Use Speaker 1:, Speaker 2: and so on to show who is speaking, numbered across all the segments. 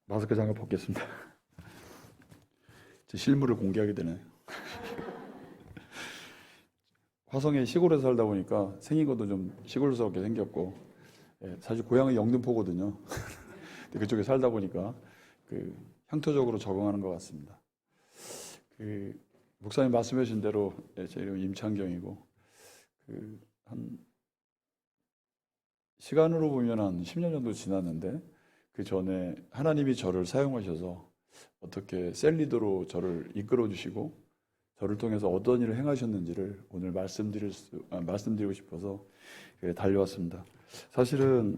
Speaker 1: 마스크 잠깐 벗겠습니다. 제 실물을 공개하게 되네. 화성에 시골에 살다 보니까 생긴 것도 좀 시골스럽게 생겼고, 사실 고향은 영등포거든요. 근데 그쪽에 살다 보니까 그 향토적으로 적응하는 것 같습니다. 그 목사님 말씀하신 대로 제 이름 임창경이고, 한 시간으로 보면 한 10년 정도 지났는데, 그 전에 하나님이 저를 사용하셔서 어떻게 셀리더로 저를 이끌어 주시고 저를 통해서 어떤 일을 행하셨는지를 오늘 말씀드리고 싶어서 달려왔습니다. 사실은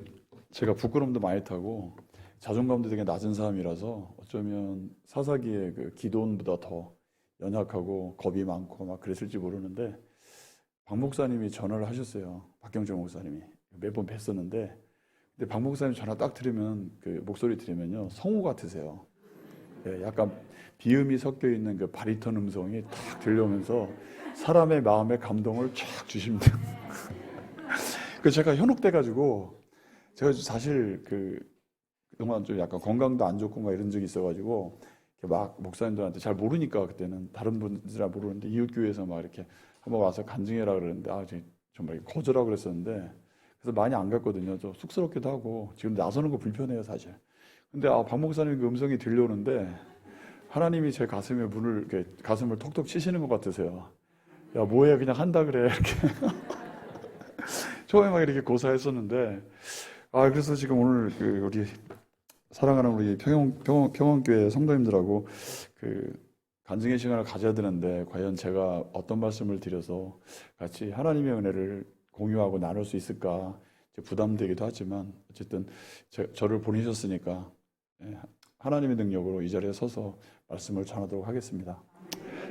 Speaker 1: 제가 부끄러움도 많이 타고 자존감도 되게 낮은 사람이라서 어쩌면 사사기의 그 기도원보다 더 연약하고 겁이 많고 막 그랬을지 모르는데, 박 목사님이 전화를 하셨어요. 박경철 목사님이 몇 번 뵀었는데, 근데 박 목사님 전화 딱 들으면, 그 목소리 들으면요, 성우 같으세요. 약간 비음이 섞여 있는 그 바리톤 음성이 딱 들려오면서 사람의 마음에 감동을 쫙 주십니다. 그 제가 현혹돼가지고, 제가 사실 그동안 좀 약간 건강도 안 좋고 막 이런 적이 있어가지고 막 목사님들한테 잘 모르니까, 그때는 다른 분들은 모르는데 이웃교회에서 막 이렇게 한번 와서 간증해라 그러는데, 정말 거절하고 그랬었는데, 그래서 많이 안 갔거든요. 좀 쑥스럽기도 하고 지금 나서는 거 불편해요, 사실. 근데 박 목사님 그 음성이 들려오는데 하나님이 제 가슴을 톡톡 치시는 것 같으세요. 야, 뭐해, 그냥 한다 그래, 이렇게. 처음에 막 이렇게 고사했었는데, 그래서 지금 오늘 우리 사랑하는 우리 평원교회 성도님들하고 간증의 시간을 가져야 되는데, 과연 제가 어떤 말씀을 드려서 같이 하나님의 은혜를 공유하고 나눌 수 있을까 부담되기도 하지만, 어쨌든 저를 보내셨으니까 하나님의 능력으로 이 자리에 서서 말씀을 전하도록 하겠습니다.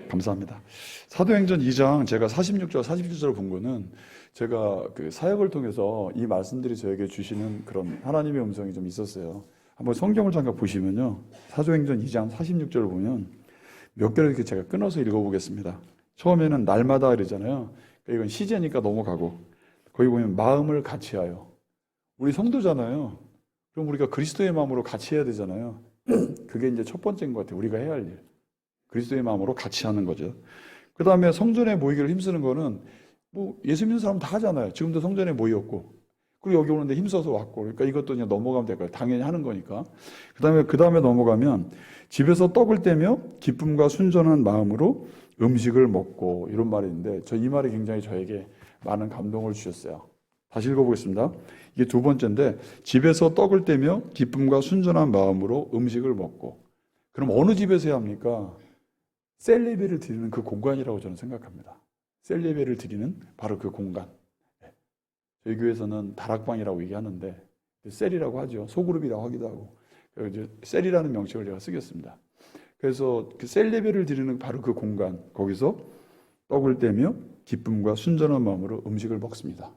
Speaker 1: 감사합니다. 사도행전 2장 제가 46절, 47절을 본 거는, 제가 그 사역을 통해서 이 말씀들이 저에게 주시는 그런 하나님의 음성이 좀 있었어요. 한번 성경을 잠깐 보시면요, 사도행전 2장 46절을 보면 몇 개를 이렇게 제가 끊어서 읽어보겠습니다. 처음에는 날마다 이러잖아요. 이건 시제니까 넘어가고, 거기 보면 마음을 같이하여. 우리 성도잖아요. 그럼 우리가 그리스도의 마음으로 같이 해야 되잖아요. 그게 이제 첫 번째인 것 같아요. 우리가 해야 할 일. 그리스도의 마음으로 같이 하는 거죠. 그 다음에 성전에 모이기를 힘쓰는 거는, 뭐 예수 믿는 사람 다 하잖아요. 지금도 성전에 모였고, 그리고 여기 오는데 힘써서 왔고, 그러니까 이것도 그냥 넘어가면 될 거예요. 당연히 하는 거니까. 그 다음에 넘어가면 집에서 떡을 떼며 기쁨과 순전한 마음으로 음식을 먹고, 이런 말이 있는데, 이 말이 굉장히 저에게 많은 감동을 주셨어요. 다시 읽어보겠습니다. 이게 두 번째인데, 집에서 떡을 떼며 기쁨과 순전한 마음으로 음식을 먹고. 그럼 어느 집에서 해야 합니까? 셀 예배를 드리는 그 공간이라고 저는 생각합니다. 셀 예배를 드리는 바로 그 공간. 저희 교회에서는 다락방이라고 얘기하는데 셀이라고 하죠. 소그룹이라고 하기도 하고. 이제 셀이라는 명칭을 제가 쓰겠습니다. 그래서 그 셀 예배를 드리는 바로 그 공간, 거기서 떡을 떼며 기쁨과 순전한 마음으로 음식을 먹습니다.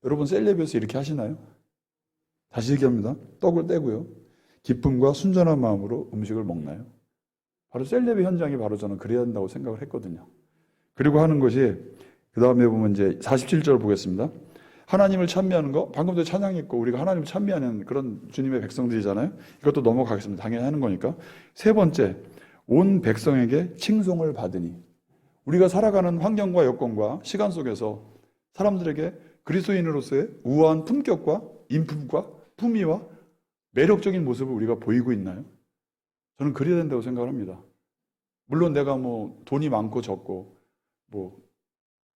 Speaker 1: 여러분 셀 예배에서 이렇게 하시나요? 다시 얘기합니다. 떡을 떼고요, 기쁨과 순전한 마음으로 음식을 먹나요? 바로 셀 예배 현장이 바로 저는 그래야 한다고 생각을 했거든요. 그리고 하는 것이, 그 다음에 보면 이제 47절 보겠습니다. 하나님을 찬미하는 거, 방금 전에 찬양했고, 우리가 하나님을 찬미하는 그런 주님의 백성들이잖아요. 이것도 넘어가겠습니다. 당연히 하는 거니까. 세 번째, 온 백성에게 칭송을 받으니. 우리가 살아가는 환경과 여건과 시간 속에서 사람들에게 그리스도인으로서의 우아한 품격과 인품과 품위와 매력적인 모습을 우리가 보이고 있나요? 저는 그래야 된다고 생각을 합니다. 물론 내가 뭐 돈이 많고 적고, 뭐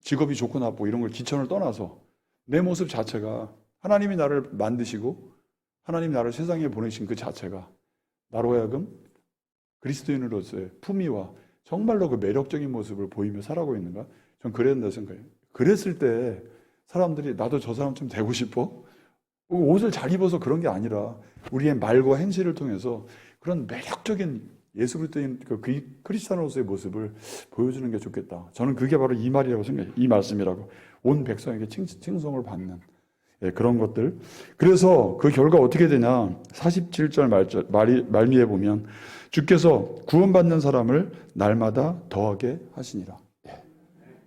Speaker 1: 직업이 좋고 나쁘고 이런 걸 기천을 떠나서 내 모습 자체가, 하나님이 나를 만드시고 하나님이 나를 세상에 보내신 그 자체가 나로 하여금 그리스도인으로서의 품위와 정말로 그 매력적인 모습을 보이며 살아가고 있는가? 전 그래야 된다고 생각해요. 그랬을 때 사람들이 나도 저 사람처럼 되고 싶어? 옷을 잘 입어서 그런 게 아니라 우리의 말과 행실을 통해서 그런 매력적인 예수 그리스도인 크리스찬으로서의 모습을 보여주는 게 좋겠다. 저는 그게 바로 이 말이라고 생각해요. 이 말씀이라고. 온 백성에게 칭송을 받는 그런 것들. 그래서 그 결과 어떻게 되냐? 47절 말미에 보면 주께서 구원받는 사람을 날마다 더하게 하시니라.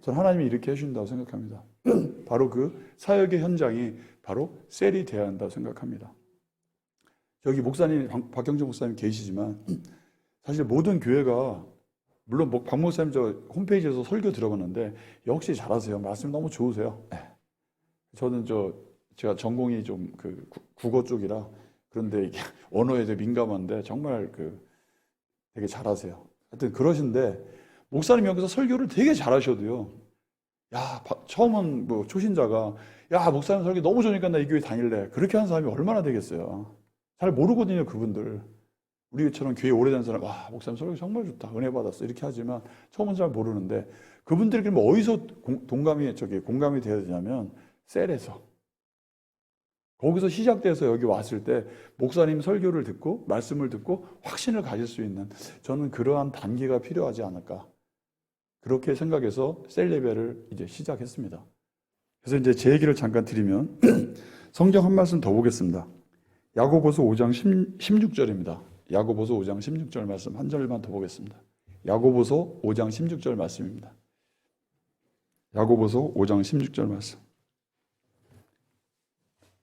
Speaker 1: 저는 하나님이 이렇게 해주신다고 생각합니다. 바로 그 사역의 현장이 바로 셀이 되어야 한다고 생각합니다. 저기 목사님, 박경정 목사님 계시지만 사실 모든 교회가 물론 박 목사님 저 홈페이지에서 설교 들어봤는데 역시 잘하세요. 말씀 너무 좋으세요. 네. 저는 제가 전공이 좀 그 국어 쪽이라 그런데 이게 언어에 되게 민감한데 정말 되게 잘하세요. 하여튼 그러신데 목사님 여기서 설교를 되게 잘하셔도요. 야, 처음은 뭐 초신자가 야, 목사님 설교 너무 좋으니까 나 이 교회 다닐래. 그렇게 하는 사람이 얼마나 되겠어요. 잘 모르거든요, 그분들. 우리처럼 교회 오래된 사람, 와, 목사님 설교 정말 좋다. 은혜 받았어. 이렇게 하지만 처음은 잘 모르는데 그분들이 그럼 어디서 공감이 돼야 되냐면 셀에서. 거기서 시작돼서 여기 왔을 때 목사님 설교를 듣고 말씀을 듣고 확신을 가질 수 있는 저는 그러한 단계가 필요하지 않을까. 그렇게 생각해서 셀 예배를 이제 시작했습니다. 그래서 이제 제 얘기를 잠깐 드리면 성경 한 말씀 더 보겠습니다. 야고보서 5장 16절입니다. 야고보서 5장 16절 말씀 한 절만 더 보겠습니다. 야고보서 5장 16절 말씀입니다. 야고보서 5장 16절 말씀.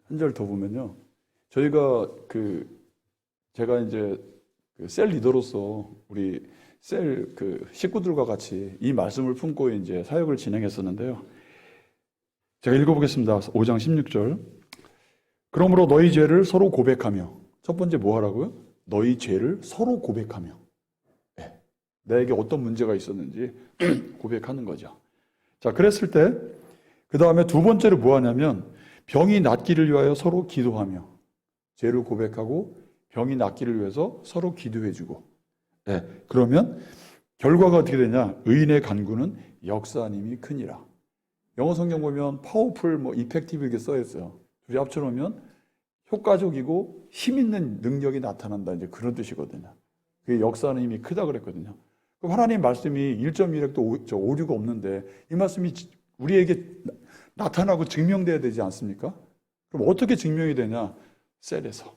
Speaker 1: 한 절 더 보면요. 제가 이제 셀 리더로서 우리 셀 식구들과 같이 이 말씀을 품고 이제 사역을 진행했었는데요. 제가 읽어보겠습니다. 5장 16절. 그러므로 너희 죄를 서로 고백하며. 첫 번째 뭐 하라고요? 너희 죄를 서로 고백하며. 네. 나에게 어떤 문제가 있었는지 고백하는 거죠. 자, 그랬을 때 그 다음에 두 번째로 뭐 하냐면 병이 낫기를 위하여 서로 기도하며. 죄를 고백하고 병이 낫기를 위해서 서로 기도해주고. 네. 그러면 결과가 어떻게 되냐? 의인의 간구는 역사님이 크니라. 영어 성경 보면 파워풀, 이펙티브 이렇게 써있어요. 둘이 합쳐놓으면 효과적이고 힘 있는 능력이 나타난다. 이제 그런 뜻이거든요. 그게 역사는 힘이 크다 그랬거든요. 그럼 하나님 말씀이 1.1핵도 오류가 없는데 이 말씀이 우리에게 나타나고 증명돼야 되지 않습니까? 그럼 어떻게 증명이 되냐? 셀에서.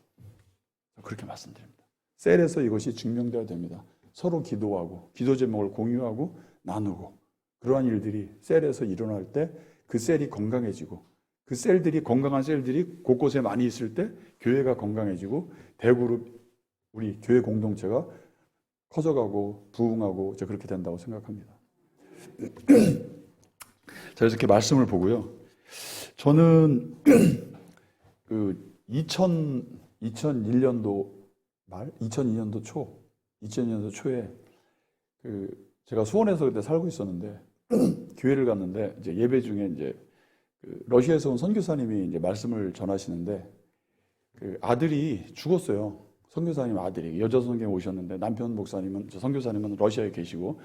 Speaker 1: 그렇게 말씀드립니다. 셀에서 이것이 증명돼야 됩니다. 서로 기도하고 기도 제목을 공유하고 나누고 그러한 일들이 셀에서 일어날 때 그 셀이 건강해지고 그 셀들이 건강한 셀들이 곳곳에 많이 있을 때 교회가 건강해지고 대그룹 우리 교회 공동체가 커져가고 부흥하고 이제 그렇게 된다고 생각합니다. 자, 이렇게 말씀을 보고요. 저는 2001년도 말, 2002년도 초에 제가 수원에서 그때 살고 있었는데 교회를 갔는데 이제 예배 중에 이제 러시아에서 온 선교사님이 이제 말씀을 전하시는데 아들이 죽었어요. 선교사님 아들이 여자 선교사님 오셨는데 남편 목사님은 선교사님은 러시아에 계시고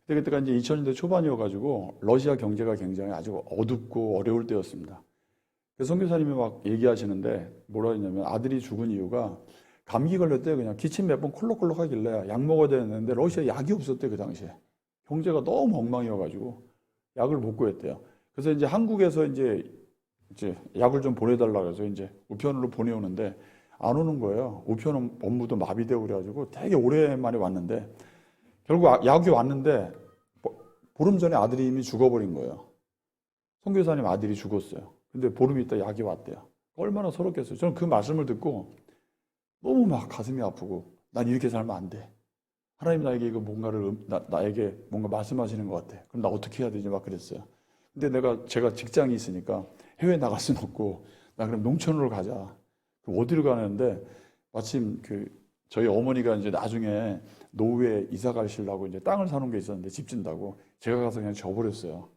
Speaker 1: 그때가 이제 2000년대 초반이어가지고 러시아 경제가 굉장히 아주 어둡고 어려울 때였습니다. 그래서 선교사님이 막 얘기하시는데 뭐라 했냐면 아들이 죽은 이유가 감기 걸렸대. 그냥 기침 몇 번 콜록콜록 하길래 약 먹어야 되는데 러시아에 약이 없었대. 그 당시에 경제가 너무 엉망이어가지고 약을 못 구했대요. 그래서 이제 한국에서 이제 약을 좀 보내달라고 해서 이제 우편으로 보내오는데 안 오는 거예요. 우편 업무도 마비되고 그래가지고 되게 오랜만에 왔는데 결국 약이 왔는데 보름 전에 아들이 이미 죽어버린 거예요. 선교사님 아들이 죽었어요. 근데 보름 있다 약이 왔대요. 얼마나 서럽겠어요. 저는 그 말씀을 듣고 너무 막 가슴이 아프고 난 이렇게 살면 안 돼. 하나님 나에게 이거 나에게 뭔가 말씀하시는 것 같아. 그럼 나 어떻게 해야 되지? 막 그랬어요. 근데 제가 직장이 있으니까 해외 나갈 수는 없고 나 그럼 농촌으로 가자. 그럼 어디로 가는데 마침 저희 어머니가 이제 나중에 노후에 이사 가시려고 이제 땅을 사놓은 게 있었는데 집 짓는다고 제가 가서 그냥 져버렸어요.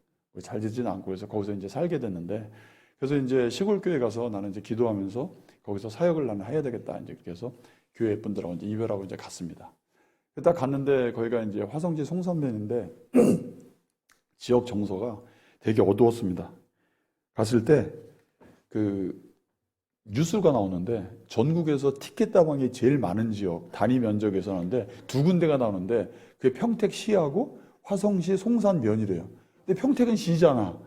Speaker 1: 잘 짓지는 않고 그래서 거기서 이제 살게 됐는데 그래서 이제 시골 교회 가서 나는 이제 기도하면서 거기서 사역을 나는 해야 되겠다. 이제 그래서 교회 분들하고 이제 이별하고 이제 갔습니다. 딱 갔는데 거기가 이제 화성지 송산면인데 지역 정서가 되게 어두웠습니다. 갔을 때 뉴스가 나오는데 전국에서 티켓 다방이 제일 많은 지역 단위 면적에서 나오는데 두 군데가 나오는데 그게 평택시하고 화성시 송산면이래요. 근데 평택은 시잖아.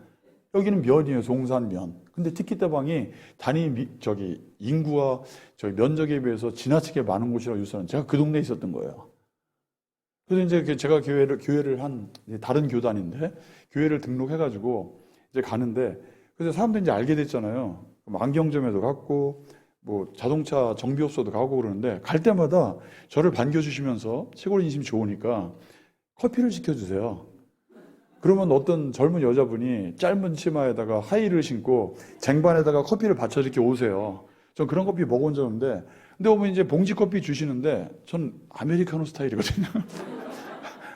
Speaker 1: 여기는 면이에요. 송산면. 근데 티켓 다방이 단위 인구와 면적에 비해서 지나치게 많은 곳이라고 뉴스는 제가 그 동네에 있었던 거예요. 그래서 이제 제가 교회를 다른 교단인데 교회를 등록해가지고 이제 가는데 그래서 사람들이 이제 알게 됐잖아요. 안경점에도 갔고 뭐 자동차 정비업소도 가고 그러는데 갈 때마다 저를 반겨주시면서 시골 인심 좋으니까 커피를 시켜주세요. 그러면 어떤 젊은 여자분이 짧은 치마에다가 하이를 신고 쟁반에다가 커피를 받쳐 이렇게 오세요. 전 그런 커피 먹어본 적 없는데, 근데 오면 이제 봉지 커피 주시는데 전 아메리카노 스타일이거든요.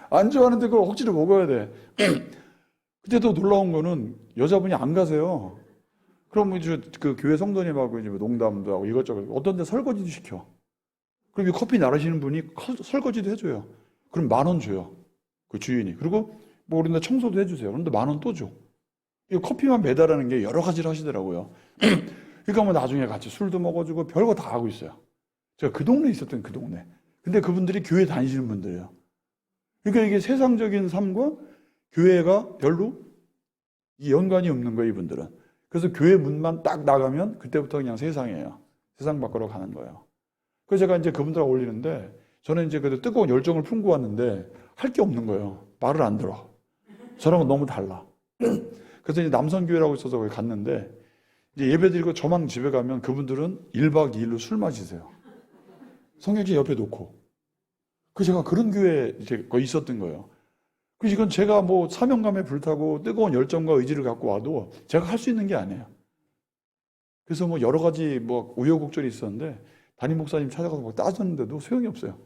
Speaker 1: 안 좋아하는데 그걸 억지로 먹어야 돼. 근데 또 놀라운 거는 여자분이 안 가세요. 그럼 이제 그 교회 성도님하고 이제 뭐 농담도 하고 이것저것 어떤 데 설거지도 시켜. 그럼 이 커피 나르시는 분이 설거지도 해줘요. 그럼 10,000원 줘요. 그 주인이. 그리고 뭐 우리나라 청소도 해주세요. 그런데 10,000원 또 줘. 이 커피만 배달하는 게 여러 가지를 하시더라고요. 그러니까 뭐 나중에 같이 술도 먹어주고 별거 다 하고 있어요. 제가 그 동네에 있었던 그 동네. 근데 그분들이 교회 다니시는 분들이에요. 그러니까 이게 세상적인 삶과 교회가 별로 이 연관이 없는 거예요, 이분들은. 그래서 교회 문만 딱 나가면 그때부터 그냥 세상이에요. 세상 밖으로 가는 거예요. 그래서 제가 이제 그분들하고 어울리는데 저는 이제 그래도 뜨거운 열정을 품고 왔는데 할 게 없는 거예요. 말을 안 들어. 저랑은 너무 달라. 그래서 이제 남선교회라고 있어서 거기 갔는데 이제 예배 드리고 저만 집에 가면 그분들은 1박 2일로 술 마시세요. 성경책 옆에 놓고. 그 제가 그런 교회에 이제 거기 있었던 거예요. 그래서 이건 제가 뭐 사명감에 불타고 뜨거운 열정과 의지를 갖고 와도 제가 할 수 있는 게 아니에요. 그래서 뭐 여러 가지 뭐 우여곡절이 있었는데 담임 목사님 찾아가서 막 따졌는데도 소용이 없어요.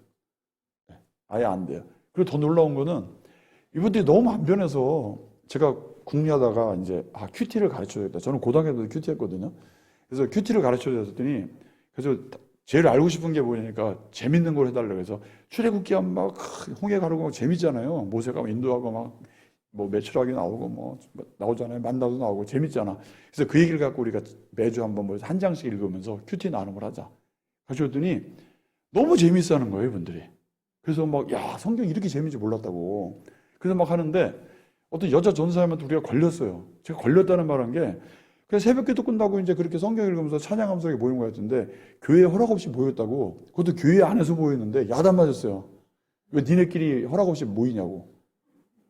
Speaker 1: 아예 안 돼요. 그리고 더 놀라운 거는 이분들이 너무 안 변해서 제가 궁리하다가 이제 큐티를 가르쳐야겠다. 저는 고등학교 때도 큐티 했거든요. 그래서 큐티를 가르쳐야 됐더니 그래서 제일 알고 싶은 게 뭐냐니까 재밌는 걸 해달라고 해서 출애굽기 하면 막 홍해 가르고 재밌잖아요. 모세가 인도하고 막 뭐 매출하게 나오고 뭐 나오잖아요. 만나도 나오고 재밌잖아. 그래서 그 얘기를 갖고 우리가 매주 한번 뭐 한 장씩 읽으면서 큐티 나눔을 하자. 가져왔더니 너무 재밌어하는 거예요, 이분들이. 그래서 막 야, 성경 이렇게 재밌는지 몰랐다고. 그래서 막 하는데 어떤 여자 전사님한테 우리가 걸렸어요. 제가 걸렸다는 말한 게 그래서 새벽기도 끝나고 이제 그렇게 성경 읽으면서 찬양하면서 모인 것 같은데 교회에 허락 없이 모였다고. 그것도 교회 안에서 모였는데 야단 맞았어요. 왜 니네끼리 허락 없이 모이냐고.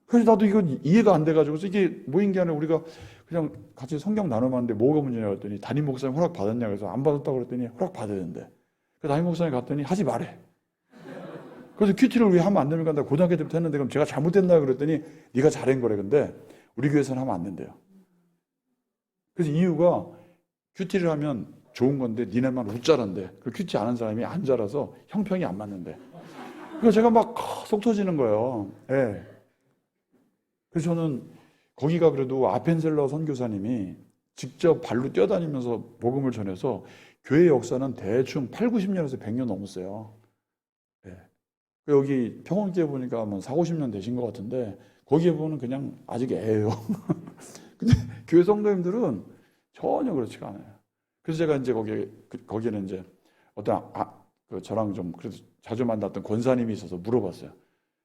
Speaker 1: 그래서 나도 이건 이해가 안 돼가지고 이게 모인 게 아니라 우리가 그냥 같이 성경 나눔하는데 뭐가 문제냐고 했더니 담임 목사님 허락 받았냐고 해서 안 받았다고 그랬더니 허락 받아야 된대. 그래서 담임 목사님 갔더니 하지 말해. 그래서 큐티를 왜 하면 안 됩니까? 나 고등학교 때부터 했는데 그럼 제가 잘못됐나 그랬더니 네가 잘한 거래. 근데 우리 교회에서는 하면 안 된대요. 그래서 이유가 큐티를 하면 좋은 건데 니네만 웃자란데 그 큐티 안 한 사람이 안 자라서 형평이 안 맞는데. 그래서 제가 막 속 터지는 거예요. 예. 그래서 저는 거기가 그래도 아펜셀러 선교사님이 직접 발로 뛰어다니면서 복음을 전해서 교회 역사는 대충 8, 90년에서 100년 넘었어요. 예. 여기 평원교회 보니까 뭐 4, 50년 되신 것 같은데 거기에 보면 그냥 아직 애예요. 근데 교회 성도님들은 전혀 그렇지가 않아요. 그래서 제가 이제 거기에는 이제 어떤 저랑 좀 그래도 자주 만났던 권사님이 있어서 물어봤어요.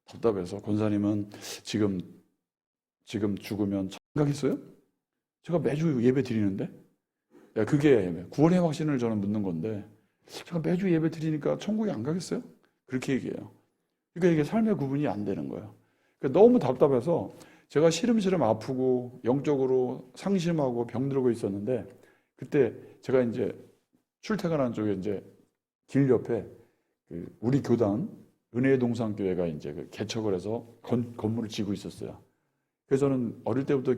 Speaker 1: 답답해서 권사님은 지금 죽으면 천국 있어요? 제가 매주 예배 드리는데 그게 구원의 확신을 저는 묻는 건데 제가 매주 예배 드리니까 천국에 안 가겠어요? 그렇게 얘기해요. 그러니까 이게 삶의 구분이 안 되는 거예요. 그러니까 너무 답답해서 제가 시름시름 아프고 영적으로 상심하고 병들고 있었는데 그때 제가 이제 출퇴근하는 쪽에 이제 길 옆에 우리 교단 은혜의 동산교회가 이제 개척을 해서 건물을 지고 있었어요. 그래서 저는 어릴 때부터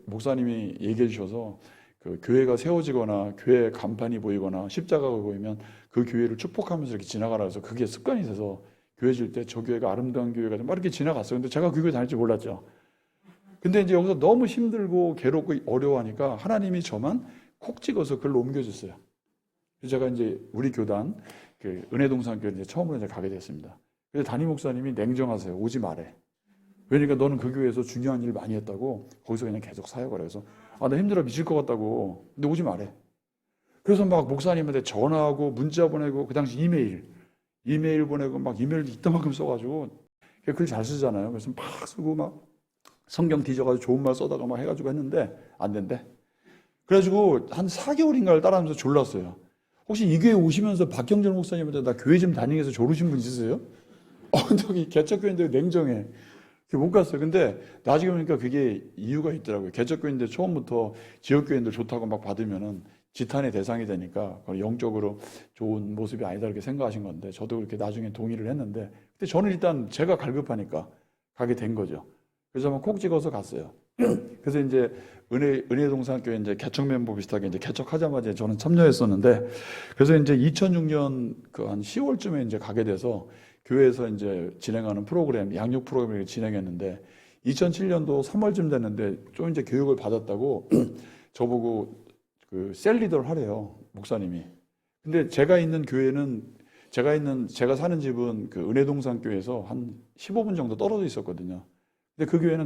Speaker 1: 목사님이 얘기해 주셔서 그 교회가 세워지거나 교회 간판이 보이거나 십자가가 보이면 그 교회를 축복하면서 이렇게 지나가라 해서 그게 습관이 돼서 교회 질 때 저 교회가 아름다운 교회가 막 이렇게 지나갔어요. 근데 제가 그 교회 다닐 줄 몰랐죠. 근데 이제 여기서 너무 힘들고 괴롭고 어려워하니까 하나님이 저만 콕 찍어서 글로 옮겨줬어요. 그래서 제가 이제 우리 교단 은혜동산교회 이제 처음으로 이제 가게 됐습니다. 그래서 담임 목사님이 냉정하세요. 오지 말래. 왜냐니까 너는 그 교회에서 중요한 일 많이 했다고 거기서 그냥 계속 사역을 해서 나 힘들어 미칠 것 같다고. 근데 오지 말래. 그래서 막 목사님한테 전화하고 문자 보내고 그 당시 이메일 보내고 막 이메일 이따만큼 써가지고 글 잘 쓰잖아요. 그래서 막 쓰고 막 성경 뒤져가지고 좋은 말 써다가 막 해가지고 했는데 안 된대. 그래가지고 한 4개월인가를 따라하면서 졸랐어요. 혹시 이 교회 오시면서 박경철 목사님한테 나 교회 좀 다니면서 졸으신 분 있으세요? 근데 여기 개척교회인데 냉정해. 못 갔어요. 근데 나중에 보니까 그게 이유가 있더라고요. 개척교회인데 처음부터 지역교회인들 좋다고 막 받으면은 지탄의 대상이 되니까 그건 영적으로 좋은 모습이 아니다 이렇게 생각하신 건데 저도 그렇게 나중에 동의를 했는데 근데 저는 일단 제가 갈급하니까 가게 된 거죠. 그래서 한번 콕 찍어서 갔어요. 그래서 이제 은혜동산교회 이제 개척 멤버 비슷하게 이제 개척하자마자 저는 참여했었는데 그래서 이제 2006년 그 한 10월쯤에 이제 가게 돼서 교회에서 이제 진행하는 프로그램 양육 프로그램을 진행했는데 2007년도 3월쯤 됐는데 좀 이제 교육을 받았다고 저보고 그 셀리더를 하래요 목사님이. 근데 제가 있는 교회는 제가 사는 집은 그 은혜동산 교회에서 한 15분 정도 떨어져 있었거든요. 근데 그 교회는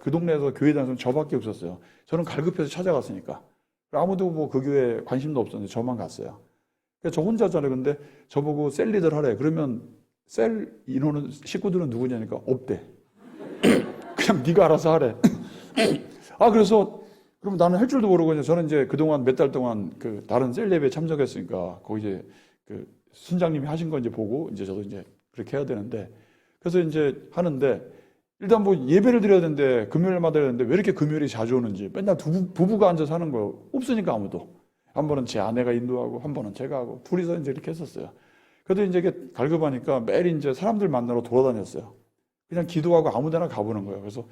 Speaker 1: 그 동네에서 교회 다니는 저밖에 없었어요. 저는 갈급해서 찾아갔으니까. 아무도 뭐 그 교회에 관심도 없었는데 저만 갔어요. 그래서 저 혼자잖아요. 근데 저보고 셀 리더를 하래. 그러면 셀 인원은 식구들은 누구냐니까 없대. 그냥 네가 알아서 하래. 그래서 그럼 나는 할 줄도 모르고 저는 이제 그동안 몇 달 동안 그 다른 셀 예배에 참석했으니까 거기 이제 그 순장님이 하신 거 이제 보고 이제 저도 이제 그렇게 해야 되는데 그래서 이제 하는데 일단 뭐 예배를 드려야 되는데 금요일마다 해야 되는데 왜 이렇게 금요일이 자주 오는지 맨날 부부가 앉아서 하는 거예요. 없으니까 아무도. 한 번은 제 아내가 인도하고 한 번은 제가 하고 둘이서 이제 이렇게 했었어요. 그래도 이제 이게 갈급하니까 매일 이제 사람들 만나러 돌아다녔어요. 그냥 기도하고 아무 데나 가보는 거예요. 그래서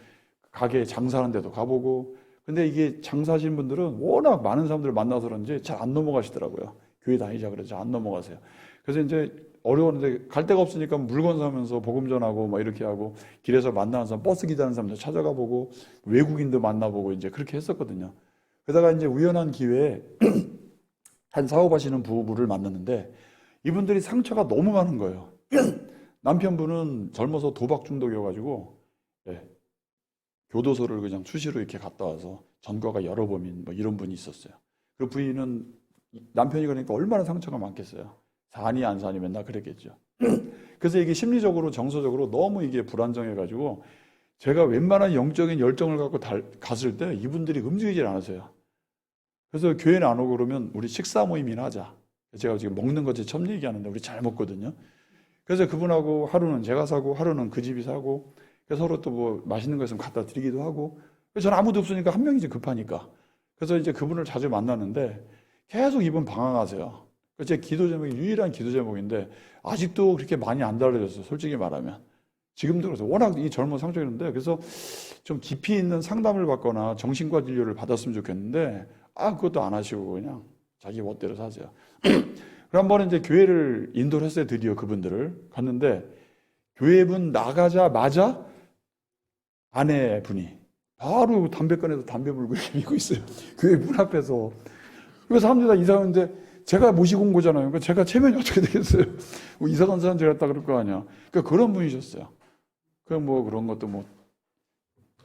Speaker 1: 가게 장사하는 데도 가보고 근데 이게 장사하시는 분들은 워낙 많은 사람들을 만나서 그런지 잘 안 넘어가시더라고요. 교회 다니자 그래서 안 넘어가세요. 그래서 이제 어려웠는데 갈 데가 없으니까 물건 사면서 복음 전하고 막 이렇게 하고 길에서 만나는 사람 버스 기다리는 사람들 찾아가 보고 외국인도 만나보고 이제 그렇게 했었거든요. 그러다가 이제 우연한 기회에 한 사업하시는 부부를 만났는데 이분들이 상처가 너무 많은 거예요. 남편분은 젊어서 도박 중독이어가지고 교도소를 그냥 수시로 이렇게 갔다 와서 전과가 여러 범인 뭐 이런 분이 있었어요. 그 부인은 남편이 그러니까 얼마나 상처가 많겠어요. 사니 안 사니 맨날 그랬겠죠. 그래서 이게 심리적으로 정서적으로 너무 이게 불안정해가지고 제가 웬만한 영적인 열정을 갖고 갔을 때 이분들이 움직이질 않으세요. 그래서 교회는 안 오고 그러면 우리 식사 모임이나 하자. 제가 지금 먹는 거지 처음 얘기하는데 우리 잘 먹거든요. 그래서 그분하고 하루는 제가 사고 하루는 그 집이 사고 서로 또 뭐 맛있는 거 있으면 갖다 드리기도 하고 저는 아무도 없으니까 한 명이지 급하니까 그래서 이제 그분을 자주 만나는데 계속 이분 방황하세요. 제 기도 제목이 유일한 기도 제목인데 아직도 그렇게 많이 안 달라졌어요. 솔직히 말하면 지금도 그래서 워낙 이 젊은 상처였는데 그래서 좀 깊이 있는 상담을 받거나 정신과 진료를 받았으면 좋겠는데 그것도 안 하시고 그냥 자기 멋대로 사세요. 그럼 한 번은 이제 교회를 인도를 했어요. 드디어 그분들을 갔는데 교회분 나가자마자 아내분이 바로 담배 꺼내서 담배 불고 이렇게 밀고 있어요. 교회 문 앞에서. 그래서 사람들이 다 이상한데 제가 모시고 온 거잖아요. 그러니까 제가 체면이 어떻게 되겠어요? 뭐 이상한 사람 제가 했다 그럴 거 아니야. 그러니까 그런 분이셨어요. 그냥 뭐 그런 것도 뭐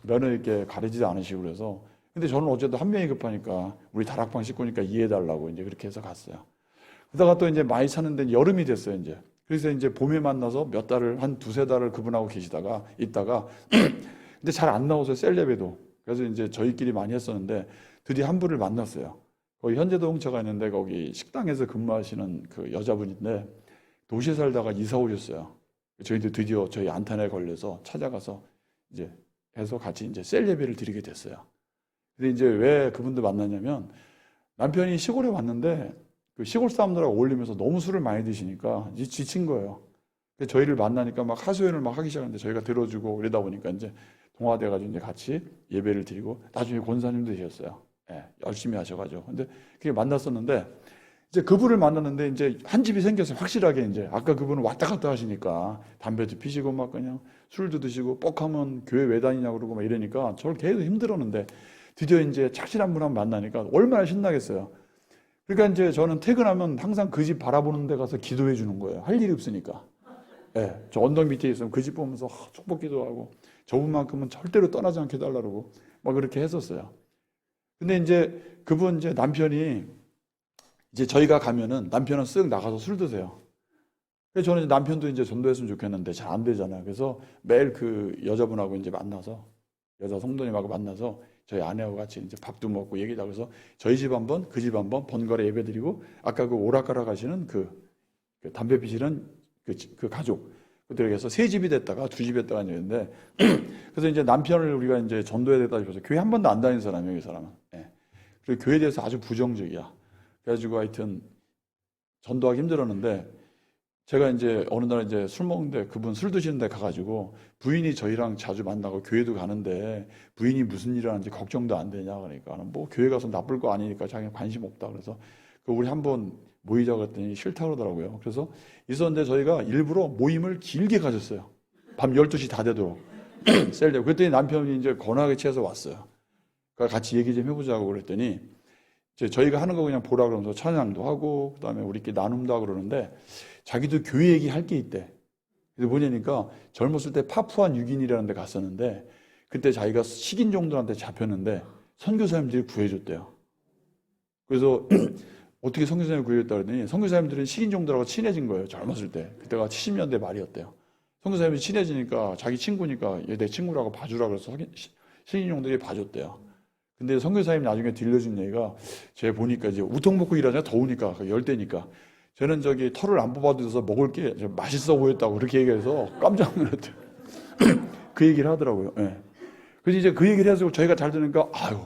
Speaker 1: 면을 이렇게 가리지도 않으시고 그래서. 근데 저는 어쨌든 한 명이 급하니까 우리 다락방 식구니까 이해해달라고 이제 그렇게 해서 갔어요. 그러다가 또 이제 많이 사는데 여름이 됐어요, 이제. 그래서 이제 봄에 만나서 몇 달을, 한 두세 달을 그분하고 있다가, 근데 잘 안 나오세요, 셀레베도. 그래서 이제 저희끼리 많이 했었는데, 드디어 한 분을 만났어요. 거기 현대자동차가 있는데, 거기 식당에서 근무하시는 그 여자분인데, 도시에 살다가 이사 오셨어요. 저희도 드디어 저희 안테나에 걸려서 찾아가서 이제 해서 같이 이제 셀레베를 드리게 됐어요. 근데 이제 왜 그분들 만났냐면, 남편이 시골에 왔는데, 그 시골 사람들하고 어울리면서 너무 술을 많이 드시니까 이제 지친 거예요. 저희를 만나니까 막 하소연을 막 하기 시작하는데 저희가 들어주고 이러다 보니까 이제 동화돼가지고 이제 같이 예배를 드리고 나중에 권사님도 되셨어요. 열심히 하셔가지고. 근데 그게 만났었는데 이제 그분을 만났는데 이제 한 집이 생겼어요. 확실하게 이제 아까 그분은 왔다 갔다 하시니까 담배도 피시고 막 그냥 술도 드시고 뻑하면 교회 왜 다니냐고 그러고 막 이러니까 저를 계속 힘들었는데 드디어 이제 착실한 분 한 번 만나니까 얼마나 신나겠어요. 그러니까 이제 저는 퇴근하면 항상 그 집 바라보는 데 가서 기도해 주는 거예요. 할 일이 없으니까. 저 언덕 밑에 있으면 그 집 보면서 축복 기도하고 저분만큼은 절대로 떠나지 않게 해달라고 막 그렇게 했었어요. 근데 이제 그분 이제 남편이 이제 저희가 가면은 남편은 쓱 나가서 술 드세요. 그래서 저는 이제 남편도 이제 전도했으면 좋겠는데 잘 안 되잖아요. 그래서 매일 그 여자분하고 이제 만나서 여자 성도님하고 만나서 저희 아내하고 같이 이제 밥도 먹고 얘기도 하고 그래서 저희 집 한 번, 그 집 한 번 번갈아 예배 드리고 아까 그 오락가락 하시는 그 담배 피시는 그 가족 그들에게서 세 집이 됐다가 두 집이 됐다가 있는데 그래서 이제 남편을 우리가 이제 전도해야 되다 싶어서 교회 한 번도 안 다닌 사람이에요, 이 사람은. 그리고 교회에 대해서 아주 부정적이야. 그래가지고 하여튼 전도하기 힘들었는데 제가 이제 어느 날 이제 술 먹는데 그분 술 드시는데 가가지고 부인이 저희랑 자주 만나고 교회도 가는데 부인이 무슨 일을 하는지 걱정도 안 되냐 그러니까 뭐 교회 가서 나쁠 거 아니니까 자기는 관심 없다 그래서 우리 한번 모이자 그랬더니 싫다 그러더라고요. 그래서 있었는데 저희가 일부러 모임을 길게 가졌어요. 밤 12시 다 되도록 셀려고. 그랬더니 남편이 이제 건하게 취해서 왔어요. 그러니까 같이 얘기 좀 해보자고 그랬더니 이제 저희가 하는 거 그냥 보라 그러면서 찬양도 하고 그다음에 우리끼리 나눔도 하고 그러는데 자기도 교회 얘기할 게 있대. 그래서 뭐냐니까 젊었을 때 파푸아 뉴기니라는 데 갔었는데 그때 자기가 식인종들한테 잡혔는데 선교사님들이 구해줬대요. 그래서 어떻게 선교사님을 구해줬다 그러더니 선교사님들은 식인종들하고 친해진 거예요. 젊었을 때. 그때가 70년대 말이었대요. 선교사님이 친해지니까 자기 친구니까 얘 내 친구라고 봐주라 그래서 식인종들이 봐줬대요. 근데 선교사님이 나중에 들려준 얘기가 제가 보니까 이제 우통 먹고 일하냐 더우니까 열대니까 저는 저기 털을 안 뽑아도 돼서 먹을 게 맛있어 보였다고 그렇게 얘기해서 깜짝 놀랐대요. 그 얘기를 하더라고요. 예. 그래서 이제 그 얘기를 해서 저희가 잘 들으니까 아유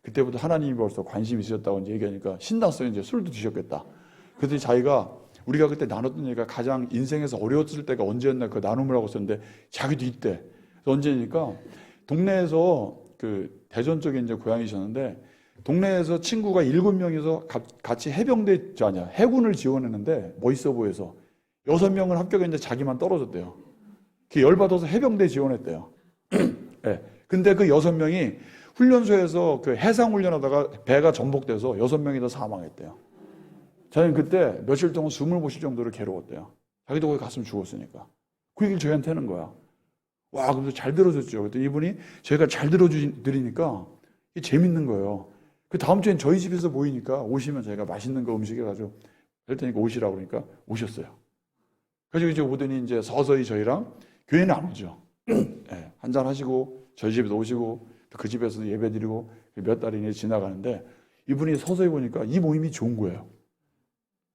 Speaker 1: 그때부터 하나님이 벌써 관심이 있으셨다고 이제 얘기하니까 신났어요. 이제 술도 드셨겠다. 그래서 자기가 우리가 그때 나눴던 얘기가 가장 인생에서 어려웠을 때가 언제였나 그 나눔을 하고 있었는데 자기도 이때 언제니까 동네에서 그 대전 쪽에 이제 고향이셨는데 동네에서 친구가 7명이서 같이 해군을 지원했는데 멋있어 보여서 6명은 합격했는데 자기만 떨어졌대요. 그 열받아서 해병대 지원했대요. 네. 근데 그 6명이 훈련소에서 그 해상 훈련하다가 배가 전복돼서 6명이 다 사망했대요. 자기는 그때 며칠 동안 숨을 못 쉴 정도로 괴로웠대요. 자기도 거기 갔으면 죽었으니까. 그 얘기를 저희한테 하는 거야. 와, 그래서 잘 들어줬죠. 그때 이분이 저희가 잘 들어드리니까 이게 재밌는 거예요. 그 다음 주엔 저희 집에서 모이니까 오시면 저희가 맛있는 거 음식 해가지고 할 테니까 오시라고 그러니까 오셨어요. 그래서 이제 오더니 이제 서서히 저희랑 교회는 안 오죠. 네, 한잔 하시고 저희 집에도 오시고 그 집에서 예배 드리고 몇 달이 지나가는데 이분이 서서히 보니까 이 모임이 좋은 거예요.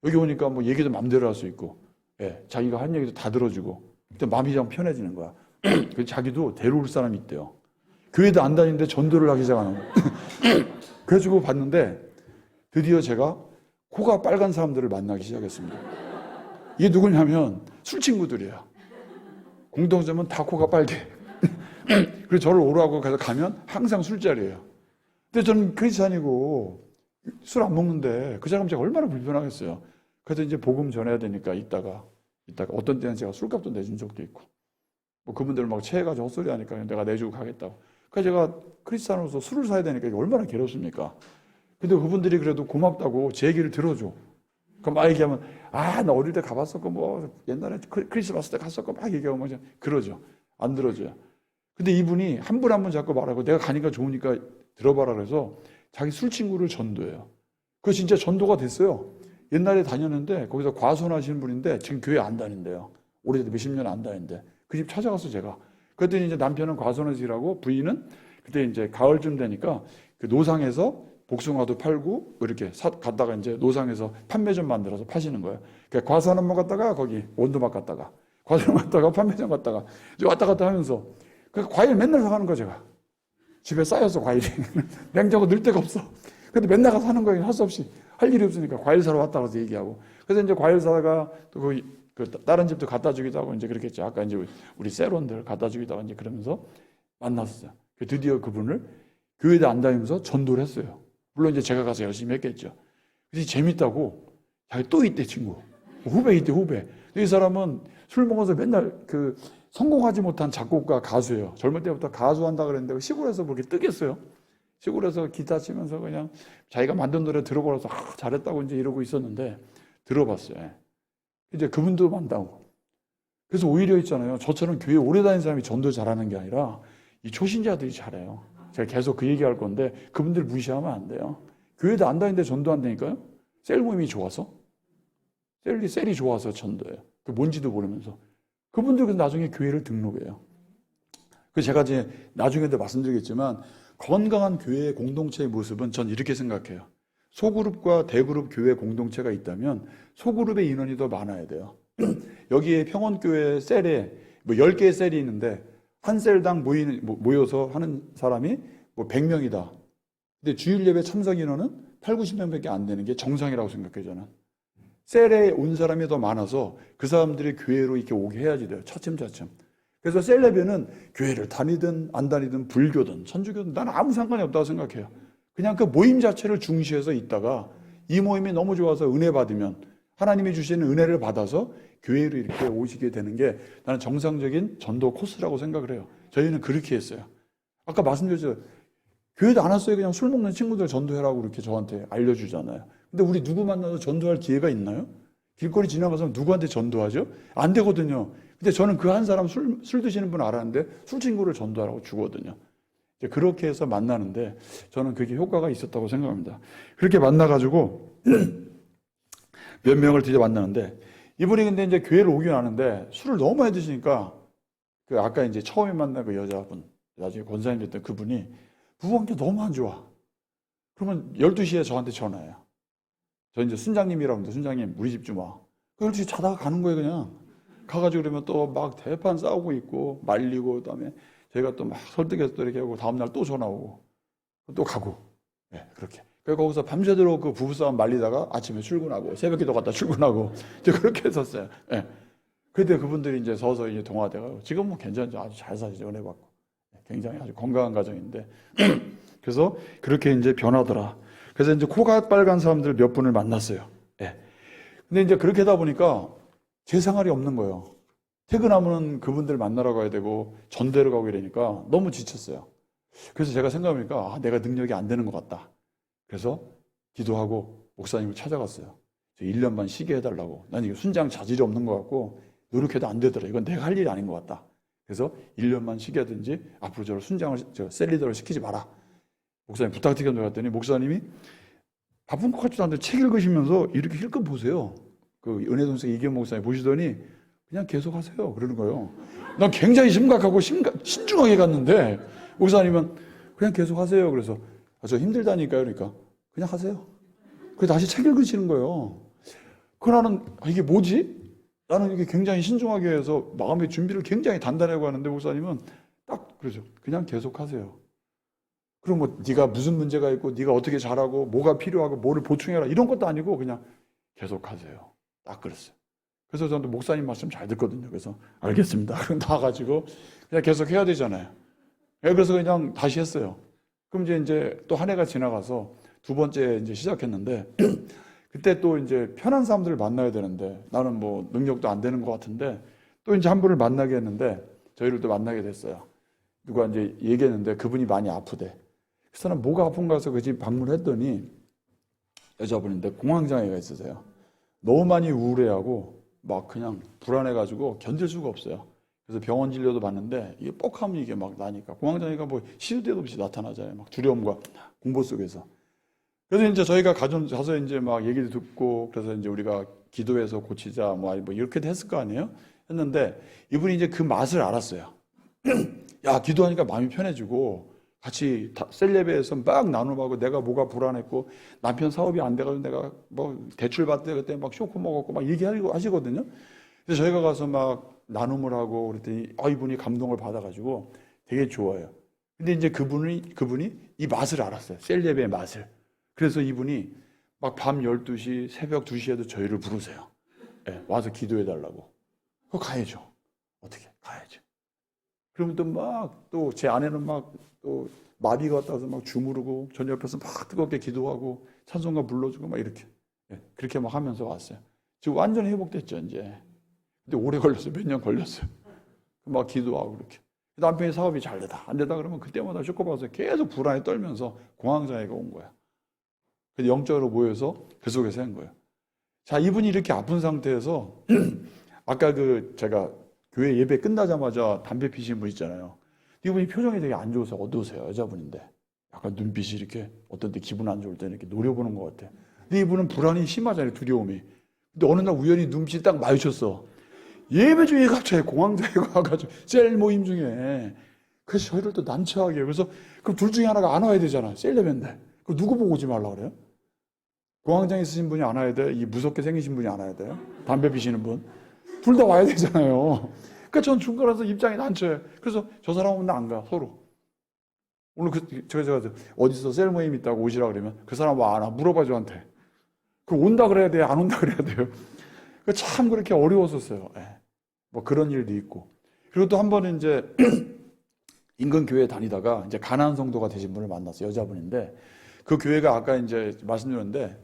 Speaker 1: 여기 오니까 뭐 얘기도 마음대로 할 수 있고, 예, 자기가 한 얘기도 다 들어주고, 그때 마음이 좀 편해지는 거야. 그래서 자기도 데려올 사람이 있대요. 교회도 안 다니는데 전도를 하기 시작하는 거예요. 그래가지고 봤는데 드디어 제가 코가 빨간 사람들을 만나기 시작했습니다. 이게 누구냐면 술 친구들이에요. 공통점은 다 코가 빨개. 그래서 저를 오라고 해서 가면 항상 술자리예요. 근데 저는 크리스찬이고 술 안 먹는데 그 사람 제가 얼마나 불편하겠어요. 그래서 이제 복음 전해야 되니까 이따가 어떤 때는 제가 술값도 내준 적도 있고 뭐 그분들 막 체해가지고 헛소리 하니까 내가 내주고 가겠다고. 그래서 제가 크리스찬으로서 술을 사야 되니까 이게 얼마나 괴롭습니까? 근데 그분들이 그래도 고맙다고 제 얘기를 들어줘. 그럼 막 얘기하면 나 어릴 때 가봤었고 뭐 옛날에 크리스마스 때 갔었고 막 얘기하고 막 그러죠. 안 들어줘요. 근데 이분이 한 분 한 분 자꾸 말하고 내가 가니까 좋으니까 들어봐라 그래서 자기 술 친구를 전도해요. 그거 진짜 전도가 됐어요. 옛날에 다녔는데 거기서 과손하시는 분인데 지금 교회 안 다닌대요. 오래돼도 몇십 년 안 다니는데 그 집 찾아갔어 제가. 그랬더니 이제 남편은 과손하시라고 부인은 그때 이제 가을쯤 되니까 그 노상에서 복숭아도 팔고 이렇게 갔다가 이제 노상에서 판매점 만들어서 파시는 거예요. 그러니까 과수 한번 갔다가 거기 원두막 갔다가 과수 갔다가 판매점 갔다가 이제 왔다 갔다 하면서 그 과일 맨날 사가는 거야 제가. 집에 쌓여서 과일이 냉장고 넣을 데가 없어. 근데 맨날 가서 하는 거예요. 할 수 없이 할 일이 없으니까 과일 사러 왔다 가서 얘기하고. 그래서 이제 과일 사다가 또 그 다른 집도 갖다 주기도 하고 이제 그렇겠죠. 아까 이제 우리 세론들 갖다 주기도 하고 이제 그러면서 만났어요. 드디어 그분을 교회도 안 다니면서 전도를 했어요. 물론 이제 제가 가서 열심히 했겠죠. 그래서 재밌다고 자기 또 있대 친구. 후배 있대 후배. 이 사람은 술 먹어서 맨날 그 성공하지 못한 작곡가 가수예요. 젊을 때부터 가수한다 그랬는데 시골에서 그렇게 뜨겠어요. 시골에서 기타 치면서 그냥 자기가 만든 노래 들어보라서 잘했다고 이제 이러고 있었는데 들어봤어요. 이제 그분도 만나고. 그래서 오히려 있잖아요. 저처럼 교회 오래 다닌 사람이 전도 잘하는 게 아니라 이 초신자들이 잘해요. 제가 계속 그 얘기할 건데 그분들 무시하면 안 돼요. 교회도 안 다니는데 전도한다니까요. 셀 모임이 좋아서. 셀이 좋아서 전도해요. 그 뭔지도 모르면서. 그분들 나중에 교회를 등록해요. 그래서 제가 이제 나중에도 말씀드리겠지만 건강한 교회의 공동체의 모습은 전 이렇게 생각해요. 소그룹과 대그룹 교회 공동체가 있다면 소그룹의 인원이 더 많아야 돼요. 여기에 평원교회 셀에 뭐 10개의 셀이 있는데 한 셀당 모여서 하는 사람이 뭐 100명이다. 근데 주일 예배 참석 인원은 8, 90명밖에 안 되는 게 정상이라고 생각해요, 저는. 셀에 온 사람이 더 많아서 그 사람들이 교회로 이렇게 오게 해야지 돼요. 차츰차츰. 그래서 셀레베는 교회를 다니든 안 다니든 불교든 천주교든 나는 아무 상관이 없다고 생각해요. 그냥 그 모임 자체를 중시해서 있다가 이 모임이 너무 좋아서 은혜 받으면 하나님이 주시는 은혜를 받아서 교회로 이렇게 오시게 되는 게 나는 정상적인 전도 코스라고 생각을 해요. 저희는 그렇게 했어요. 아까 말씀드렸죠. 교회도 안 왔어요. 그냥 술 먹는 친구들 전도해라고 이렇게 저한테 알려주잖아요. 근데 우리 누구 만나서 전도할 기회가 있나요? 길거리 지나가서 누구한테 전도하죠? 안 되거든요. 근데 저는 그 한 사람 술 드시는 분 알았는데 술 친구를 전도하라고 주거든요. 이제 그렇게 해서 만나는데 저는 그게 효과가 있었다고 생각합니다. 그렇게 만나가지고 몇 명을 드디어 만나는데 이분이 근데 이제 교회를 오긴 하는데 술을 너무 많이 드시니까 그 아까 이제 처음에 만난 그 여자분, 나중에 권사님 됐던 그분이 부부관계 너무 안 좋아. 그러면 12시에 저한테 전화해요. 저 이제 순장님이라고 하는데 순장님 우리 집 좀 와. 12시 자다가 가는 거예요 그냥. 가가지고 그러면 또 막 대판 싸우고 있고 말리고 그다음에 저희가 또 막 설득해서 또 이렇게 하고 다음날 또 전화 오고 또 가고 네, 그렇게. 그래서 거기서 밤새도록 그 부부싸움 말리다가 아침에 출근하고 새벽기도 갔다 출근하고 이제 그렇게 했었어요. 네. 그때 그분들이 이제 서서 이제 동화돼가지고 지금 뭐 괜찮죠. 아주 잘 사시죠. 은혜 받고. 굉장히 아주 건강한 가정인데 그래서 그렇게 이제 변하더라. 그래서 이제 코가 빨간 사람들 몇 분을 만났어요. 예. 근데 이제 그렇게 하다 보니까 제 생활이 없는 거예요. 퇴근하면 그분들 만나러 가야 되고 전대로 가고 이러니까 너무 지쳤어요. 그래서 제가 생각해보니까 내가 능력이 안 되는 것 같다. 그래서 기도하고 목사님을 찾아갔어요. 1년만 쉬게 해달라고. 난 이거 순장 자질이 없는 것 같고 노력해도 안 되더라. 이건 내가 할 일이 아닌 것 같다. 그래서 1년만 쉬게 하든지 앞으로 저를 순장을, 셀리더를 시키지 마라. 목사님 부탁드리겠다고 했더니 목사님이 바쁜 것 같지도 않은데 책 읽으시면서 이렇게 힐끔 보세요. 그 은혜동생 이기현 목사님 보시더니 그냥 계속 하세요. 그러는 거예요. 난 굉장히 심각하고 신중하게 갔는데 목사님은 그냥 계속 하세요. 그래서 저 힘들다니까요. 그러니까 그냥 하세요. 그래서 다시 책 읽으시는 거예요. 그 나는 이게 뭐지? 나는 이게 굉장히 신중하게 해서 마음의 준비를 굉장히 단단하게 하는데 목사님은 딱 그러죠. 그냥 계속 하세요. 그럼 뭐 네가 무슨 문제가 있고 네가 어떻게 잘하고 뭐가 필요하고 뭐를 보충해라 이런 것도 아니고 그냥 계속 하세요. 딱 그랬어요. 그래서 저는 목사님 말씀 잘 듣거든요. 그래서 알겠습니다. 그럼 나가지고 그냥 계속 해야 되잖아요. 그래서 그냥 다시 했어요. 그럼 이제 또 한 해가 지나가서 두 번째 이제 시작했는데 그때 또 이제 편한 사람들을 만나야 되는데 나는 뭐 능력도 안 되는 것 같은데 또 이제 한 분을 만나게 했는데 저희를 또 만나게 됐어요. 누가 이제 얘기했는데 그분이 많이 아프대. 그래서 나는 뭐가 아픈가 해서 그 집 방문을 했더니 여자분인데 공황장애가 있으세요. 너무 많이 우울해하고 막 그냥 불안해가지고 견딜 수가 없어요. 그래서 병원 진료도 받는데 이게 뻑하면 이게 막 나니까 공황장애가 뭐 시도 때도 없이 나타나잖아요. 막 두려움과 공포 속에서. 그래서 이제 저희가 가서 이제 막 얘기를 듣고 그래서 이제 우리가 기도해서 고치자 뭐 이렇게 했을 거 아니에요? 했는데 이분이 이제 그 맛을 알았어요. 야, 기도하니까 마음이 편해지고 같이 셀레베에서 막 나눔하고 내가 뭐가 불안했고 남편 사업이 안 돼가지고 내가 뭐 대출 받을 때 그때 막 쇼크 먹었고 막 얘기하고 하시거든요. 그래서 저희가 가서 막 나눔을 하고 그랬더니 이분이 감동을 받아가지고 되게 좋아요. 근데 이제 그분이 이 맛을 알았어요. 셀레베의 맛을. 그래서 이분이 막 밤 12시, 새벽 2시에도 저희를 부르세요. 네, 와서 기도해달라고. 그거 가야죠. 어떻게? 가야죠. 그러면 또 제 아내는 막 또 마비가 왔다 서 막 주무르고 전 옆에서 막 뜨겁게 기도하고 찬송가 불러주고 막 이렇게. 네, 그렇게 막 하면서 왔어요. 지금 완전히 회복됐죠, 이제. 근데 오래 걸렸어요. 몇 년 걸렸어요. 막 기도하고 그렇게. 남편이 사업이 잘 되다, 안 되다 그러면 그때마다 쇼크받아서 계속 불안에 떨면서 공황장애가 온 거야. 그래서 영적으로 모여서 그 속에서 한 거예요. 자, 이분이 이렇게 아픈 상태에서 아까 제가 교회 예배 끝나자마자 담배 피신 분 있잖아요. 이분이 표정이 되게 안 좋으세요. 어두우세요. 여자분인데. 약간 눈빛이 이렇게 어떤 때 기분 안 좋을 때는 이렇게 노려보는 것 같아. 근데 이분은 불안이 심하잖아요. 두려움이. 근데 어느 날 우연히 눈빛이 딱 마주쳤어. 예배 중에 갑자기 공황장애가 와가지고 셀 모임 중에. 그래서 저희를 또 난처하게 해요. 그래서 그럼 둘 중에 하나가 안 와야 되잖아. 셀레벤데. 그럼 누구 보고 오지 말라 그래요? 공황장애 있으신 분이 안 와야 돼? 이 무섭게 생기신 분이 안 와야 돼요? 담배 피시는 분? 둘 다 와야 되잖아요. 그러니까 전 중간에서 입장이 난처해요. 그래서 저 사람 오면 나 안 가, 서로. 오늘 제가 어디서 셀 모임 있다고 오시라 그러면 그 사람 와, 안 와? 물어봐 저한테. 그 온다 그래야 돼요? 안 온다 그래야 돼요? 참 그렇게 어려웠었어요. 예. 뭐 그런 일도 있고. 그리고 또 한 번은 이제 인근 교회 다니다가 이제 가나안 성도가 되신 분을 만났어요. 여자분인데 그 교회가 아까 이제 말씀드렸는데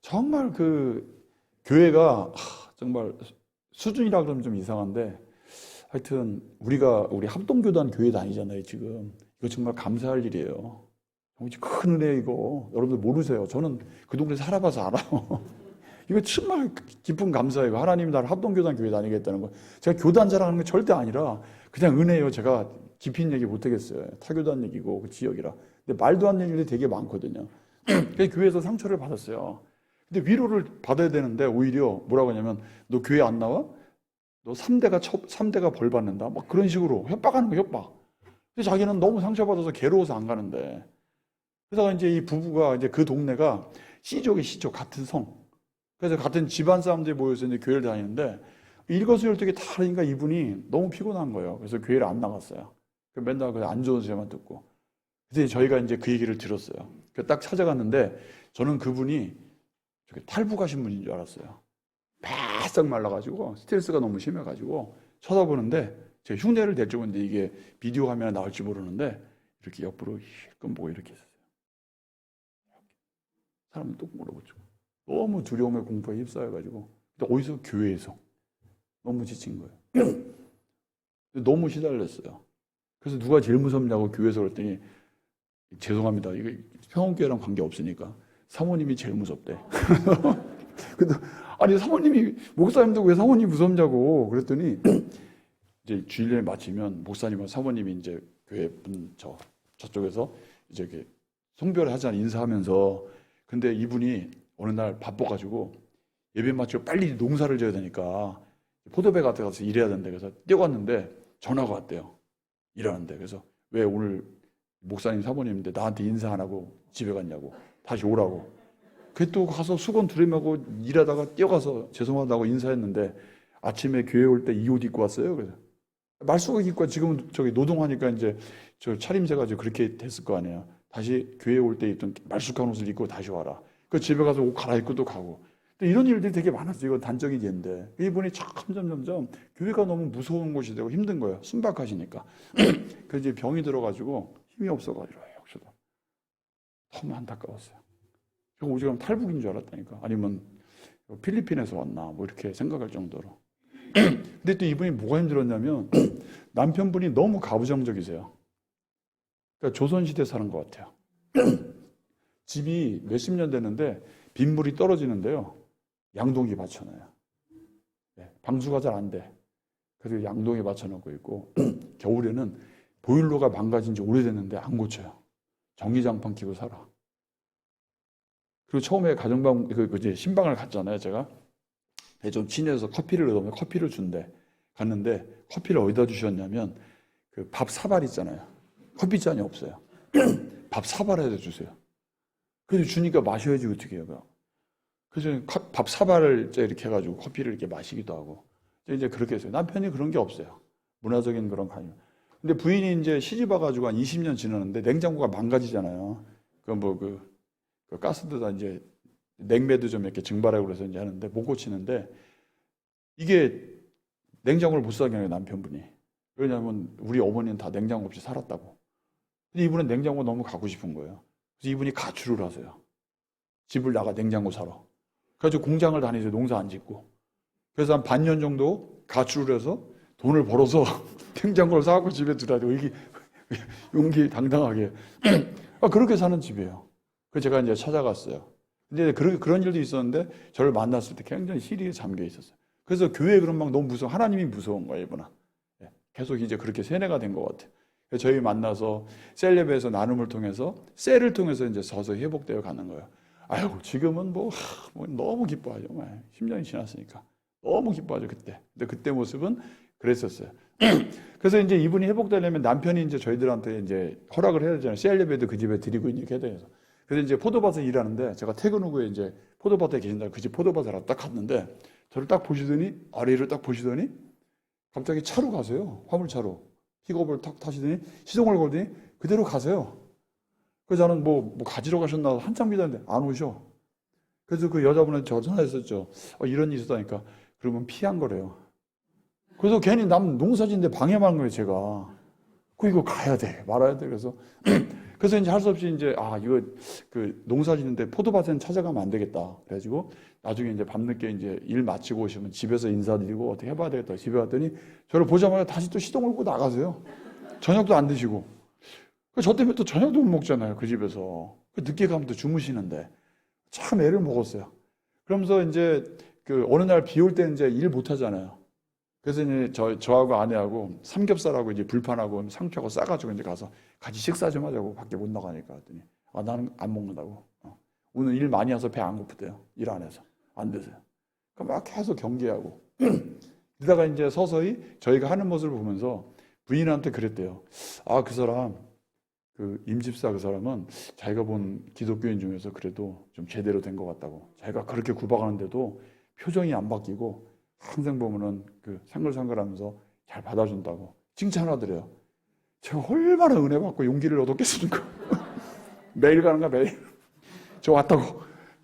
Speaker 1: 정말 그 교회가 정말 수준이라 그러면 좀 이상한데 하여튼 우리 합동교단 교회 다니잖아요 지금. 이거 정말 감사할 일이에요. 정말 큰 은혜 이거. 여러분들 모르세요. 저는 그 동네 살아봐서 알아요. 이거 정말 기쁜 감사예요. 하나님이 나를 합동교단 교회 다니겠다는 거. 제가 교단 자랑하는 게 절대 아니라 그냥 은혜예요. 제가 깊이 얘기 못 하겠어요. 타교단 얘기고 그 지역이라. 근데 말도 안 되는 일이 되게 많거든요. 그래서 교회에서 상처를 받았어요. 근데 위로를 받아야 되는데 오히려 뭐라고 하냐면 너 교회 안 나와? 너 3대가 벌 받는다. 막 그런 식으로 협박하는 거 협박. 근데 자기는 너무 상처받아서 괴로워서 안 가는데. 그래서 이제 이 부부가 이제 그 동네가 C족이 C족 같은 성. 그래서 같은 집안 사람들이 모여서 이제 교회를 다니는데 일거수일투족이 다 하니까 이분이 너무 피곤한 거예요. 그래서 교회를 안 나갔어요. 맨날 그 안 좋은 소리만 듣고. 그래서 저희가 이제 그 얘기를 들었어요. 딱 찾아갔는데 저는 그분이 탈북하신 분인 줄 알았어요. 바싹 말라가지고 스트레스가 너무 심해가지고 쳐다보는데 제가 흉내를 댈 줄 알았는데 이게 비디오 화면에 나올지 모르는데 이렇게 옆으로 힐끔 보고 이렇게 했어요. 사람은 또 물어보죠. 너무 두려움에 공포에 휩싸여가지고 어디서 교회에서 너무 지친 거예요. 너무 시달렸어요. 그래서 누가 제일 무섭냐고 교회에서 그랬더니 죄송합니다. 이거 평원교회랑 관계 없으니까 사모님이 제일 무섭대. 근데 아니 사모님이 목사님도 왜 사모님이 무섭냐고 그랬더니 이제 주일에 마치면 목사님과 사모님이 이제 교회 분 저쪽에서 이제 이렇게 송별을 하잖아 인사하면서 근데 이분이 어느 날 바빠가지고 예배 마치고 빨리 농사를 져야 되니까 포도배 같은 데 가서 일해야 된대. 그래서 뛰어갔는데 전화가 왔대요. 일하는데. 그래서 왜 오늘 목사님 사모님인데 나한테 인사 안 하고 집에 갔냐고. 다시 오라고. 그 또 가서 수건 두리마고 일하다가 뛰어가서 죄송하다고 인사했는데 아침에 교회 올 때 이 옷 입고 왔어요. 그래서 말쑥하게 입고 지금은 저기 노동하니까 이제 저 차림새 가지고 그렇게 됐을 거 아니에요. 다시 교회 올 때 입던 말쑥한 옷을 입고 다시 와라. 그 집에 가서 옷 갈아입고 또 가고. 이런 일들이 되게 많았어요. 이건 단적인 예인데 이분이 점점 교회가 너무 무서운 곳이 되고 힘든 거예요. 순박하시니까. 그래서 이제 병이 들어가지고 힘이 없어가지고 혹시도 너무 안타까웠어요. 오죽하면 탈북인 줄 알았다니까. 아니면 필리핀에서 왔나 뭐 이렇게 생각할 정도로. 근데 또 이분이 뭐가 힘들었냐면 남편분이 너무 가부장적이세요. 그러니까 조선시대 사는 것 같아요. 집이 몇십 년 됐는데 빗물이 떨어지는데요. 양동이 받쳐놔요. 방수가 잘 안 돼. 그래서 양동이 받쳐놓고 있고 겨울에는 보일러가 망가진 지 오래됐는데 안 고쳐요. 전기장판 끼고 살아. 그리고 처음에 가정방 이제 신방을 갔잖아요. 제가 좀 친해서 커피를 얻으면 커피를 준대. 갔는데 커피를 어디다 주셨냐면 그 밥 사발 있잖아요. 커피잔이 없어요. 밥 사발에다 주세요. 그래서 주니까 마셔야지 어떻게 해요. 그래서 밥 사발을 이렇게 해가지고 커피를 이렇게 마시기도 하고 이제 그렇게 했어요. 남편이 그런 게 없어요. 문화적인 그런 관념. 근데 부인이 이제 시집 와가지고 한 20년 지났는데 냉장고가 망가지잖아요. 그 가스드다 이제 냉매도 좀 이렇게 증발하고 그래서 이제 하는데 못 고치는데 이게 냉장고를 못 사게 해요 남편분이. 왜냐하면 우리 어머니는 다 냉장고 없이 살았다고. 근데 이분은 냉장고 너무 가고 싶은 거예요. 그래서 이분이 가출을 하세요. 집을 나가 냉장고 사러. 그래서 공장을 다니세요. 농사 안 짓고. 그래서 한 반년 정도 가출을 해서 돈을 벌어서 냉장고를 사갖고 집에 두라고 이게 용기 당당하게. 그렇게 사는 집이에요. 그래서 제가 이제 찾아갔어요. 근데 그런 일도 있었는데 저를 만났을 때 굉장히 시리에 잠겨 있었어요. 그래서 교회 그런 막 너무 무서워. 하나님이 무서운 거예요, 이분아. 계속 이제 그렇게 세뇌가 된 것 같아요. 저희 만나서 셀 예배에서 나눔을 통해서 셀을 통해서 이제 서서히 회복되어 가는 거예요. 아유, 지금은 뭐 너무 기뻐하죠. 10년이 지났으니까. 너무 기뻐하죠, 그때. 근데 그때 모습은 그랬었어요. 그래서 이제 이분이 회복되려면 남편이 이제 저희들한테 이제 허락을 해야 되잖아요. 셀 예배도 그 집에 드리고 이렇게 해야 돼서. 그래서 이제 포도밭에 일하는데 제가 퇴근 후에 이제 포도밭에 계신다. 그 집 포도밭에 딱 갔는데 저를 딱 보시더니 아래를 딱 보시더니 갑자기 차로 가세요. 화물차로. 픽업을 탁 타시더니 시동을 걸더니 그대로 가세요. 그래서 저는 뭐 가지러 가셨나 한참 기다렸는데 안 오셔. 그래서 그 여자분한테 저 전화했었죠. 이런 일이 있었다니까. 그러면 피한 거래요. 그래서 괜히 남 농사짓는데 방해만 한 거예요, 제가. 이거 가야 돼, 말아야 돼. 그래서 이제 할 수 없이 이제, 이거 그 농사짓는데 포도밭에는 찾아가면 안 되겠다. 그래가지고 나중에 이제 밤늦게 이제 일 마치고 오시면 집에서 인사드리고 어떻게 해봐야 되겠다. 집에 왔더니 저를 보자마자 다시 또 시동을 끄고 나가세요. 저녁도 안 드시고. 저 때문에 또 저녁도 못 먹잖아요, 그 집에서. 늦게 가면 또 주무시는데. 참 애를 먹었어요. 그러면서 이제 그 어느 날 비 올 때 이제 일 못 하잖아요. 그래서 이제 저하고 아내하고 삼겹살하고 이제 불판하고 상추하고 싸가지고 이제 가서 같이 식사 좀 하자고 밖에 못 나가니까 했더니 나는 안 먹는다고. 오늘 일 많이 해서 배 안 고프대요. 일 안 해서. 안 드세요. 그러니까 막 계속 경계하고. 그러다가 이제 서서히 저희가 하는 모습을 보면서 부인한테 그랬대요. 그 사람, 그 임집사 그 사람은 자기가 본 기독교인 중에서 그래도 좀 제대로 된 것 같다고. 자기가 그렇게 구박하는데도 표정이 안 바뀌고 항상 보면은 그 상글상글하면서 잘 받아준다고 칭찬하더래요. 제가 얼마나 은혜 받고 용기를 얻었겠습니까? 매일 가는가 매일. 저 왔다고.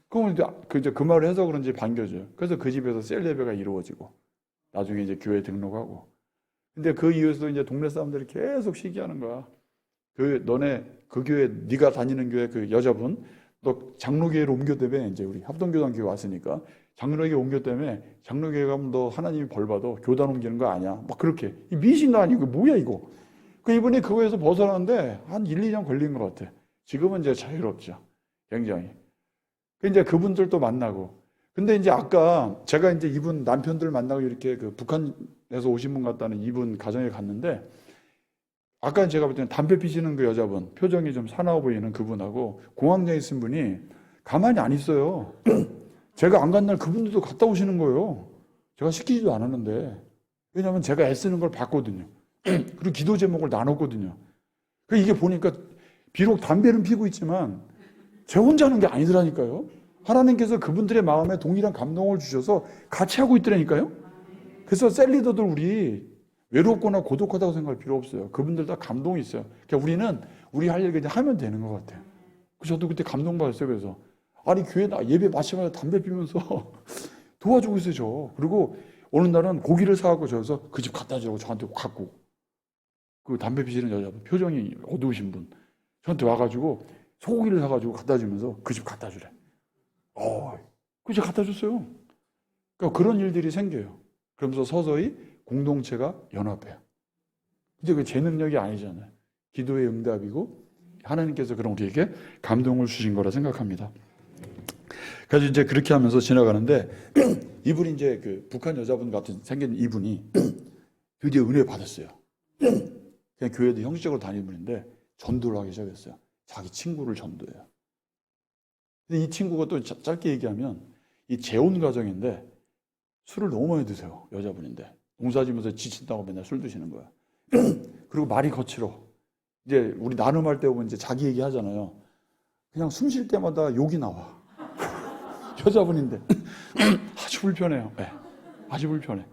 Speaker 1: 그러면 이제 그 말을 해서 그런지 반겨줘요. 그래서 그 집에서 셀 예배가 이루어지고 나중에 이제 교회 등록하고. 근데 그 이후에서도 이제 동네 사람들이 계속 시기하는 거야. 너네 그 교회 네가 다니는 교회 그 여자분 너 장로교회로 옮겼다며. 이제 우리 합동교단 교회 왔으니까 장로교회 옮겼다며. 장로교회 가면 너 하나님이 벌 받아. 교단 옮기는 거 아니야. 막 그렇게. 이 미신도 아니고 뭐야 이거. 이분이 그거에서 벗어나는데 한 1, 2년 걸린 것 같아. 지금은 이제 자유롭죠. 굉장히. 이제 그분들도 만나고. 근데 이제 아까 제가 이제 이분 남편들 만나고 이렇게 그 북한에서 오신 분 같다는 이분 가정에 갔는데 아까 제가 볼 때는 담배 피시는 그 여자분, 표정이 좀 사나워 보이는 그분하고 공황장애 있은 분이 가만히 안 있어요. 제가 안 간 날 그분들도 갔다 오시는 거예요. 제가 시키지도 않았는데. 왜냐하면 제가 애쓰는 걸 봤거든요. 그리고 기도 제목을 나눴거든요. 이게 보니까 비록 담배는 피고 있지만 제 혼자 하는 게 아니더라니까요. 하나님께서 그분들의 마음에 동일한 감동을 주셔서 같이 하고 있더라니까요. 그래서 셀리더들 우리 외롭거나 고독하다고 생각할 필요 없어요. 그분들 다 감동이 있어요. 그러니까 우리는 우리 할 일 그냥 하면 되는 것 같아요. 저도 그때 감동받았어요. 그래서 아니 교회 예배 마치마자 담배 피면서 도와주고 있어요. 저. 그리고 어느 날은 고기를 사갖고 저기서 그 집 갖다 주라고 저한테 갖고 그 담배 피시는 여자분 표정이 어두우신 분 저한테 와가지고 소고기를 사가지고 갖다 주면서 그 집 갖다 주래. 그 집 갖다 줬어요. 그러니까 그런 일들이 생겨요. 그러면서 서서히 공동체가 연합해요. 이제 그 제 능력이 아니잖아요. 기도의 응답이고 하나님께서 그런 우리에게 감동을 주신 거라 생각합니다. 그래서 이제 그렇게 하면서 지나가는데 이분이 이제 그 북한 여자분 같은 생긴 이분이 드디어 은혜 받았어요. 그냥 교회도 형식적으로 다니는 분인데 전도를 하기 시작했어요. 자기 친구를 전도해요. 근데 이 친구가 또 짧게 얘기하면 이 재혼 가정인데 술을 너무 많이 드세요. 여자분인데. 농사지면서 지친다고 맨날 술 드시는 거야. 그리고 말이 거칠어. 이제 우리 나눔할 때 보면 이제 자기 얘기 하잖아요. 그냥 숨 쉴 때마다 욕이 나와. 여자분인데. 아주 불편해요. 네. 아주 불편해.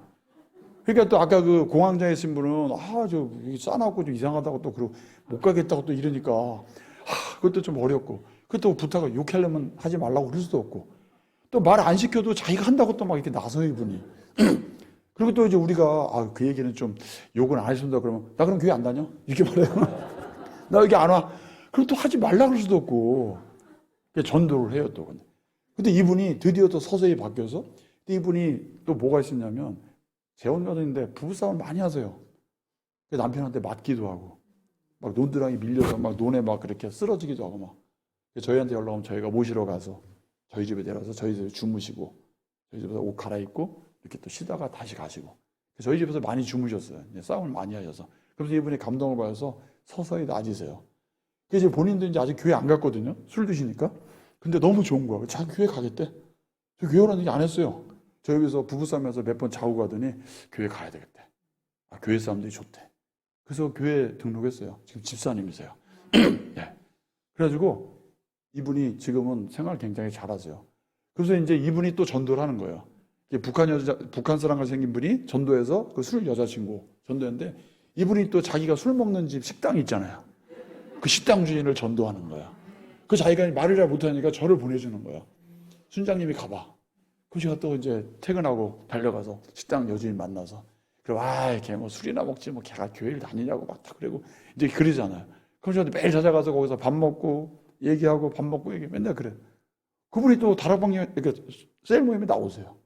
Speaker 1: 그러니까 또 아까 그 공황장애 있는 분은 저 싸나고 좀 이상하다고 또 그러고 못 가겠다고 또 이러니까 그것도 좀 어렵고 그것도 부탁을 욕하려면 하지 말라고 그럴 수도 없고 또 말 안 시켜도 자기가 한다고 또 막 이렇게 나서요 이분이. 그리고 또 이제 우리가 그 얘기는 좀 욕은 안 했습니다 그러면 나 그럼 교회 안 다녀? 이렇게 말해요. 나 여기 안 와. 그럼 또 하지 말라고 그럴 수도 없고 전도를 해요 또. 근데 이분이 드디어 또 서서히 바뀌어서 이분이 또 뭐가 있었냐면 재혼가정인데 부부싸움을 많이 하세요. 남편한테 맞기도 하고 막 논두렁이 밀려서 막 논에 막 그렇게 쓰러지기도 하고 막 저희한테 연락 오면 저희가 모시러 가서 저희 집에 내려서 저희 집에 주무시고 저희 집에서 옷 갈아입고 이렇게 또 쉬다가 다시 가시고 저희 집에서 많이 주무셨어요. 싸움을 많이 하셔서. 그래서 이분이 감동을 받아서 서서히 나아지세요. 그래서 본인도 이제 아직 교회 안 갔거든요. 술 드시니까. 근데 너무 좋은 거야. 자기 교회 가겠대. 저 교회 오라는 얘기 안 했어요. 저 여기서 부부싸움에서 몇 번 자고 가더니 교회 가야 되겠대. 교회 사람들이 좋대. 그래서 교회 등록했어요. 지금 집사님이세요. 네. 그래가지고 이분이 지금은 생활 굉장히 잘하세요. 그래서 이제 이분이 또 전도를 하는 거예요. 북한 사람과 생긴 분이 전도해서 그 술 여자친구 전도했는데 이분이 또 자기가 술 먹는 집 식당이 있잖아요. 그 식당 주인을 전도하는 거야. 그 자기가 말을 잘 못하니까 저를 보내주는 거야. 순장님이 가봐. 그럼 제가 또 이제 퇴근하고 달려가서 식당 여주인 만나서 그럼 걔 뭐 술이나 먹지 뭐 걔가 교회를 다니냐고 막 다 그러고 이제 그러잖아요. 그럼 저도 매일 찾아가서 거기서 밥 먹고 얘기하고 밥 먹고 얘기 맨날 그래. 그분이 또 다락방 그러니까 셀 모임에 나오세요.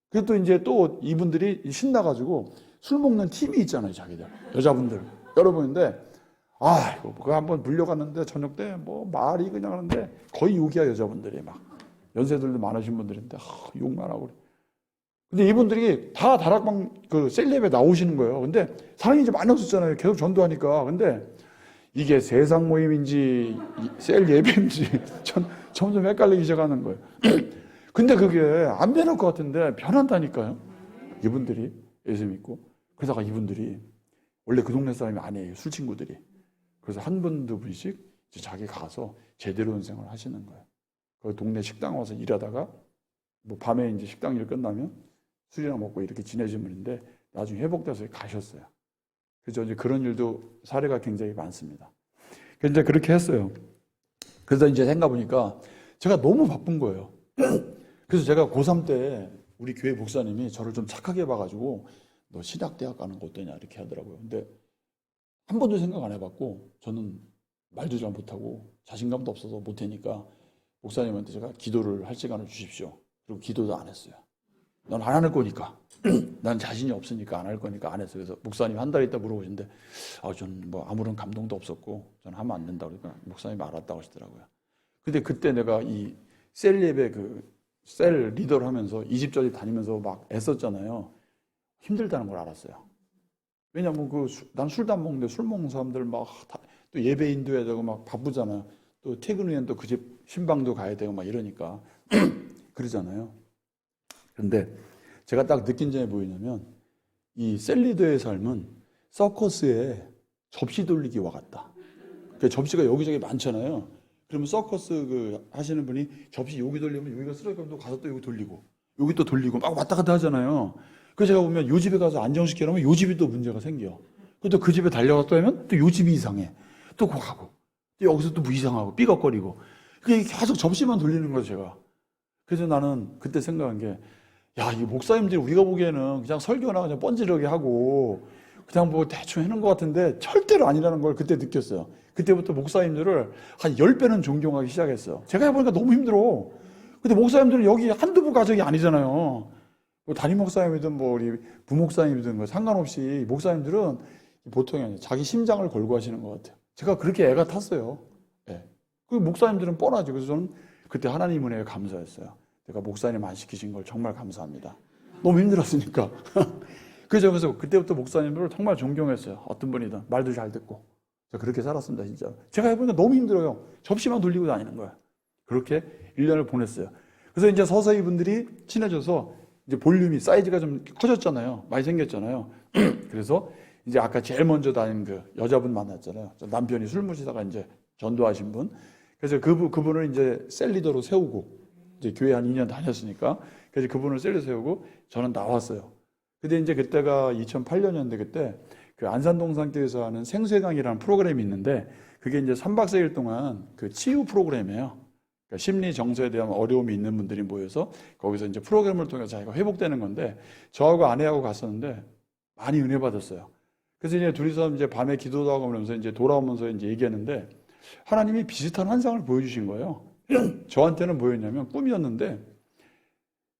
Speaker 1: 그리고 또 이제 또 이분들이 신나가지고 술 먹는 팀이 있잖아요, 자기들 여자분들 여러분인데 이거 그거 한번 물려갔는데 저녁 때 뭐 말이 그냥 하는데 거의 욕이야 여자분들이 막 연세들도 많으신 분들인데 욕만 하고 그래. 근데 이분들이 다 다락방 그 셀럽에 나오시는 거예요. 근데 사람이 이제 많이 없었잖아요. 계속 전도하니까. 근데 이게 세상 모임인지 셀 예배인지 점점 헷갈리기 시작하는 거예요. 근데 그게 안 변할 것 같은데 변한다니까요. 이분들이 예수 믿고. 그러다가 이분들이 원래 그 동네 사람이 아니에요. 술 친구들이. 그래서 한 분, 두 분씩 이제 자기 가서 제대로 된 생활을 하시는 거예요. 그 동네 식당 와서 일하다가 뭐 밤에 이제 식당 일 끝나면 술이나 먹고 이렇게 지내신 분인데 나중에 회복돼서 가셨어요. 그래서 이제 그런 일도 사례가 굉장히 많습니다. 그래서 이제 그렇게 했어요. 그래서 이제 생각해보니까 제가 너무 바쁜 거예요. 그래서 제가 고3 때 우리 교회 목사님이 저를 좀 착하게 봐가지고 너 신학대학 가는 거 어떠냐 이렇게 하더라고요. 근데 한 번도 생각 안 해봤고 저는 말도 잘 못하고 자신감도 없어서 못하니까 목사님한테 제가 기도를 할 시간을 주십시오. 그리고 기도도 안 했어요. 넌 안 할 거니까. 난 자신이 없으니까 안 할 거니까 안 했어요. 그래서 목사님 한 달 있다 물어보시는데 저는 뭐 아무런 감동도 없었고 저는 하면 안 된다고 그러니까 목사님이 알았다고 하시더라고요. 근데 그때 내가 이 셀 예배 셀 리더를 하면서 20절이 다니면서 막 애썼잖아요. 힘들다는 걸 알았어요. 왜냐면 난 술도 안 먹는데 술 먹는 사람들 막 또 예배 인도해야 되고 막 바쁘잖아요. 또 퇴근 후에는 또 그 집 신방도 가야 되고 막 이러니까 그러잖아요. 그런데 제가 딱 느낀 점이 뭐였냐면 이 셀리더의 삶은 서커스에 접시 돌리기와 같다. 그러니까 접시가 여기저기 많잖아요. 그러면 서커스 하시는 분이 접시 여기 돌리면 여기가 쓰러지면 또 가서 또 여기 돌리고 여기 또 돌리고 막 왔다 갔다 하잖아요. 그래서 제가 보면 요 집에 가서 안정시키려면 요 집이 또 문제가 생겨. 또 그 집에 달려갔다 하면 또 요 집이 이상해. 또 거 가고 또 여기서 또 뭐 이상하고 삐걱거리고 그게 계속 접시만 돌리는 거죠, 제가. 그래서 나는 그때 생각한 게 이 목사님들이 우리가 보기에는 그냥 설교나 그냥 뻔지르게 하고 그냥 뭐 대충 해놓은 것 같은데 절대로 아니라는 걸 그때 느꼈어요. 그때부터 목사님들을 한 10배는 존경하기 시작했어요. 제가 해보니까 너무 힘들어. 근데 목사님들은 여기 한두 부 가정이 아니잖아요. 뭐 담임 목사님이든 뭐 우리 부목사님이든 뭐 상관없이 목사님들은 보통이 아니에요. 자기 심장을 걸고 하시는 것 같아요. 제가 그렇게 애가 탔어요. 그 목사님들은 뻔하죠. 그래서 저는 그때 하나님 은혜에 감사했어요. 내가 목사님 안 시키신 걸 정말 감사합니다. 너무 힘들었으니까. 그래서 그때부터 목사님들을 정말 존경했어요. 어떤 분이든 말도 잘 듣고. 저 그렇게 살았습니다, 진짜. 제가 해보니까 너무 힘들어요. 접시만 돌리고 다니는 거야. 그렇게 1년을 보냈어요. 그래서 이제 서서히 분들이 친해져서 이제 볼륨이 사이즈가 좀 커졌잖아요. 많이 생겼잖아요. 그래서 이제 아까 제일 먼저 다닌 그 여자분 만났잖아요. 남편이 술 마시다가 이제 전도하신 분. 그래서 그분을 이제 셀리더로 세우고 이제 교회 한 2년 다녔으니까 그래서 그분을 셀리더 세우고 저는 나왔어요. 근데 이제 그때가 2008년이었는데 그때 그 안산동산교회에서 하는 생수의강이라는 프로그램이 있는데 그게 이제 3박 4일 동안 그 치유 프로그램이에요. 그러니까 심리 정서에 대한 어려움이 있는 분들이 모여서 거기서 이제 프로그램을 통해서 자기가 회복되는 건데 저하고 아내하고 갔었는데 많이 은혜 받았어요. 그래서 이제 둘이서 이제 밤에 기도도 하고 그러면서 이제 돌아오면서 이제 얘기했는데 하나님이 비슷한 환상을 보여주신 거예요. 저한테는 뭐였냐면 꿈이었는데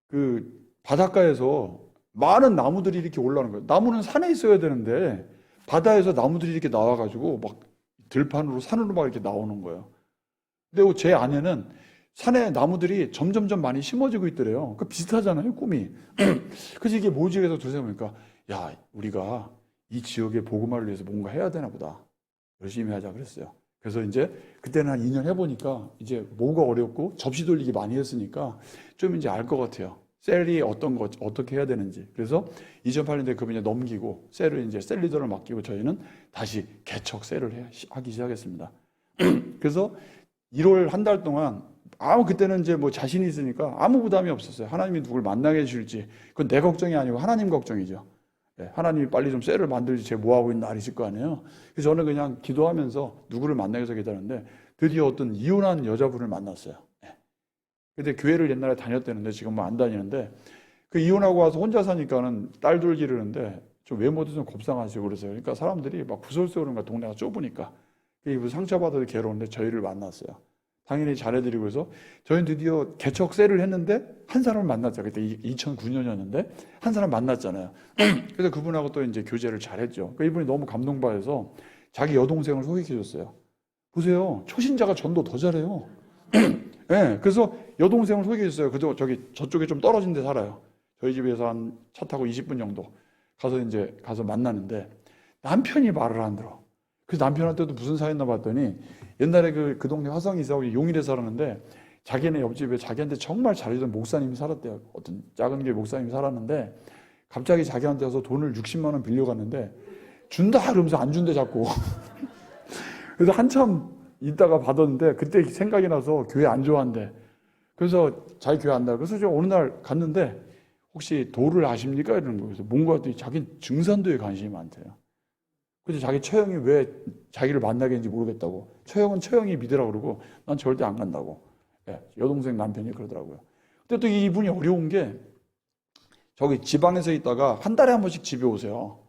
Speaker 1: 그 바닷가에서 많은 나무들이 이렇게 올라오는 거예요. 나무는 산에 있어야 되는데 바다에서 나무들이 이렇게 나와가지고 막 들판으로 산으로 막 이렇게 나오는 거예요. 근데 제 아내는 산에 나무들이 점점점 많이 심어지고 있더래요. 그 비슷하잖아요, 꿈이. 그래서 이게 뭐지? 그래서 둘이 보니까 우리가 이 지역의 복음화를 위해서 뭔가 해야 되나 보다. 열심히 하자 그랬어요. 그래서 이제 그때는 한 2년 해보니까 이제 뭐가 어렵고 접시 돌리기 많이 했으니까 좀 이제 알 것 같아요. 셀이 어떻게 해야 되는지. 그래서 2008년도에 그분이 넘기고 셀을 이제 셀 리더를 맡기고 저희는 다시 개척 셀을 하기 시작했습니다. 그래서 1월 한 달 동안 그때는 이제 뭐 자신이 있으니까 아무 부담이 없었어요. 하나님이 누굴 만나게 해줄지. 그건 내 걱정이 아니고 하나님 걱정이죠. 하나님이 빨리 좀 셀을 만들지 쟤 뭐하고 있는 날이 있을 거 아니에요. 그래서 저는 그냥 기도하면서 누구를 만나기 위해서 기도하는데 드디어 어떤 이혼한 여자분을 만났어요. 근데 교회를 옛날에 다녔다는데 지금은 안 다니는데 그 이혼하고 와서 혼자 사니까는 딸 둘 기르는데 좀 외모도 좀 곱상하시고 그러세요. 그러니까 사람들이 막 구설수고 그런 거야. 동네가 좁으니까. 상처받아도 괴로운데 저희를 만났어요. 당연히 잘해드리고 해서 저희는 드디어 개척세를 했는데 한 사람을 만났죠. 그때 2009년이었는데 한 사람 만났잖아요. 그래서 그분하고 또 이제 교제를 잘했죠. 그러니까 이분이 너무 감동받아서 자기 여동생을 소개해줬어요. 보세요. 초신자가 전도 더 잘해요. 네, 그래서 여동생을 소개해줬어요. 그저 저쪽에 좀 떨어진 데 살아요. 저희 집에서 한 차 타고 20분 정도 가서 만나는데 남편이 말을 안 들어. 그래서 남편한테도 무슨 사이였나 봤더니 옛날에 그 동네 화성이 있어 용인에 살았는데 자기네 옆집에 자기한테 정말 잘해주던 목사님이 살았대요. 어떤 작은 게 목사님이 살았는데 갑자기 자기한테 와서 돈을 60만 원 빌려갔는데 준다 그러면서 안 준대 자꾸. 그래서 한참 있다가 받았는데 그때 생각이 나서 교회 안 좋아한대. 그래서 자기 교회 안 나가. 그래서 저 어느 날 갔는데 혹시 도를 아십니까? 이러는 거예요. 그래서 뭔가 했더니 자기 증산도에 관심이 많대요. 그래서 자기 처형이 왜 자기를 만나게 했는지 모르겠다고. 처형은 처형이 믿으라고 그러고 난 절대 안 간다고. 여동생 남편이 그러더라고요. 근데 또 이분이 어려운 게 저기 지방에서 있다가 한 달에 한 번씩 집에 오세요.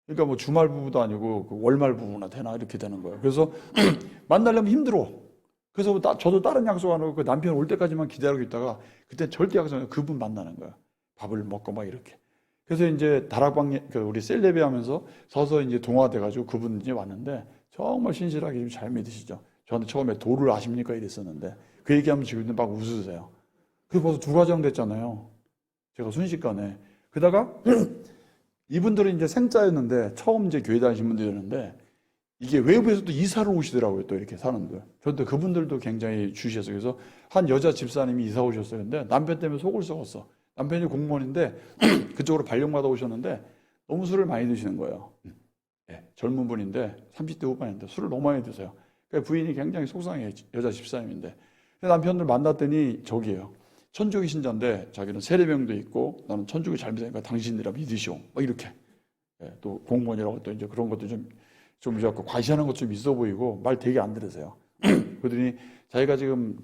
Speaker 1: 그러니까 뭐 주말 부부도 아니고 그 월말 부부나 되나 이렇게 되는 거예요. 그래서 만나려면 힘들어. 그래서 저도 다른 약속 안 하고 그 남편 올 때까지만 기다리고 있다가 그때 절대 약속 안 하고 그분 만나는 거야. 밥을 먹고 막 이렇게. 그래서 이제 다락방 우리 셀레비 하면서 서서 이제 동화돼가지고 그분 이제 왔는데 정말 신실하게 좀 잘 믿으시죠. 저한테 처음에 도를 아십니까? 이랬었는데 그 얘기하면 지금 막 웃으세요. 그게 벌써 2가정 됐잖아요. 제가 순식간에. 그러다가 이분들은 이제 생자였는데 처음 이제 교회 다니신 분들이었는데 이게 외부에서도 이사를 오시더라고요. 또 이렇게 사는들. 그런데 그분들도 굉장히 주시했어요. 그래서 한 여자 집사님이 이사 오셨어요. 근데 남편 때문에 속을 썩었어. 남편이 공무원인데 그쪽으로 발령받아 오셨는데 너무 술을 많이 드시는 거예요. 젊은 분인데 30대 후반인데 술을 너무 많이 드세요. 그러니까 부인이 굉장히 속상해요. 여자 집사님인데. 남편들 만났더니 저기예요. 천주교 신자인데 자기는 세례명도 있고 나는 천주교 잘 믿으니까 당신들이라 믿으시오. 막 이렇게. 또 공무원이라고 또 이제 그런 것도 좀 자꾸 과시하는 것 좀 있어 보이고 말 되게 안 들으세요. 그러더니 자기가 지금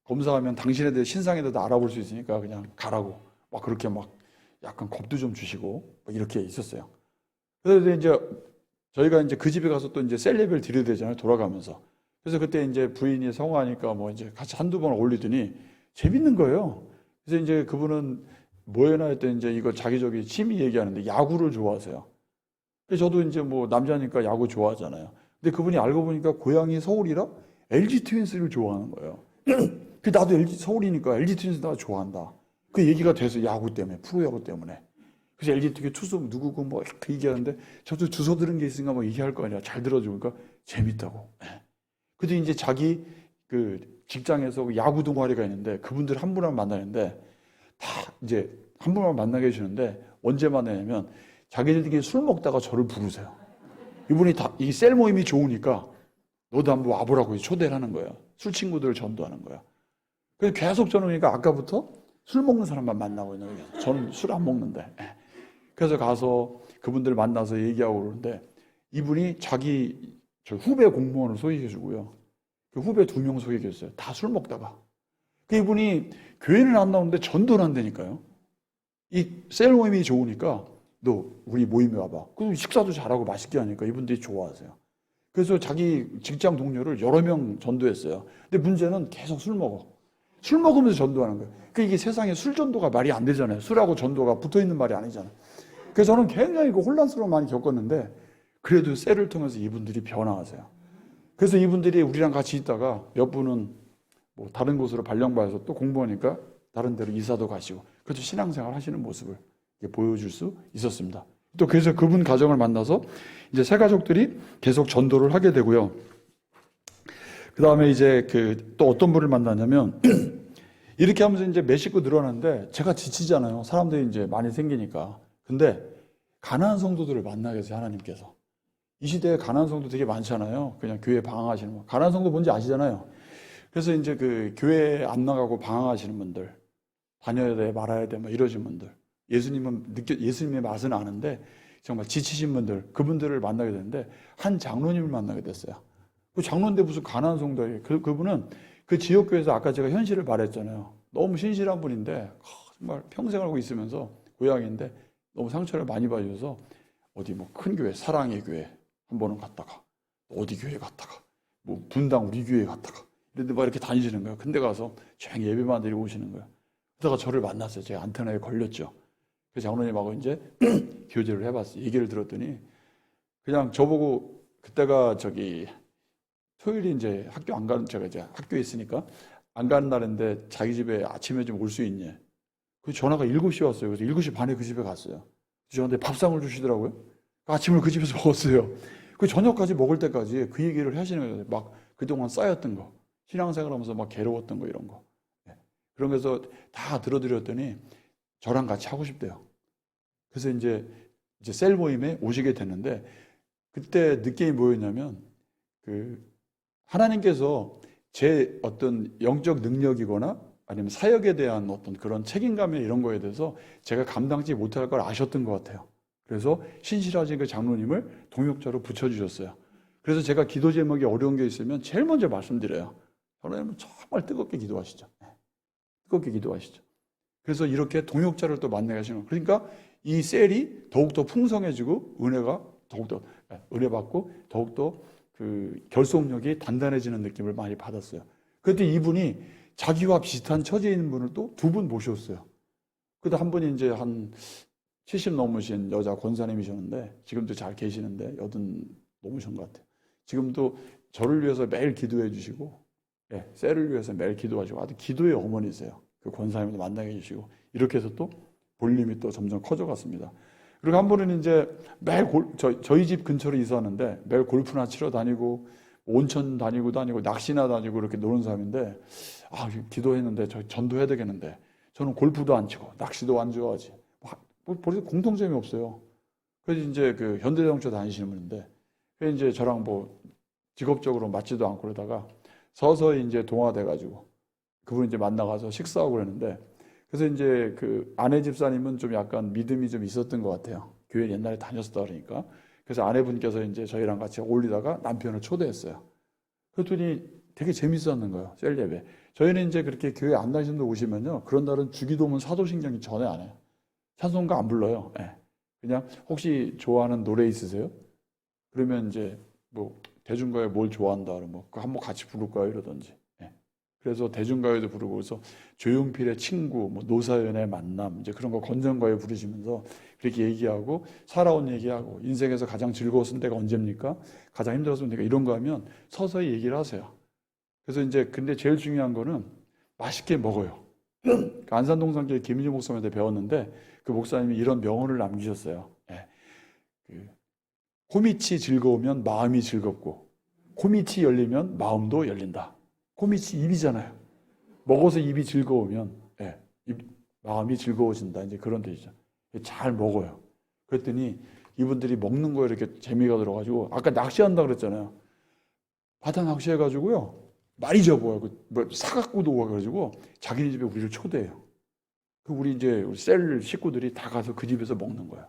Speaker 1: 검사하면 당신에 대해 신상에 대해서 알아볼 수 있으니까 그냥 가라고 막 그렇게 막 약간 겁도 좀 주시고 막 이렇게 있었어요. 그래서 이제 저희가 이제 그 집에 가서 또 이제 셀레비를 드려야 되잖아요. 돌아가면서. 그래서 그때 이제 부인이 성화하니까 뭐 이제 같이 한두 번 올리더니 재밌는 거예요. 그래서 이제 그분은 뭐해나 했더니 이제 이거 자기저기 취미 얘기하는데 야구를 좋아하세요. 그래서 저도 이제 뭐 남자니까 야구 좋아하잖아요. 근데 그분이 알고 보니까 고향이 서울이라 LG 트윈스를 좋아하는 거예요. 그 나도 서울이니까 LG 트윈스 나 좋아한다. 그 얘기가 돼서 야구 때문에, 프로야구 때문에. 그래서 LG 트윈스 투수 누구고 뭐 그 얘기하는데 저도 주워 들은 게 있으니까 뭐 얘기할 거 아니야. 잘 들어주니까 재밌다고. 그래도 이제 자기 그 직장에서 야구 동아리가 있는데 그분들 한 분만 만나는데 다 이제 한 분만 만나게 해주는데 언제 만나냐면 자기들끼리 술 먹다가 저를 부르세요. 이분이 이 셀 모임이 좋으니까 너도 한번 와보라고 초대를 하는 거예요. 술 친구들을 전도하는 거예요. 그래서 계속 저는 그러니까 아까부터 술 먹는 사람만 만나고 있는 거예요. 저는 술 안 먹는데. 그래서 가서 그분들 만나서 얘기하고 그러는데 이분이 자기 저 후배 공무원을 소개해 주고요. 그 후배 2명 소개해 줬어요. 다 술 먹다가. 그 이분이 교회는 안 나오는데 전도를 한다니까요. 이 셀 모임이 좋으니까 너 우리 모임에 와봐. 그리고 식사도 잘하고 맛있게 하니까 이분들이 좋아하세요. 그래서 자기 직장 동료를 여러 명 전도했어요. 근데 문제는 계속 술 먹어. 술 먹으면서 전도하는 거예요. 그러니까 이게 세상에 술 전도가 말이 안 되잖아요. 술하고 전도가 붙어 있는 말이 아니잖아요. 그래서 저는 굉장히 그 혼란스러움 많이 겪었는데 그래도 셀을 통해서 이분들이 변화하세요. 그래서 이분들이 우리랑 같이 있다가 몇 분은 뭐 다른 곳으로 발령받아서 또 공부하니까 다른 데로 이사도 가시고 그래도 신앙생활 하시는 모습을 보여줄 수 있었습니다. 또 그래서 그분 가정을 만나서 이제 새 가족들이 계속 전도를 하게 되고요. 그 다음에 이제 또 어떤 분을 만나냐면 이렇게 하면서 이제 몇 식구 늘어났는데 제가 지치잖아요. 사람들이 이제 많이 생기니까. 근데 가난한 성도들을 만나게 해서 하나님께서 이 시대에 가난한 성도 되게 많잖아요. 그냥 교회 방황하시는 분. 가난한 성도 뭔지 아시잖아요. 그래서 이제 교회 안 나가고 방황하시는 분들, 다녀야 돼, 말아야 돼, 뭐 이러신 분들. 예수님의 맛은 아는데 정말 지치신 분들, 그분들을 만나게 되는데 한 장로님을 만나게 됐어요. 그 장로인데 무슨 가난한 성도예요. 그분은 그 지역교회에서 아까 제가 현실을 말했잖아요. 너무 신실한 분인데 정말 평생 알고 있으면서 고향인데 너무 상처를 많이 받으셔서 어디 뭐 큰 교회, 사랑의 교회 한 번은 갔다가 어디 교회 갔다가 뭐 분당 우리 교회 갔다가 이런데 막 이렇게 다니시는 거예요. 근데 가서 쫙 예배만 드리고 오시는 거예요. 그러다가 저를 만났어요. 제가 안테나에 걸렸죠. 그 장로님하고 이제 교제를 해봤어요. 얘기를 들었더니 그냥 저보고 그때가 토요일이 이제 학교 안 가는, 제가 이제 학교에 있으니까 안 가는 날인데 자기 집에 아침에 좀 올 수 있냐. 그 전화가 7시에 왔어요. 그래서 7시 반에 그 집에 갔어요. 저한테 밥상을 주시더라고요. 아침을 그 집에서 먹었어요. 그 저녁까지 먹을 때까지 그 얘기를 하시는 거예요. 막 그동안 쌓였던 거, 신앙생활 하면서 막 괴로웠던 거 이런 거. 그런 거서 다 들어드렸더니 저랑 같이 하고 싶대요. 그래서 이제 셀 모임에 오시게 됐는데 그때 느낌이 뭐였냐면 하나님께서 제 어떤 영적 능력이거나 아니면 사역에 대한 어떤 그런 책임감이나 이런 거에 대해서 제가 감당치 못할 걸 아셨던 것 같아요. 그래서 신실하신 그 장로님을 동역자로 붙여주셨어요. 그래서 제가 기도 제목이 어려운 게 있으면 제일 먼저 말씀드려요. 장로님은 정말 뜨겁게 기도하시죠. 뜨겁게 기도하시죠. 그래서 이렇게 동역자를 또 만나게 하시는 거예요. 그러니까 이 셀이 더욱더 풍성해지고 은혜 받고 더욱더 그 결속력이 단단해지는 느낌을 많이 받았어요. 그때 이분이 자기와 비슷한 처지에 있는 분을 또 2분 모셨어요. 그때 한 분이 이제 한 70 넘으신 여자 권사님이셨는데 지금도 잘 계시는데 80 넘으신 것 같아요. 지금도 저를 위해서 매일 기도해 주시고 셀을 위해서 매일 기도하시고 아주 기도의 어머니세요. 그 권사님도 만나게 해주시고 이렇게 해서 또 볼륨이 또 점점 커져갔습니다. 그리고 한 분은 이제 매일 저희 집 근처로 이사 왔는데 매일 골프나 치러 다니고 온천 다니고 낚시나 다니고 이렇게 노는 사람인데 기도했는데 저 전도해야 되겠는데 저는 골프도 안 치고 낚시도 안 좋아하지. 벌써 공통점이 없어요. 그래서 이제 그 현대자동차 다니시는 분인데 그래서 이제 저랑 뭐 직업적으로 맞지도 않고 그러다가 서서히 이제 동화돼가지고 그분 이제 만나가서 식사하고 그랬는데 그래서 이제 그 아내 집사님은 좀 약간 믿음이 좀 있었던 것 같아요. 교회 옛날에 다녔었다 그러니까. 그래서 아내분께서 이제 저희랑 같이 어울리다가 남편을 초대했어요. 그랬더니 되게 재밌었는 거예요. 셀 예배. 저희는 이제 그렇게 교회 안 다니시는 분 오시면요. 그런 날은 주기도문 사도신경이 전에 안 해요. 찬송가 안 불러요. 그냥 혹시 좋아하는 노래 있으세요? 그러면 이제 뭐 대중가요 뭘 좋아한다 그러면 그거 한번 같이 부를까요? 이러든지. 그래서 대중가요도 부르고 그래서 조용필의 친구, 뭐 노사연의 만남 이제 그런 거 건전가요 부르시면서 그렇게 얘기하고 살아온 얘기하고 인생에서 가장 즐거웠던 때가 언제입니까? 가장 힘들었던 때가 이런 거 하면 서서히 얘기를 하세요. 그래서 이제 근데 제일 중요한 거는 맛있게 먹어요. 그 안산동산교회 김인주 목사님한테 배웠는데 그 목사님이 이런 명언을 남기셨어요. 코밑이 즐거우면 마음이 즐겁고 코밑이 열리면 마음도 열린다. 코밑이 입이잖아요. 먹어서 입이 즐거우면 마음이 즐거워진다. 이제 그런 뜻이죠. 잘 먹어요. 그랬더니 이분들이 먹는 거에 이렇게 재미가 들어가지고 아까 낚시한다 그랬잖아요. 바다 낚시해가지고요. 많이 잡아요. 사갖고도 와가지고 자기네 집에 우리를 초대해요. 우리 셀 식구들이 다 가서 그 집에서 먹는 거야.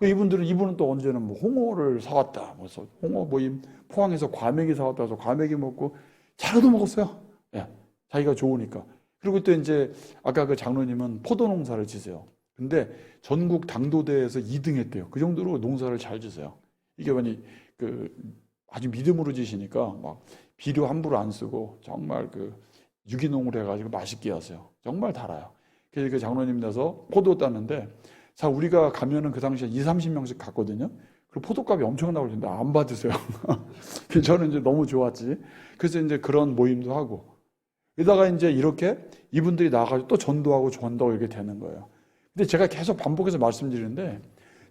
Speaker 1: 이분은 또 언제는 뭐 홍어를 사왔다. 홍어 모임 포항에서 과메기 사왔다 해서 과메기 먹고 자료도 먹었어요. 자기가 좋으니까. 그리고 또 이제 아까 그 장로님은 포도 농사를 지세요. 근데 전국 당도대회에서 2등 했대요. 그 정도로 농사를 잘 지세요. 이게 아주 믿음으로 지시니까 막 비료 함부로 안 쓰고 정말 유기농으로 해가지고 맛있게 하세요. 정말 달아요. 그래서 그 장로님 돼서 포도 땄는데 우리가 가면은 그 당시에 20-30명씩 갔거든요. 그리고 포도값이 엄청나고 그러는데 안 받으세요. 저는 이제 너무 좋았지. 그래서 이제 그런 모임도 하고. 이러다가 이제 이렇게 이분들이 나가서 또 전도하고 이렇게 되는 거예요. 근데 제가 계속 반복해서 말씀드리는데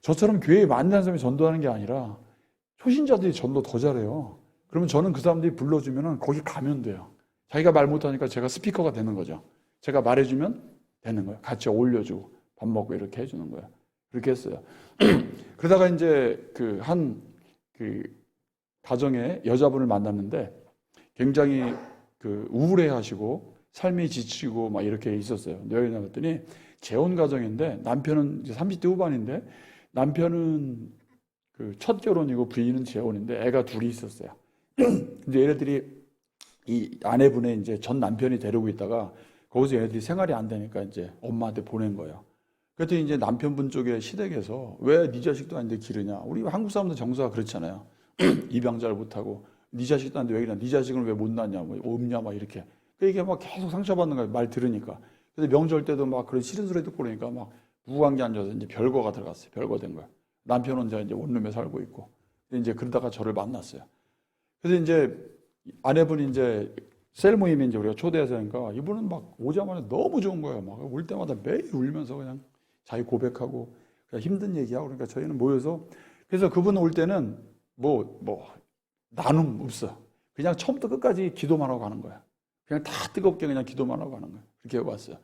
Speaker 1: 저처럼 교회에 만난 사람이 전도하는 게 아니라 초신자들이 전도 더 잘해요. 그러면 저는 그 사람들이 불러주면은 거기 가면 돼요. 자기가 말 못하니까 제가 스피커가 되는 거죠. 제가 말해주면 되는 거예요. 같이 어울려주고 밥 먹고 이렇게 해주는 거예요. 그렇게 했어요. 그러다가 이제 한 가정에 여자분을 만났는데 굉장히 우울해 하시고 삶이 지치고 막 이렇게 있었어요. 여기 나갔더니 재혼 가정인데 남편은 이제 30대 후반인데 남편은 그 첫 결혼이고 부인은 재혼인데 애가 둘이 있었어요. 근데 얘네들이 이 아내분의 이제 전 남편이 데리고 있다가 거기서 얘네들이 생활이 안 되니까 이제 엄마한테 보낸 거예요. 그랬더니 이제 남편분 쪽에 시댁에서 왜 네 자식도 아닌데 기르냐? 우리 한국 사람들 정서가 그렇잖아요. 입양 잘 못하고 네 자식도 아닌데 왜 그러냐? 네 자식은 왜 못 낳냐? 뭐 없냐? 막 이렇게. 그 이게 막 계속 상처받는 거예요. 말 들으니까. 그래서 명절 때도 막 그런 싫은 소리 듣고 그러니까 막 무관계 앉아서 이제 별거가 들어갔어요. 별거 된 거예요. 남편 혼자 이제 원룸에 살고 있고. 근데 이제 그러다가 저를 만났어요. 그래서 이제 아내분이 이제 셀 모임에 이제 우리가 초대해서 하니까 이분은 막 오자마자 너무 좋은 거예요. 막 올 때마다 매일 울면서 그냥 자기 고백하고 그냥 힘든 얘기하고 그러니까 저희는 모여서 그래서 그분 올 때는 뭐 나눔 없어. 그냥 처음부터 끝까지 기도만 하고 가는 거야. 그냥 다 뜨겁게 그냥 기도만 하고 가는 거야. 그렇게 왔어요.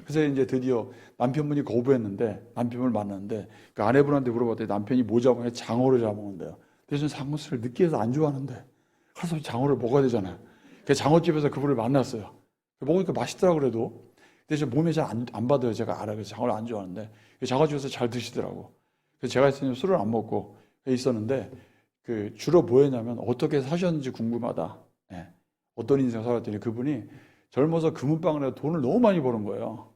Speaker 1: 그래서 이제 드디어 남편분이 거부했는데 남편을 만났는데 그 아내분한테 물어봤더니 남편이 뭐 잡아먹냐 장어를 잡아먹는데요. 대신 장어를 느끼해서 안 좋아하는데 가서 장어를 먹어야 되잖아요. 그 장어집에서 그분을 만났어요. 먹으니까 맛있더라고 그래도 대신 몸에 잘 안 받아요. 제가 알아요. 그래서 장어를 안 좋아하는데 장어집에서 잘 드시더라고. 그래서 제가 있으면 술을 안 먹고 있었는데 그 주로 뭐 했냐면 어떻게 사셨는지 궁금하다. 예. 어떤 인생 살았더니 그분이 젊어서 금은방을 해서 돈을 너무 많이 버는 거예요.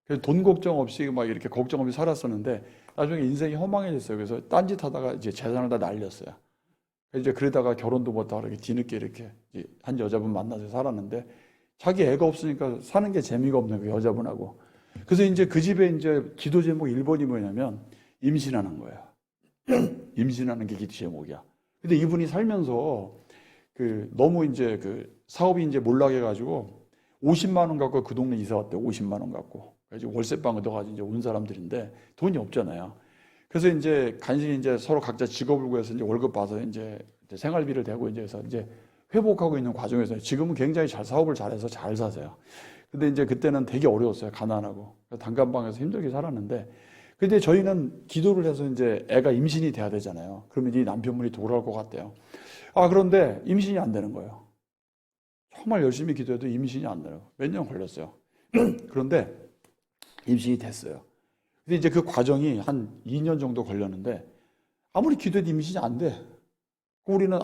Speaker 1: 그래서 돈 걱정 없이 막 이렇게 걱정 없이 살았었는데 나중에 인생이 허망해졌어요. 그래서 딴짓 하다가 이제 재산을 다 날렸어요. 이제 그러다가 결혼도 못하고 이렇게 뒤늦게 이렇게 한 여자분 만나서 살았는데 자기 애가 없으니까 사는 게 재미가 없는 그 여자분하고. 그래서 이제 그 집에 이제 기도 제목 1번이 뭐냐면 임신하는 거예요. 임신하는 게 기도 제목이야. 근데 이분이 살면서 그 너무 이제 그 사업이 이제 몰락해가지고 50만 원 갖고 그 동네 이사 왔대요. 50만 원 갖고. 그래서 월세방 얻어가지고 이제 온 사람들인데 돈이 없잖아요. 그래서 이제 간신히 이제 서로 각자 직업을 구해서 이제 월급 봐서 이제 생활비를 대고 이제 해서 이제 회복하고 있는 과정에서 지금은 굉장히 잘 사업을 잘해서 잘 사세요. 근데 이제 그때는 되게 어려웠어요. 가난하고. 단칸방에서 힘들게 살았는데 근데 저희는 기도를 해서 이제 애가 임신이 돼야 되잖아요. 그러면 이 남편분이 돌아올 것 같대요. 그런데 임신이 안 되는 거예요. 정말 열심히 기도해도 임신이 안 돼요. 몇 년 걸렸어요. 그런데 임신이 됐어요. 근데 이제 그 과정이 한 2년 정도 걸렸는데 아무리 기도해도 임신이 안 돼. 우리는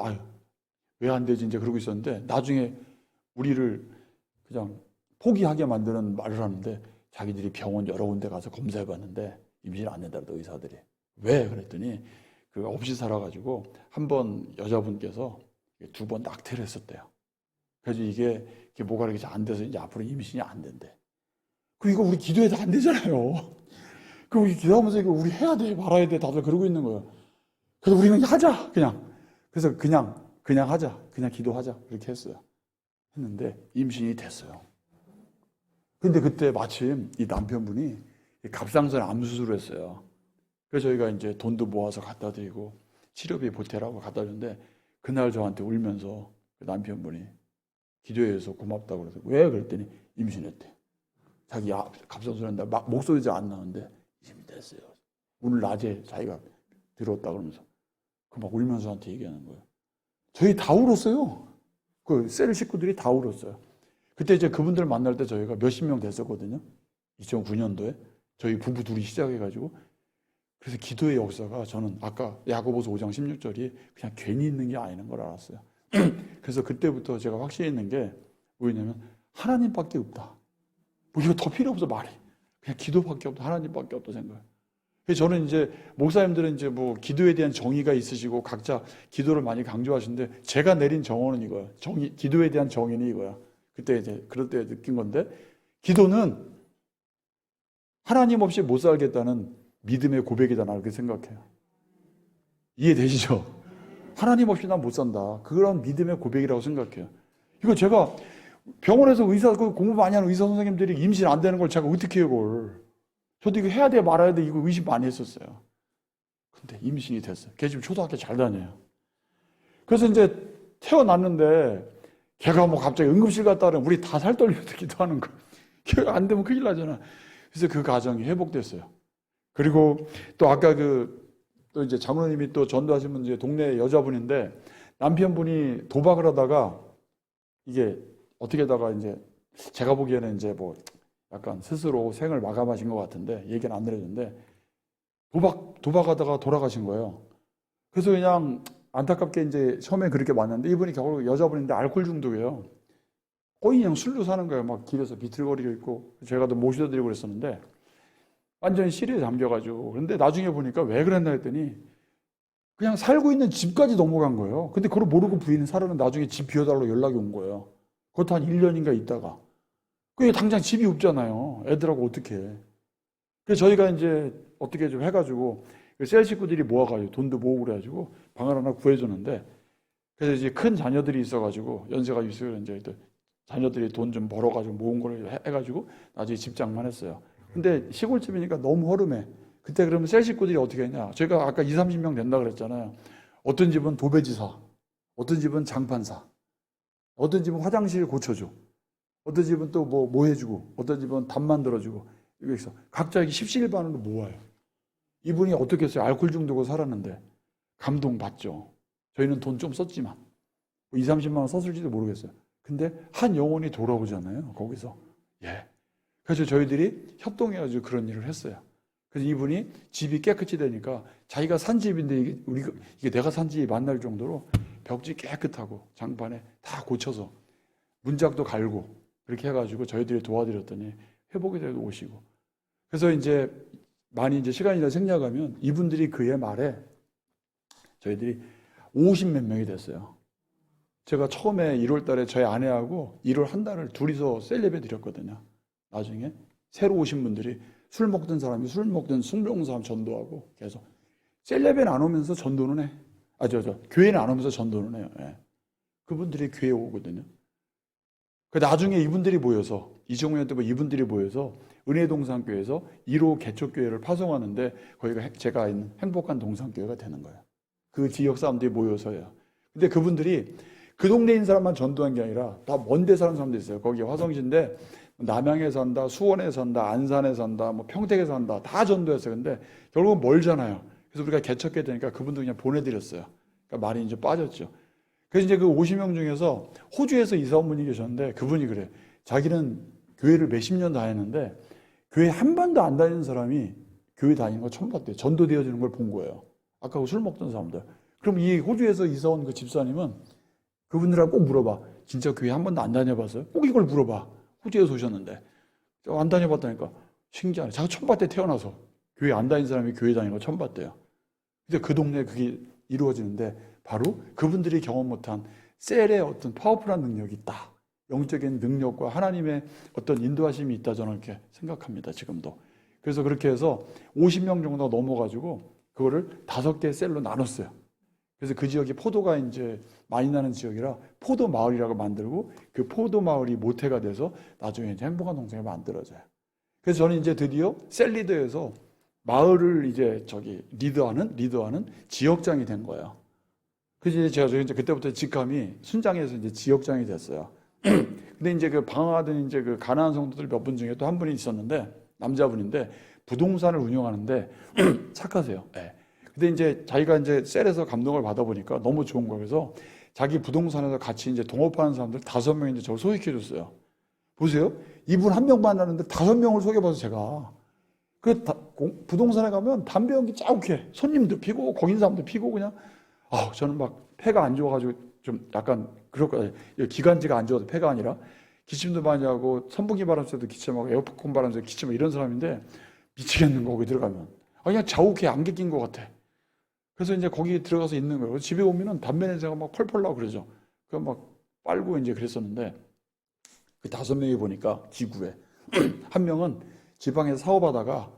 Speaker 1: 왜 안 되지 이제 그러고 있었는데 나중에 우리를 그냥 포기하게 만드는 말을 하는데 자기들이 병원 여러 군데 가서 검사해 봤는데 임신 안 된다고 의사들이. 왜? 그랬더니 그 없이 살아가지고 한 번 여자분께서 2번 낙태를 했었대요. 그래서 이게 뭐가 이렇게 안 돼서 이제 앞으로 임신이 안 된대. 이거 우리 기도해도 안 되잖아요. 우리 기도하면서 이거 우리 해야 돼, 말아야 돼, 다들 그러고 있는 거예요. 그래서 우리는 하자, 그냥. 그래서 그냥 하자, 그냥 기도하자, 그렇게 했어요. 했는데 임신이 됐어요. 근데 그때 마침 이 남편분이 갑상선 암 수술을 했어요. 그래서 저희가 이제 돈도 모아서 갖다 드리고 치료비 보태라고 갖다 줬는데 그날 저한테 울면서 그 남편분이 기도해서 고맙다고 그래서 왜? 그랬더니 임신했대. 자기 갑상선 한다. 막 목소리 잘 안 나오는데 임신됐어요. 오늘 낮에 자기가 들었다 그러면서 막 울면서 저한테 얘기하는 거예요. 저희 다 울었어요. 그 셀 식구들이 다 울었어요. 그때 이제 그분들 만날 때 저희가 몇십 명 됐었거든요. 2009년도에 저희 부부 둘이 시작해가지고 그래서 기도의 역사가 저는 아까 야고보서 5장 16절이 그냥 괜히 있는 게 아닌 걸 알았어요. 그래서 그때부터 제가 확신했는 게 뭐냐면 하나님밖에 없다. 이거 더 필요 없어 말이. 그냥 기도밖에 없다. 하나님밖에 없다 생각해요. 그래서 저는 이제 목사님들은 이제 뭐 기도에 대한 정의가 있으시고 각자 기도를 많이 강조하시는데 제가 내린 정언은 이거야. 기도에 대한 정의는 이거야. 그때 이제 그럴 때 느낀 건데 기도는 하나님 없이 못 살겠다는 믿음의 고백이다 나 그렇게 생각해요. 이해되시죠? 하나님 없이 난 못 산다. 그런 믿음의 고백이라고 생각해요. 이거 제가 병원에서 공부 많이 하는 의사 선생님들이 임신 안 되는 걸 제가 어떻게 해요, 그걸. 저도 이거 해야 돼, 말아야 돼, 이거 의심 많이 했었어요. 근데 임신이 됐어요. 걔 지금 초등학교 잘 다녀요. 그래서 이제 태어났는데 걔가 뭐 갑자기 응급실 갔다 오면 우리 다 살 떨리면서 기도하는 거. 걔가 안 되면 큰일 나잖아. 그래서 그 가정이 회복됐어요. 그리고 또 아까 또 이제 장로님이 또 전도하시면 이제 동네 여자분인데 남편분이 도박을 하다가 이게 어떻게 하다가 이제 제가 보기에는 이제 뭐 약간 스스로 생을 마감하신 것 같은데 얘기는 안 들려줬는데 도박하다가 돌아가신 거예요. 그래서 그냥 안타깝게 이제 처음에 그렇게 만났는데 이분이 결국 여자분인데 알코올 중독이에요. 거의 그냥 술로 사는 거예요. 막 길에서 비틀거리고 있고 제가 또 모셔다 드리고 그랬었는데 완전히 시리에 잠겨가지고 그런데 나중에 보니까 왜 그랬나 했더니 그냥 살고 있는 집까지 넘어간 거예요. 근데 그걸 모르고 부인은 살아는 나중에 집 비워달라고 연락이 온 거예요. 그것도 한 1년인가 있다가. 그게 당장 집이 없잖아요. 애들하고 어떻게 해. 그래서 저희가 이제 어떻게 좀 해가지고 셀 식구들이 모아가지고 돈도 모으고 그래가지고 방을 하나 구해줬는데 그래서 이제 큰 자녀들이 있어가지고 연세가 있어요. 이제 자녀들이 돈 좀 벌어가지고 모은 걸 해가지고 나중에 집장만 했어요. 근데 시골집이니까 너무 허름해. 그때 그러면 셀 식구들이 어떻게 했냐. 저희가 아까 20, 30명 된다 그랬잖아요. 어떤 집은 도배지사, 어떤 집은 장판사, 어떤 집은 화장실 고쳐줘. 어떤 집은 또 뭐 해주고, 어떤 집은 담 만들어주고, 이거 있어. 각자 이게 십시일반으로 모아요. 이분이 어떻게 했어요? 알코올 중독으로 살았는데. 감동받죠. 저희는 돈 좀 썼지만. 2, 30만 원 썼을지도 모르겠어요. 근데 한 영혼이 돌아오잖아요. 거기서. 예. 그래서 저희들이 협동해가지고 그런 일을 했어요. 그래서 이분이 집이 깨끗이 되니까 자기가 산 집인데 이게 내가 산 집이 만날 정도로 벽지 깨끗하고 장판에 다 고쳐서 문짝도 갈고 그렇게 해가지고 저희들이 도와드렸더니 회복이 되고 오시고. 그래서 이제 많이 이제 시간이 더 생략하면 이분들이 그해 말에 저희들이 50몇 명이 됐어요. 제가 처음에 1월 달에 저희 아내하고 1월 한 달을 둘이서 셀럽해 드렸거든요. 나중에 새로 오신 분들이 술 먹던 사람이 술 먹던 술 먹는 사람 전도하고 계속 셀럽에는 안 오면서 전도는 해. 교회는 안 오면서 전도는 해요. 예. 그분들이 교회에 오거든요. 그 나중에 이분들이 모여서 이종훈 때 이분들이 모여서 은혜동산교회에서 1호 개척교회를 파송하는데 거기가 제가 있는 행복한 동산교회가 되는 거예요. 그 지역 사람들이 모여서요. 근데 그분들이 그 동네에 있는 사람만 전도한 게 아니라 다 먼데 사는 사람도 있어요. 거기 화성시인데 남양에 산다, 수원에 산다, 안산에 산다, 뭐 평택에 산다 다 전도했어요. 근데 결국은 멀잖아요. 그래서 우리가 개척해야 되니까 그분들 그냥 보내드렸어요. 그러니까 말이 이제 빠졌죠. 그래서 이제 그 50명 중에서 호주에서 이사 온 분이 계셨는데 그분이 그래. 자기는 교회를 몇십 년 다녔는데 교회 한 번도 안 다니는 사람이 교회 다니는 거 처음 봤대요. 전도되어지는 걸 본 거예요. 아까 술 먹던 사람들. 그럼 이 호주에서 이사 온 그 집사님은 그분들하고 꼭 물어봐. 진짜 교회 한 번도 안 다녀봤어요? 꼭 이걸 물어봐. 호주에서 오셨는데. 안 다녀봤다니까. 신기하네. 자기가 처음 봤대, 태어나서. 교회 안 다니는 사람이 교회 다니는 거 처음 봤대요. 근데 그 동네에 그게 이루어지는데 바로 그분들이 경험 못한 셀의 어떤 파워풀한 능력이 있다. 영적인 능력과 하나님의 어떤 인도하심이 있다 저는 이렇게 생각합니다. 지금도. 그래서 그렇게 해서 50명 정도 넘어가지고 그거를 5개의 셀로 나눴어요. 그래서 그 지역이 포도가 이제 많이 나는 지역이라 포도 마을이라고 만들고 그 포도 마을이 모태가 돼서 나중에 이제 행복한 동생이 만들어져요. 그래서 저는 이제 드디어 셀 리더에서 마을을 이제 리더하는 지역장이 된 거예요. 그래서 제가 이제 그때부터 직함이 순장에서 이제 지역장이 됐어요. 근데 이제 그 방황하던 이제 그 가난한 성도들 몇 분 중에 또 한 분이 있었는데 남자분인데 부동산을 운영하는데 착하세요. 네. 근데 이제 자기가 이제 셀에서 감동을 받아보니까 너무 좋은 거예요. 그래서 자기 부동산에서 같이 이제 동업하는 사람들 5명이 이제 저를 소개해줬어요. 보세요. 이분 한 명 만나는데 5명을 소개받아서 제가. 부동산에 가면 담배 연기 짜욱해. 손님도 피고, 거기 있는 사람도 피고, 그냥. 저는 막 폐가 안 좋아가지고 좀 약간 그렇거든요. 기관지가 안 좋아서 폐가 아니라 기침도 많이 하고 선풍기 바람 쐬도 기침하고 에어컨 바람 쐬도 기침하고 이런 사람인데 미치겠는 거, 거기 들어가면. 그냥 자욱해. 안개 낀 것 같아. 그래서 이제 거기 들어가서 있는 거예요. 집에 오면은 담배 냄새가 막 펄펄 나고 그러죠. 그래서 막 빨고 이제 그랬었는데 그 5명이 보니까 지구에 한 명은 지방에서 사업하다가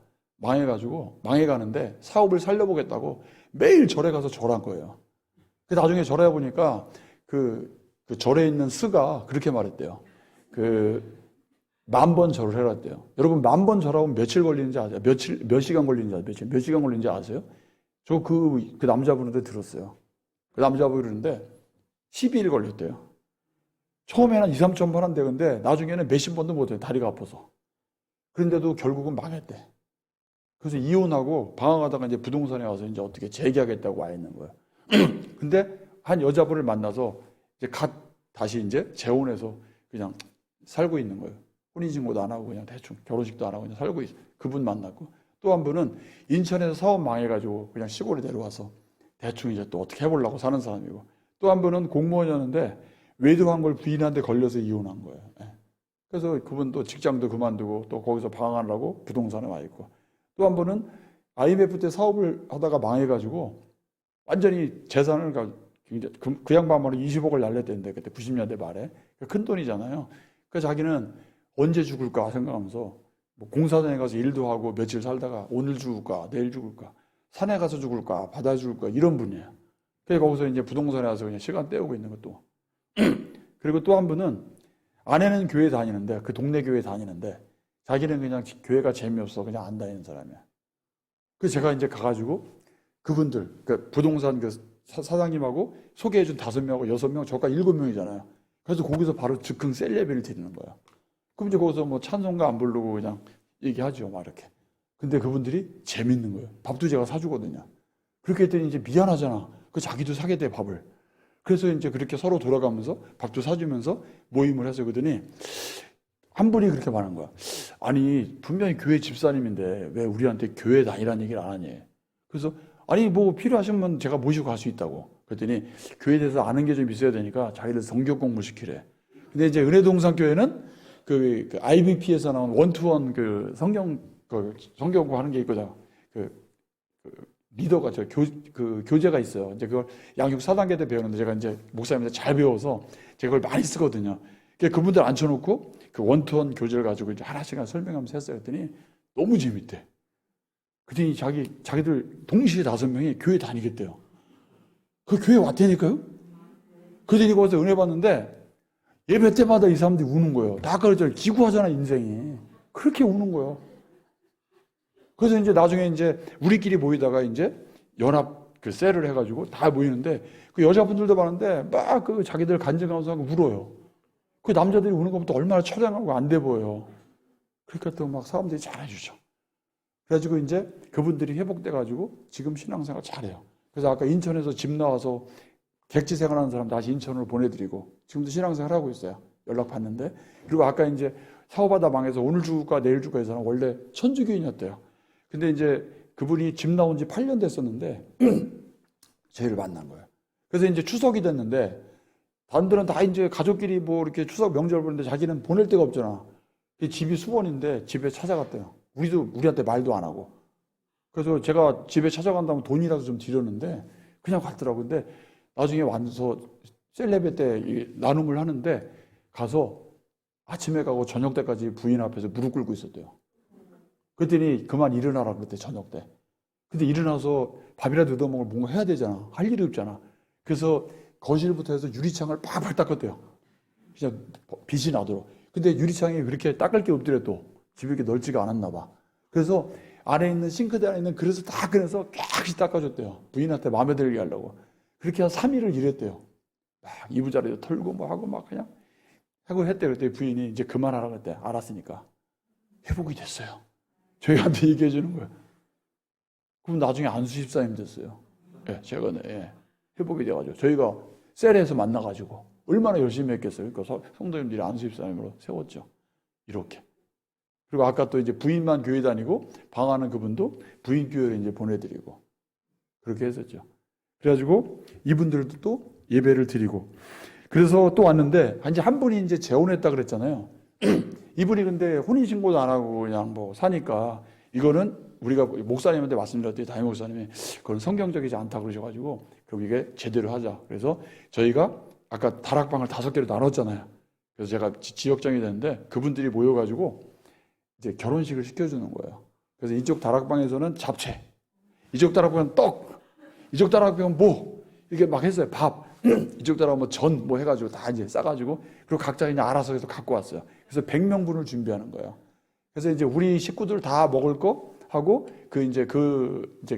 Speaker 1: 망해가는데 사업을 살려보겠다고 매일 절에 가서 절한 거예요. 그 나중에 절에 보니까 그 절에 있는 스가 그렇게 말했대요. 10,000번 절을 해라 했대요. 여러분 10,000번 절하고 며칠 걸리는지 아세요? 몇 시간 걸리는지 아세요? 몇 시간 걸리는지 아세요? 저 그 남자분한테 들었어요. 그 남자분이 그러는데 12일 걸렸대요. 처음에는 2, 3천 번 한대. 근데 나중에는 몇십 번도 못해요. 다리가 아파서. 그런데도 결국은 망했대. 그래서 이혼하고 방황하다가 이제 부동산에 와서 이제 어떻게 재계약했다고 와 있는 거예요. 근데 한 여자분을 만나서 이제 다시 이제 재혼해서 그냥 살고 있는 거예요. 혼인신고도 안 하고 그냥 대충 결혼식도 안 하고 그냥 살고 있어요. 그분 만났고 또 한 분은 인천에서 사업 망해가지고 그냥 시골에 내려와서 대충 이제 또 어떻게 해보려고 사는 사람이고 또 한 분은 공무원이었는데 외도한 걸 부인한테 걸려서 이혼한 거예요. 예. 그래서 그분도 직장도 그만두고 또 거기서 방황하려고 부동산에 와 있고 또 한 분은 IMF 때 사업을 하다가 망해가지고 완전히 재산을 굉장히 그 양반만은 20억을 날렸대는데 그때 90년대 말에 큰 돈이잖아요. 그래서 자기는 언제 죽을까 생각하면서 뭐 공사장에 가서 일도 하고 며칠 살다가 오늘 죽을까 내일 죽을까 산에 가서 죽을까 바다에 죽을까 이런 분이에요. 그래서 거기서 이제 부동산에 와서 그냥 시간 때우고 있는 것도 그리고 또 한 분은 아내는 교회 다니는데 그 동네 교회 다니는데 자기는 그냥 교회가 재미없어 그냥 안 다니는 사람이야. 그래서 제가 이제 가가지고 그분들 그 부동산 그 사장님하고 소개해준 5명하고 6명 저까지 7명이잖아요. 그래서 거기서 바로 즉흥 셀레비를 드리는 거야. 그럼 이제 거기서 뭐 찬송가 안 부르고 그냥 얘기하죠 막 이렇게. 근데 그분들이 재밌는 거예요. 밥도 제가 사주거든요. 그렇게 했더니 이제 미안하잖아. 그 자기도 사게 돼 밥을. 그래서 이제 그렇게 서로 돌아가면서 밥도 사주면서 모임을 해서 그러더니 한 분이 그렇게 말한 거야. 아니 분명히 교회 집사님인데 왜 우리한테 교회 다니라는 얘기를 안 하니? 그래서 아니 뭐 필요하시면 제가 모시고 갈 수 있다고. 그랬더니 교회에 대해서 아는 게 좀 있어야 되니까 자기들 성경 공부 시키래. 근데 이제 은혜동산교회는 그 IBP에서 나온 원투원 그 성경 공부 하는 게 있거든. 그 리더가 그 교재가 있어요. 이제 그걸 양육 4단계 때 배우는데 제가 이제 목사님한테 잘 배워서 제가 그걸 많이 쓰거든요. 그분들 앉혀놓고 그 원투원 교재를 가지고 이제 하나씩 설명하면서 했어요. 그랬더니 너무 재밌대. 그랬더니 자기들 동시에 5명이 교회 다니겠대요. 그 교회 왔다니까요? 그랬더니 거기서 은혜 받는데 예배 때마다 이 사람들이 우는 거예요. 나 아까 그랬잖아요. 기구하잖아, 인생이. 그렇게 우는 거예요. 그래서 이제 나중에 이제 우리끼리 모이다가 이제 연합 그 셀을 해가지고 다 모이는데 그 여자분들도 많은데 막 그 자기들 간증하면서 울어요. 그 남자들이 우는 것부터 얼마나 처량하고 안 돼 보여요. 그러니까 또 막 사람들이 잘해주죠. 그래가지고 이제 그분들이 회복돼가지고 지금 신앙생활 잘해요. 그래서 아까 인천에서 집 나와서 객지 생활하는 사람 다시 인천으로 보내드리고 지금도 신앙생활 하고 있어요. 연락 받는데. 그리고 아까 이제 사업하다 망해서 오늘 죽을까 내일 죽을까 해서는 원래 천주교인이었대요. 근데 이제 그분이 집 나온 지 8년 됐었는데 저희를 만난 거예요. 그래서 이제 추석이 됐는데 다른들은 다 이제 가족끼리 뭐 이렇게 추석 명절 보는데 자기는 보낼 데가 없잖아. 집이 수원인데 집에 찾아갔대요. 우리한테 말도 안 하고. 그래서 제가 집에 찾아간다면 돈이라도 좀 드렸는데 그냥 갔더라고요. 근데 나중에 와서 셀레베 때 나눔을 하는데 가서 아침에 가고 저녁 때까지 부인 앞에서 무릎 꿇고 있었대요. 그랬더니 그만 일어나라 그랬대, 저녁 때. 근데 일어나서 밥이라도 얻어먹을 뭔가 해야 되잖아. 할 일이 없잖아. 그래서 거실부터 해서 유리창을 팍팍 닦았대요. 그냥 빛이 나도록. 근데 유리창이 왜 이렇게 닦을 게 없더래 또. 집이 이렇게 넓지가 않았나 봐. 그래서 안에 있는 싱크대 안에 있는 그릇을 다 꺼내서 깨끗이 닦아줬대요. 부인한테 마음에 들게 하려고. 그렇게 한 3일을 일했대요. 막 이부자리도 털고 뭐 하고 막 그냥 하고 했대요. 그랬더니 부인이 이제 그만하라 그랬대. 알았으니까. 회복이 됐어요. 저희한테 얘기해 주는 거예요. 그럼 나중에 안수 집사님 됐어요. 예, 최근에. 예. 회복이 돼가지고. 저희가 셀에서 만나가지고 얼마나 열심히 했겠어요. 그러니까 성도님들이 안수 집사님으로 세웠죠. 이렇게. 그리고 아까 또 이제 부인만 교회 다니고 방하는 그분도 부인 교회로 이제 보내드리고 그렇게 했었죠. 그래가지고 이분들도 또 예배를 드리고 그래서 또 왔는데 이제 한 분이 이제 재혼했다 그랬잖아요. 이분이 근데 혼인신고도 안 하고 그냥 뭐 사니까 이거는 우리가 목사님한테 말씀드렸더니 담임 목사님이 그건 성경적이지 않다 그러셔가지고 그럼 이게 제대로 하자. 그래서 저희가 아까 다락방을 5개로 나눴잖아요. 그래서 제가 지역장이 됐는데 그분들이 모여가지고 이제 결혼식을 시켜주는 거예요. 그래서 이쪽 다락방에서는 잡채, 이쪽 다락방은 떡, 이쪽 다락방은 뭐 이렇게 막 했어요. 밥, 이쪽 다락방 뭐 전 뭐 해가지고 다 이제 싸가지고 그리고 각자 그냥 알아서 해서 갖고 왔어요. 그래서 100명분을 준비하는 거예요. 그래서 이제 우리 식구들 다 먹을 거 하고 이제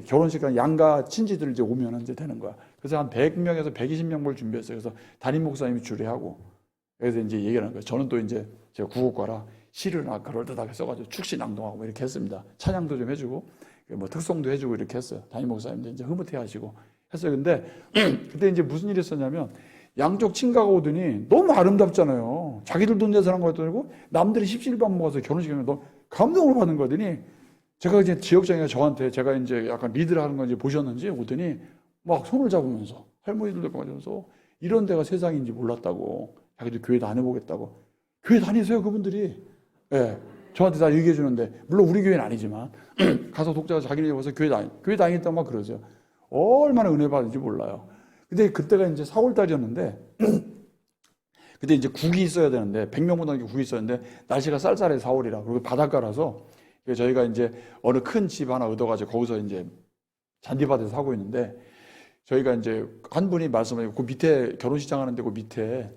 Speaker 1: 결혼식 양가 친지들 이제 오면 이제 되는 거야. 그래서 한 100명에서 120명을 준비했어요. 그래서 담임 목사님이 주례하고 그래서 이제 얘기를 하는 거예요. 저는 또 이제 제가 국어과라 시를 그럴듯하게 써가지고 축시낭동하고 뭐 이렇게 했습니다. 찬양도 좀 해주고 뭐 특송도 해주고 이렇게 했어요. 담임 목사님도 이제 흐뭇해하시고 했어요. 근데 그때 이제 무슨 일이 있었냐면 양쪽 친가가 오더니 너무 아름답잖아요. 자기들 돈 내서 한 것도 아니고 남들이 십시일반 모아서 결혼식에 너무 감동을 받는 거더니 제가 이제 지역장애가 저한테 제가 이제 약간 리드를 하는 건지 보셨는지 오더니 막 손을 잡으면서 할머니들도 가면서 이런 데가 세상인지 몰랐다고 자기도 교회 다녀보겠다고 교회 다니세요 그분들이 예 저한테 다 얘기해 주는데 물론 우리 교회는 아니지만 가서 독자가 자기네 와서 교회 다니겠다고 막 그러세요. 얼마나 은혜 받은지 몰라요. 근데 그때가 이제 4월 달이었는데 그때 이제 국이 있어야 되는데 100명보다 넘게 국이 있었는데 날씨가 쌀쌀해 4월이라 그리고 바닷가라서 저희가 이제 어느 큰 집 하나 얻어가지고 거기서 이제 잔디밭에서 사고 있는데 저희가 이제 한 분이 말씀하시고 그 밑에 결혼식장 하는데 그 밑에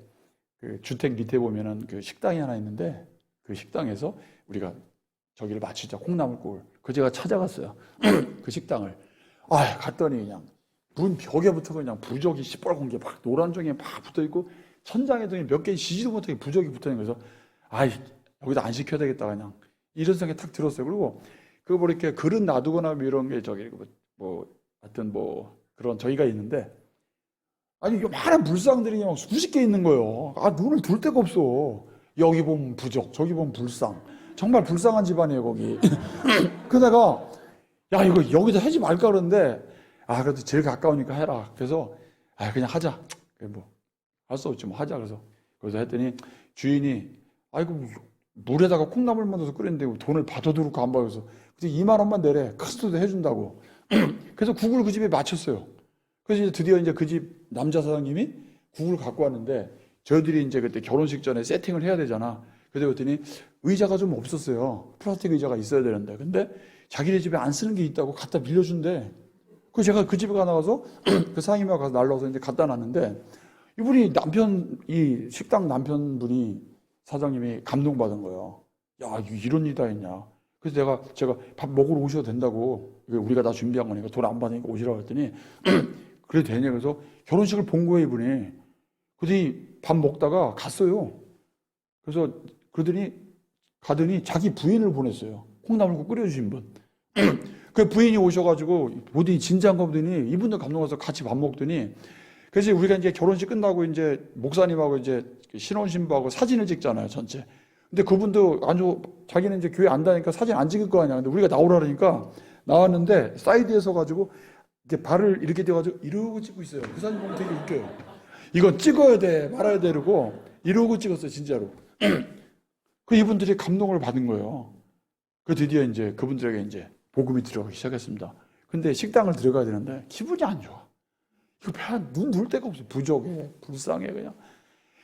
Speaker 1: 그 주택 밑에 보면은 그 식당이 하나 있는데 그 식당에서 우리가 저기를 마치자 콩나물국을 그 제가 찾아갔어요. 그 식당을 갔더니 그냥 문 벽에 붙어 그냥 부적이 시뻘건 게 막 노란 종이에 막 붙어 있고 천장에도 몇 개 지지도 못하게 부적이 붙어 있는 거서 여기다 안 시켜야 되겠다 그냥 이런 생각이 탁 들었어요. 그리고 그거 뭐 이렇게 그릇 놔두거나 뭐 이런 게 저기 하여튼 그런 저희가 있는데 이게 많은 불상들이 그냥 수십 개 있는 거예요. 눈을 둘 데가 없어. 여기 보면 부적, 저기 보면 불상. 정말 불쌍한 집안이에요 거기. 그러다가 이거 여기다 하지 말까 그러는데 그래도 제일 가까우니까 해라. 그래서 그냥 하자. 할 수 없지 뭐 하자. 그래서 했더니 주인이 물에다가 콩나물만 넣어서 끓였는데 돈을 받아도 안 받아서 2만 원만 내래. 카스터도 해준다고. 그래서 국을 그 집에 마쳤어요. 그래서 이제 드디어 이제 그 집 남자 사장님이 국을 갖고 왔는데 저희들이 이제 그때 결혼식 전에 세팅을 해야 되잖아. 그랬더니 의자가 좀 없었어요. 플라스틱 의자가 있어야 되는데. 근데 자기네 집에 안 쓰는 게 있다고 갖다 빌려준대. 그래서 제가 그 집에 나가서 그 사장님하고 가서 날라와서 이제 갖다 놨는데 이분이 이 식당 남편분이 사장님이 감동받은 거예요. 이런 일이 다 있냐. 그래서 제가 밥 먹으러 오셔도 된다고. 우리가 다 준비한 거니까 돈 안 받으니까 오시라고 했더니 그래도 되냐. 그래서 결혼식을 본 거예요, 이분이. 그랬더니 밥 먹다가 갔어요. 그래서 가더니 자기 부인을 보냈어요. 콩나물국 끓여주신 분. 그 부인이 오셔가지고 보더니 진지한가 보더니 이분도 감동해서 같이 밥 먹더니 그래서 우리가 이제 결혼식 끝나고 이제 목사님하고 이제 신혼신부하고 사진을 찍잖아요, 전체. 근데 그분도 자기는 이제 교회 안 다니까 사진 안 찍을 거 아니야. 근데 우리가 나오라 그러니까 나왔는데 사이드에 서가지고 이렇게 발을 이렇게 대가지고 이러고 찍고 있어요. 그 사진 보면 되게 웃겨요. 이건 찍어야 돼, 말아야 돼, 이러고 찍었어요, 진짜로. 그 이분들이 감동을 받은 거예요. 드디어 이제 그분들에게 이제 복음이 들어가기 시작했습니다. 근데 식당을 들어가야 되는데 기분이 안 좋아. 이거 눈 둘 데가 없어. 부족해, 불쌍해, 그냥.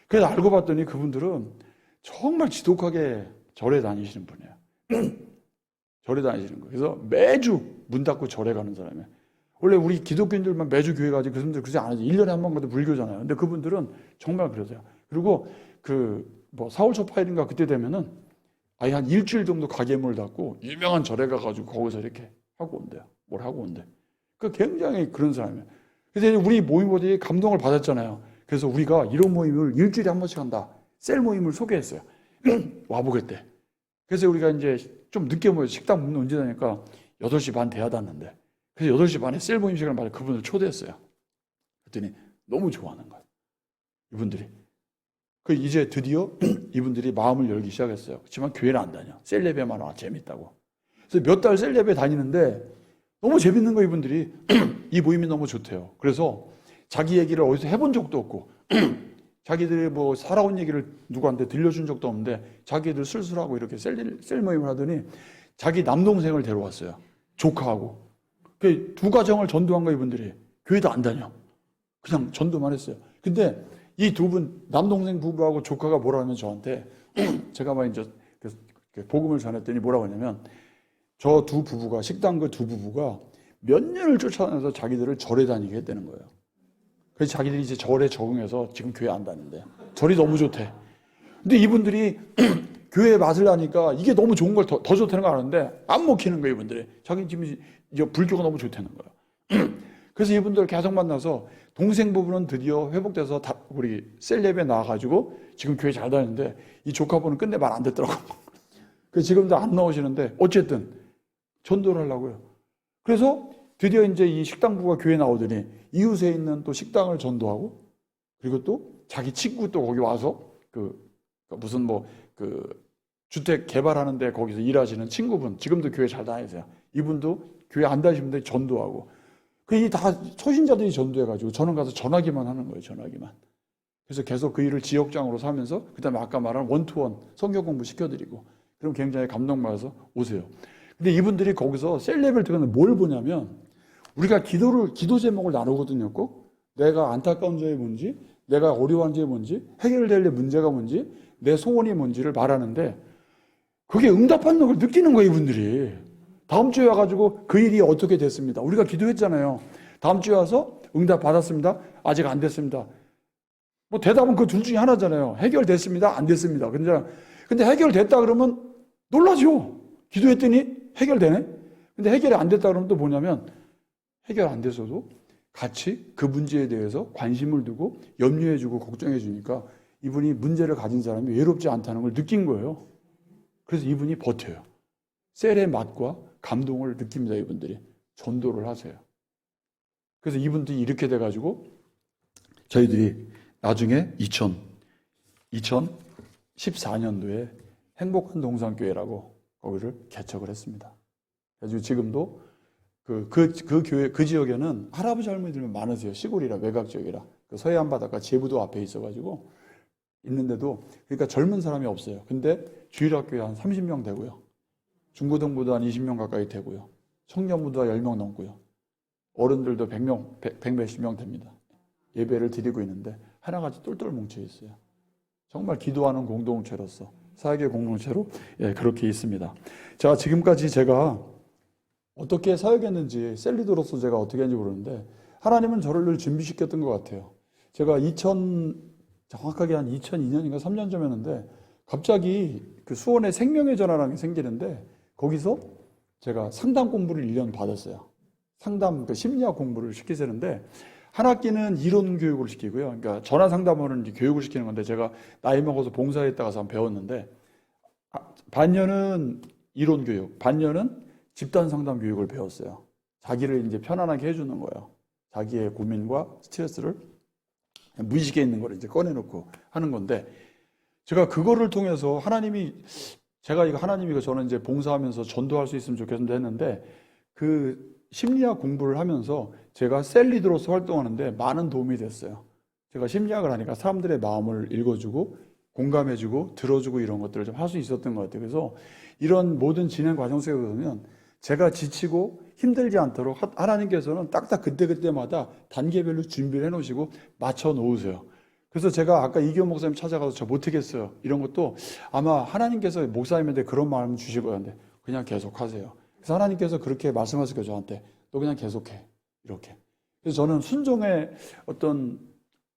Speaker 1: 그래서 알고 봤더니 그분들은 정말 지독하게 절에 다니시는 분이에요. 절에 다니시는 거예요. 그래서 매주 문 닫고 절에 가는 사람이에요. 원래 우리 기독교인들만 매주 교회 가지 그분들 그러지 않아요. 1년에 한 번 가도 불교잖아요. 근데 그분들은 정말 그러세요. 그리고 4월 초파일인가 그때 되면은 아예 한 일주일 정도 가게문을 닫고 유명한 절에 가가지고 거기서 이렇게 하고 온대요. 뭘 하고 온대. 굉장히 그런 사람이에요. 그래서 우리 모임원들이 감동을 받았잖아요. 그래서 우리가 이런 모임을 일주일에 한 번씩 한다. 셀 모임을 소개했어요. 와보겠대. 그래서 우리가 이제 좀 늦게 모여서 식당 문을 언제 다니까 8시 반 돼야 닿는데 그래서 8시 반에 셀 모임 시간을 맞아 그분을 초대했어요. 그랬더니 너무 좋아하는 거예요. 이분들이. 이제 드디어 이분들이 마음을 열기 시작했어요. 그렇지만 교회를 안 다녀. 셀 예배만 와. 재밌다고. 그래서 몇 달 셀 예배 다니는데 너무 재밌는 거예요, 이분들이. 이 모임이 너무 좋대요. 그래서 자기 얘기를 어디서 해본 적도 없고 자기들이 살아온 얘기를 누구한테 들려준 적도 없는데 자기들 쓸쓸하고 이렇게 셀 모임을 하더니 자기 남동생을 데려왔어요. 조카하고. 두 가정을 전도한 거예요, 이분들이. 교회도 안 다녀. 그냥 전도만 했어요. 근데 이 두 분, 남동생 부부하고 조카가 뭐라 하면 저한테 제가 막 이제 복음을 전했더니 뭐라고 하냐면 저 두 부부가, 식당 그 두 부부가 몇 년을 쫓아다녀서 자기들을 절에 다니게 했다는 거예요. 그래서 자기들이 이제 절에 적응해서 지금 교회 안 다닌대. 절이 너무 좋대. 근데 이분들이 교회에 맛을 나니까 이게 너무 좋은 걸 더 좋다는 거 아는데 안 먹히는 거예요, 이분들이. 자기 지금 이제 불교가 너무 좋다는 거예요. 그래서 이분들 계속 만나서 동생 부부는 드디어 회복돼서 우리 셀럽에 나와가지고 지금 교회 잘 다니는데 이 조카분은 끝내 말 안 듣더라고. 그래서 지금도 안 나오시는데 어쨌든 전도를 하려고요. 그래서 드디어 이제 이 식당 부부가 교회 나오더니 이웃에 있는 또 식당을 전도하고 그리고 또 자기 친구 또 거기 와서 무슨 주택 개발하는데 거기서 일하시는 친구분, 지금도 교회 잘 다니세요. 이분도 교회 안 다니시는데 전도하고. 이 다 초신자들이 전도해가지고 저는 가서 전하기만 하는 거예요, 전하기만. 그래서 계속 그 일을 지역장으로 사면서, 그 다음에 아까 말한 원투원 성경 공부 시켜드리고, 그럼 굉장히 감동받아서 오세요. 근데 이분들이 거기서 셀레브를 들어가면 뭘 보냐면, 우리가 기도 제목을 나누거든요, 꼭. 내가 안타까운 점이 뭔지, 내가 어려운 점이 뭔지, 해결될 문제가 뭔지, 내 소원이 뭔지를 말하는데, 그게 응답받는 걸 느끼는 거예요, 이분들이. 다음 주에 와가지고 그 일이 어떻게 됐습니다. 우리가 기도했잖아요. 다음 주에 와서 응답 받았습니다. 아직 안 됐습니다. 대답은 그 둘 중에 하나잖아요. 해결됐습니다. 안 됐습니다. 근데 해결됐다 그러면 놀라죠. 기도했더니 해결되네. 근데 해결이 안 됐다 그러면 또 뭐냐면, 해결 안 돼서도 같이 그 문제에 대해서 관심을 두고 염려해주고 걱정해주니까 이분이 문제를 가진 사람이 외롭지 않다는 걸 느낀 거예요. 그래서 이분이 버텨요. 셀의 맛과 감동을 느낍니다. 이분들이 전도를 하세요. 그래서 이분들이 이렇게 돼가지고 저희들이 나중에 2014년도에 행복한 동산교회라고 거기를 개척을 했습니다. 그래서 지금도 그 교회, 그 지역에는 할아버지 할머니들 많으세요. 시골이라, 외곽 지역이라. 서해안 바닷가 제부도 앞에 있어가지고 있는데도, 그러니까 젊은 사람이 없어요. 근데 주일학교에 한 30명 되고요. 중고등부도 한 20명 가까이 되고요. 청년부도 10명 넘고요. 어른들도 100몇십 명 됩니다. 예배를 드리고 있는데 하나같이 똘똘 뭉쳐 있어요. 정말 기도하는 공동체로서, 사역의 공동체로 그렇게 있습니다. 자, 지금까지 제가 어떻게 사역했는지, 셀리더로서 제가 어떻게 했는지 모르는데 하나님은 저를 늘 준비시켰던 것 같아요. 제가 정확하게 한 2002년인가 3년 전이었는데 갑자기 그 수원에 생명의 전화라는 게 생기는데 거기서 제가 상담 공부를 1년 받았어요. 상담, 심리학 공부를 시키시는데 한 학기는 이론 교육을 시키고요. 그러니까 전화 상담원은 이제 교육을 시키는 건데 제가 나이 먹어서 봉사했다 가서 한번 배웠는데 반년은 이론 교육, 반년은 집단 상담 교육을 배웠어요. 자기를 이제 편안하게 해주는 거예요. 자기의 고민과 스트레스를 무의식에 있는 걸 이제 꺼내놓고 하는 건데, 제가 그거를 통해서 하나님이 저는 이제 봉사하면서 전도할 수 있으면 좋겠는데 했는데, 그 심리학 공부를 하면서 제가 셀리드로서 활동하는데 많은 도움이 됐어요. 제가 심리학을 하니까 사람들의 마음을 읽어주고 공감해주고 들어주고 이런 것들을 좀 할 수 있었던 것 같아요. 그래서 이런 모든 진행 과정 속에 보면 제가 지치고 힘들지 않도록 하나님께서는 딱딱 그때그때마다 단계별로 준비를 해놓으시고 맞춰 놓으세요. 그래서 제가 아까 이기호 목사님 찾아가서 저 못하겠어요, 이런 것도 아마 하나님께서 목사님한테 그런 마음 주실 거였는데 그냥 계속하세요. 그래서 하나님께서 그렇게 말씀하실 거예요, 저한테. 너 그냥 계속해, 이렇게. 그래서 저는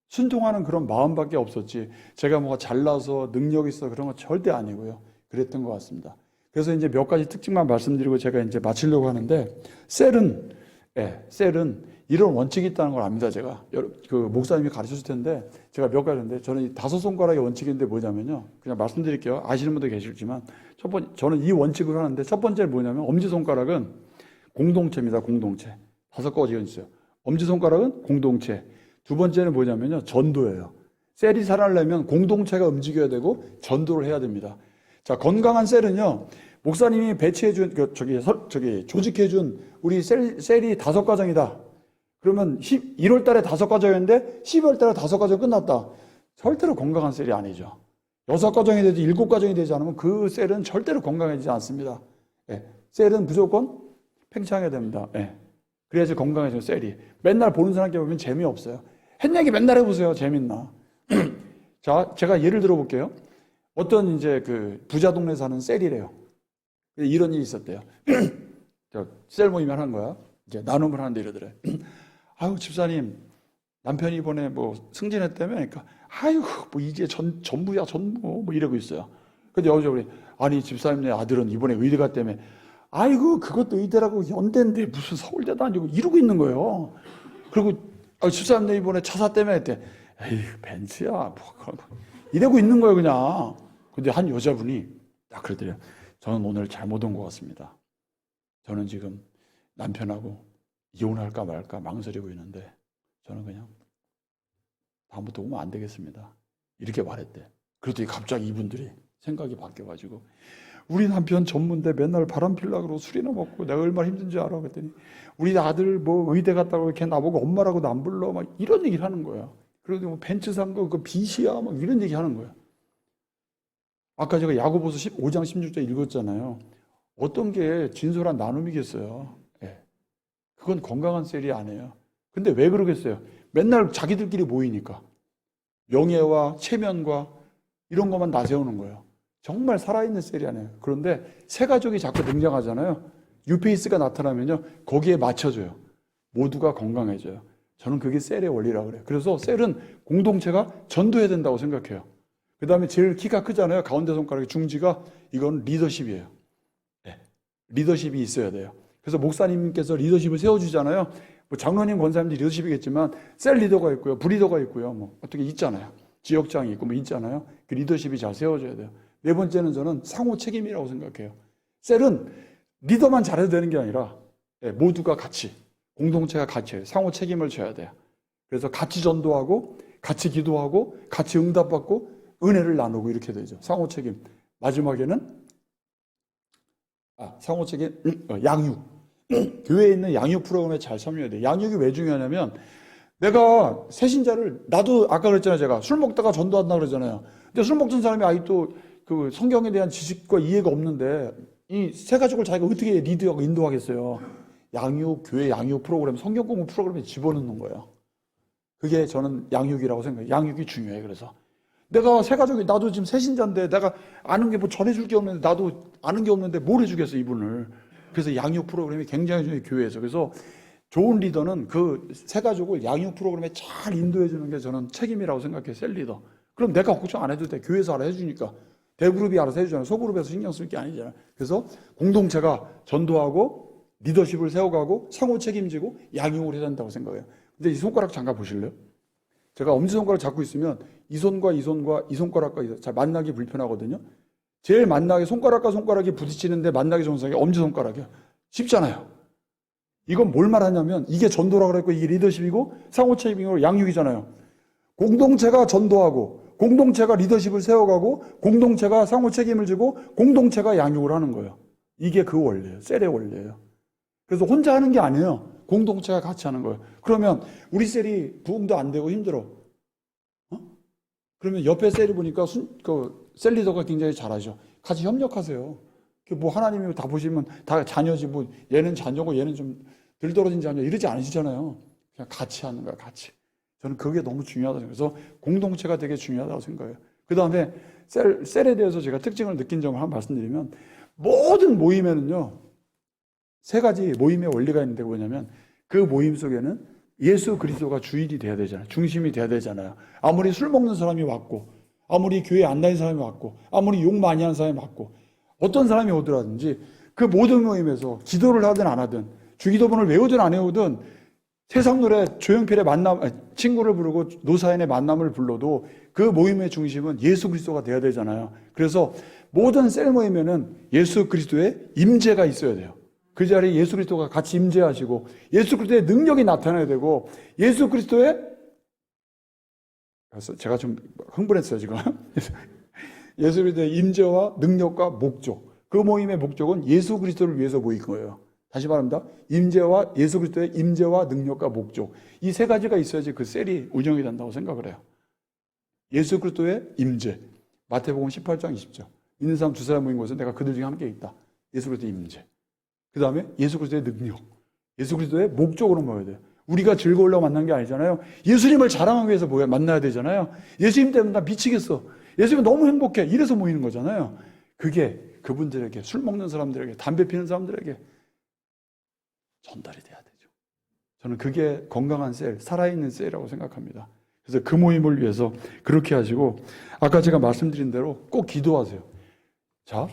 Speaker 1: 순종하는 그런 마음밖에 없었지, 제가 뭐가 잘나서 능력 있어 그런 건 절대 아니고요. 그랬던 것 같습니다. 그래서 이제 몇 가지 특징만 말씀드리고 제가 이제 마치려고 하는데, 셀은 이런 원칙이 있다는 걸 압니다. 제가 그 목사님이 가르쳤을 텐데 제가 몇 가지인데, 저는 이 5손가락의 원칙인데 뭐냐면요, 그냥 말씀드릴게요. 아시는 분도 계실지만 저는 이 원칙을 하는데, 첫 번째는 뭐냐면 엄지손가락은 공동체입니다. 공동체. 5가지가 있어요. 엄지손가락은 공동체. 두 번째는 뭐냐면요, 전도예요. 셀이 살아나려면 공동체가 움직여야 되고 전도를 해야 됩니다. 자, 건강한 셀은요, 목사님이 배치해준, 조직해준 우리 셀이 5가정이다. 그러면 1월 달에 5가정이었는데 12월 달에 5가정 끝났다. 절대로 건강한 셀이 아니죠. 6가정이 되지 7가정이 되지 않으면 그 셀은 절대로 건강해지지 않습니다. 셀은 무조건 팽창해야 됩니다. 그래야지 건강해져요, 셀이. 맨날 보는 사람께 보면 재미없어요. 햇얘기 맨날 해보세요. 재밌나? 자, 제가 예를 들어볼게요. 어떤 이제 그 부자 동네 사는 셀이래요. 이런 일이 있었대요. 셀 모임을 하는 거야. 이제 나눔을 하는데 이러더래. 아유, 집사님, 남편이 이번에 뭐 승진했다며? 그러니까, 아유, 뭐 이제 전부야, 전부, 뭐 이러고 있어요. 근데 여기서 우리, 아니, 집사님네 아들은 이번에 의대가 때문에, 아이고, 그것도 의대라고 연대인데 무슨 서울대도 아니고 이러고 있는 거예요. 그리고, 집사님네 이번에 차 샀다며 했대. 에이, 벤츠야, 뭐, 이러고 있는 거예요, 그냥. 근데 한 여자분이 딱 그러더래요. 저는 오늘 잘못 온 것 같습니다. 저는 지금 남편하고 이혼할까 말까 망설이고 있는데 저는 그냥 다음부터 오면 안 되겠습니다. 이렇게 말했대. 그랬더니 갑자기 이분들이 생각이 바뀌어가지고 우리 남편 전문대 맨날 바람 피려고 그러고 술이나 먹고 내가 얼마나 힘든지 알아. 그랬더니 우리 아들 뭐 의대 갔다고 이렇게 나보고 엄마라고도 안 불러. 막 이런 얘기를 하는 거야. 그리고 뭐 벤츠 산 거 그 빚이야. 막 이런 얘기 하는 거야. 아까 제가 야고보서 5장 16절 읽었잖아요. 어떤 게 진솔한 나눔이겠어요. 예. 그건 건강한 셀이 아니에요. 근데 왜 그러겠어요? 맨날 자기들끼리 모이니까. 명예와 체면과 이런 것만 나세우는 거예요. 정말 살아있는 셀이 아니에요. 그런데 새 가족이 자꾸 등장하잖아요. 뉴페이스가 나타나면요. 거기에 맞춰줘요. 모두가 건강해져요. 저는 그게 셀의 원리라고 그래요. 그래서 셀은 공동체가 전도해야 된다고 생각해요. 그 다음에 제일 키가 크잖아요. 가운데 손가락이 중지가 이건 리더십이에요. 네. 리더십이 있어야 돼요. 그래서 목사님께서 리더십을 세워주잖아요. 뭐 장로님, 권사님들이 리더십이겠지만 셀 리더가 있고요. 부리더가 있고요. 뭐 어떻게 있잖아요. 지역장이 있고 뭐 있잖아요. 그 리더십이 잘 세워져야 돼요. 네 번째는 저는 상호 책임이라고 생각해요. 셀은 리더만 잘해도 되는 게 아니라 모두가 같이, 공동체가 같이 해요. 상호 책임을 져야 돼요. 그래서 같이 전도하고 같이 기도하고 같이 응답받고 은혜를 나누고 이렇게 되죠. 상호 책임. 마지막에는 상호 책임, 양육. 교회에 있는 양육 프로그램에 잘 참여해야 돼요. 양육이 왜 중요하냐면 내가 새신자를 나도 아까 그랬잖아요. 제가 술 먹다가 전도한다 그러잖아요. 근데 술 먹던 사람이 아직도 그 성경에 대한 지식과 이해가 없는데 이 새 가족을 자기가 어떻게 리드하고 인도하겠어요. 양육, 교회 양육 프로그램, 성경 공부 프로그램에 집어넣는 거예요. 그게 저는 양육이라고 생각해요. 양육이 중요해요. 그래서 내가 새 가족이 나도 지금 새신자인데 내가 아는 게 뭐 전해줄 게 없는데 나도 아는 게 없는데 뭘 해주겠어 이분을. 그래서 양육 프로그램이 굉장히 중요해요. 교회에서. 그래서 좋은 리더는 그 새 가족을 양육 프로그램에 잘 인도해 주는 게 저는 책임이라고 생각해요. 셀 리더. 그럼 내가 걱정 안 해도 돼. 교회에서 알아서 해주니까. 대그룹이 알아서 해주잖아요. 소그룹에서 신경 쓸 게 아니잖아요. 그래서 공동체가 전도하고 리더십을 세워가고 상호 책임지고 양육을 해야 된다고 생각해요. 근데 이 손가락 잠깐 보실래요? 제가 엄지손가락 잡고 있으면 이 손과 이 손과 이 손가락과 잘 만나기 불편하거든요. 제일 만나기 손가락과 손가락이 부딪히는데 만나기 좋은 사람이 엄지손가락이야. 쉽잖아요. 이건 뭘 말하냐면 이게 전도라고 그랬고 이게 리더십이고 상호 책임이고 양육이잖아요. 공동체가 전도하고 공동체가 리더십을 세워가고 공동체가 상호 책임을 지고 공동체가 양육을 하는 거예요. 이게 그 원리예요. 셀의 원리예요. 그래서 혼자 하는 게 아니에요. 공동체가 같이 하는 거예요. 그러면 우리 셀이 부흥도 안 되고 힘들어. 그러면 옆에 셀이 보니까 셀 리더가 굉장히 잘하죠. 같이 협력하세요. 뭐 하나님이 다 보시면 다 자녀지 뭐 얘는 자녀고 얘는 좀 덜 떨어진 자녀 이러지 않으시잖아요. 그냥 같이 하는 거야, 같이. 저는 그게 너무 중요하다고 생각해요. 그래서 공동체가 되게 중요하다고 생각해요. 그 다음에 셀에 대해서 제가 특징을 느낀 점을 한번 말씀드리면 모든 모임에는요. 세 가지 모임의 원리가 있는데 뭐냐면 그 모임 속에는 예수 그리스도가 주인이 돼야 되잖아요. 중심이 돼야 되잖아요. 아무리 술 먹는 사람이 왔고 아무리 교회 안 다니는 사람이 왔고 아무리 욕 많이 하는 사람이 왔고 어떤 사람이 오더라든지 그 모든 모임에서 기도를 하든 안 하든 주기도문을 외우든 안 외우든 세상 노래 조용필의 만남 친구를 부르고 노사연의 만남을 불러도 그 모임의 중심은 예수 그리스도가 돼야 되잖아요. 그래서 모든 셀 모임에는 예수 그리스도의 임재가 있어야 돼요. 그 자리에 예수 그리스도가 같이 임재하시고 예수 그리스도의 능력이 나타나야 되고 예수 그리스도의 제가 좀 흥분했어요 지금. 예수 그리스도의 임재와 능력과 목적. 그 모임의 목적은 예수 그리스도를 위해서 모인 거예요. 다시 말합니다. 임재와 예수 그리스도의 임재와 능력과 목적. 이 세 가지가 있어야지 그 셀이 운영이 된다고 생각을 해요. 예수 그리스도의 임재. 마태복음 18장 20절. 있는 사람 두 사람 모인 곳에 내가 그들 중에 함께 있다. 예수 그리스도의 임재. 그 다음에 예수 그리스도의 능력. 예수 그리스도의 목적으로 모여야 돼요. 우리가 즐거우려고 만난 게 아니잖아요. 예수님을 자랑하기 위해서 만나야 되잖아요. 예수님 때문에 나 미치겠어. 예수님 너무 행복해. 이래서 모이는 거잖아요. 그게 그분들에게 술 먹는 사람들에게 담배 피는 사람들에게 전달이 돼야 되죠. 저는 그게 건강한 셀, 살아있는 셀이라고 생각합니다. 그래서 그 모임을 위해서 그렇게 하시고 아까 제가 말씀드린 대로 꼭 기도하세요. 자,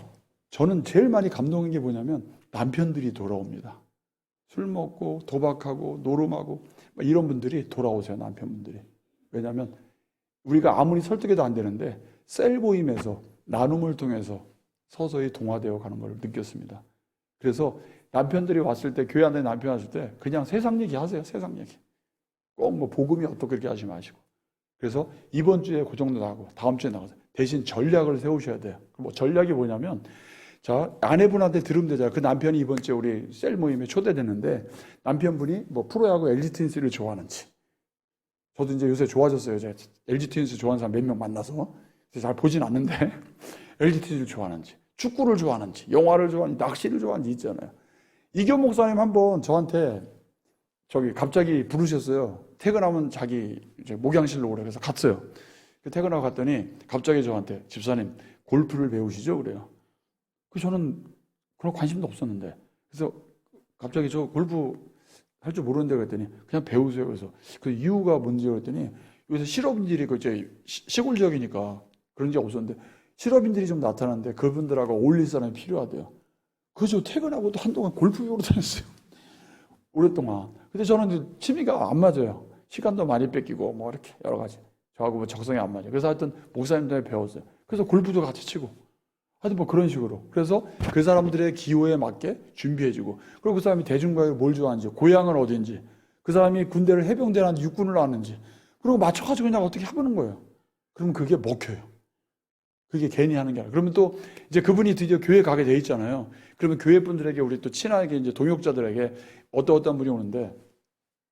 Speaker 1: 저는 제일 많이 감동한 게 뭐냐면 남편들이 돌아옵니다. 술 먹고 도박하고 노름하고 이런 분들이 돌아오세요. 남편분들이. 왜냐하면 우리가 아무리 설득해도 안 되는데 셀 모임에서 나눔을 통해서 서서히 동화되어 가는 걸 느꼈습니다. 그래서 남편들이 왔을 때 교회 안에 남편 왔을 때 그냥 세상 얘기 하세요. 세상 얘기. 꼭 뭐 복음이 어떻게 그렇게 하지 마시고. 그래서 이번 주에 그 정도 나가고 다음 주에 나가서 대신 전략을 세우셔야 돼요. 뭐 전략이 뭐냐면, 자, 아내분한테 들으면 되잖아요. 그 남편이 이번 주에 우리 셀 모임에 초대됐는데 남편분이 뭐 프로야구 LG 트윈스를 좋아하는지. 저도 이제 요새 좋아졌어요. 제가 LG 트윈스 좋아하는 사람 몇 명 만나서 잘 보진 않는데 LG 트윈스를 좋아하는지, 축구를 좋아하는지, 영화를 좋아하는지, 낚시를 좋아하는지 있잖아요. 이견 목사님 한번 저한테 갑자기 부르셨어요. 퇴근하면 자기 이제 목양실로 오래. 그래서 갔어요. 퇴근하고 갔더니 갑자기 저한테, 집사님 골프를 배우시죠? 그래요. 저는 그런 관심도 없었는데, 그래서 갑자기 저 골프 할 줄 모르는데 그랬더니 그냥 배우세요. 그래서 그 이유가 뭔지 그랬더니 여기서 실업인들이 그 이제 시골 지역이니까 그런 게 없었는데 실업인들이 좀 나타났는데 그분들하고 어울릴 사람이 필요하대요. 그래서 퇴근하고도 한동안 골프 배우러 다녔어요. 오랫동안. 근데 저는 취미가 안 맞아요. 시간도 많이 뺏기고 뭐 이렇게 여러 가지. 저하고 뭐 적성이 안 맞아요. 그래서 하여튼 목사님 때문에 배웠어요. 그래서 골프도 같이 치고. 하여튼 뭐 그런 식으로. 그래서 그 사람들의 기호에 맞게 준비해주고. 그리고 그 사람이 대중과학을 뭘 좋아하는지, 고향은 어딘지, 그 사람이 군대를 해병대를 하는지 육군을 하는지, 그리고 맞춰가지고 그냥 어떻게 해보는 거예요. 그러면 그게 먹혀요. 그게 괜히 하는 게 아니라. 그러면 또 이제 그분이 드디어 교회 가게 돼 있잖아요. 그러면 교회 분들에게, 우리 또 친하게 이제 동역자들에게 어떤 분이 오는데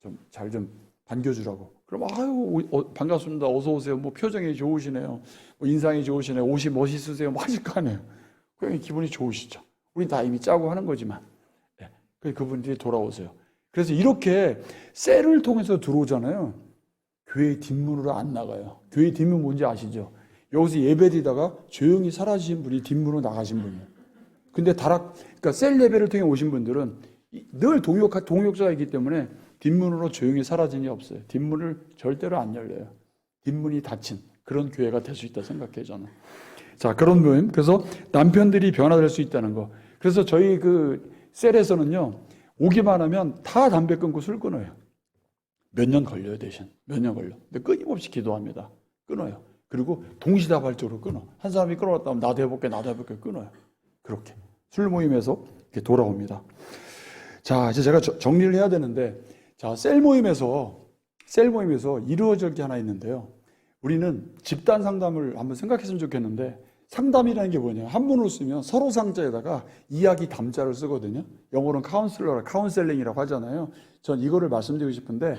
Speaker 1: 좀 잘 좀 반겨주라고. 그럼 아유 반갑습니다. 어서 오세요. 뭐 표정이 좋으시네요. 뭐 인상이 좋으시네요. 옷이 멋있으세요. 뭐 하실 거 아니에요. 그냥 기분이 좋으시죠. 우리 다 이미 짜고 하는 거지만. 네. 그분들이 돌아오세요. 그래서 이렇게 셀을 통해서 들어오잖아요. 교회 뒷문으로 안 나가요. 교회 뒷문 뭔지 아시죠? 여기서 예배드리다가 조용히 사라지신 분이 뒷문으로 나가신 분이에요. 근데 그러니까 셀 예배를 통해 오신 분들은 늘 동역자이기 때문에 뒷문으로 조용히 사라진 게 없어요. 뒷문을 절대로 안 열려요. 뒷문이 닫힌 그런 교회가 될 수 있다 생각해요, 저는. 자, 그런 모임. 그래서 남편들이 변화될 수 있다는 거. 그래서 저희 그 셀에서는요, 오기만 하면 다 담배 끊고 술 끊어요. 몇 년 걸려요, 대신. 몇 년 걸려. 근데 끊임없이 기도합니다. 끊어요. 그리고 동시다발적으로 끊어. 한 사람이 끊어놨다 하면 나도 해볼게 끊어요. 그렇게. 술 모임에서 이렇게 돌아옵니다. 자, 이제 제가 정리를 해야 되는데, 자, 셀 모임에서 이루어질 게 하나 있는데요. 우리는 집단 상담을 한번 생각했으면 좋겠는데, 상담이라는 게 뭐냐. 한문으로 쓰면 서로 상자에다가 이야기 담자를 쓰거든요. 영어로는 카운셀링이라고 하잖아요. 전 이거를 말씀드리고 싶은데,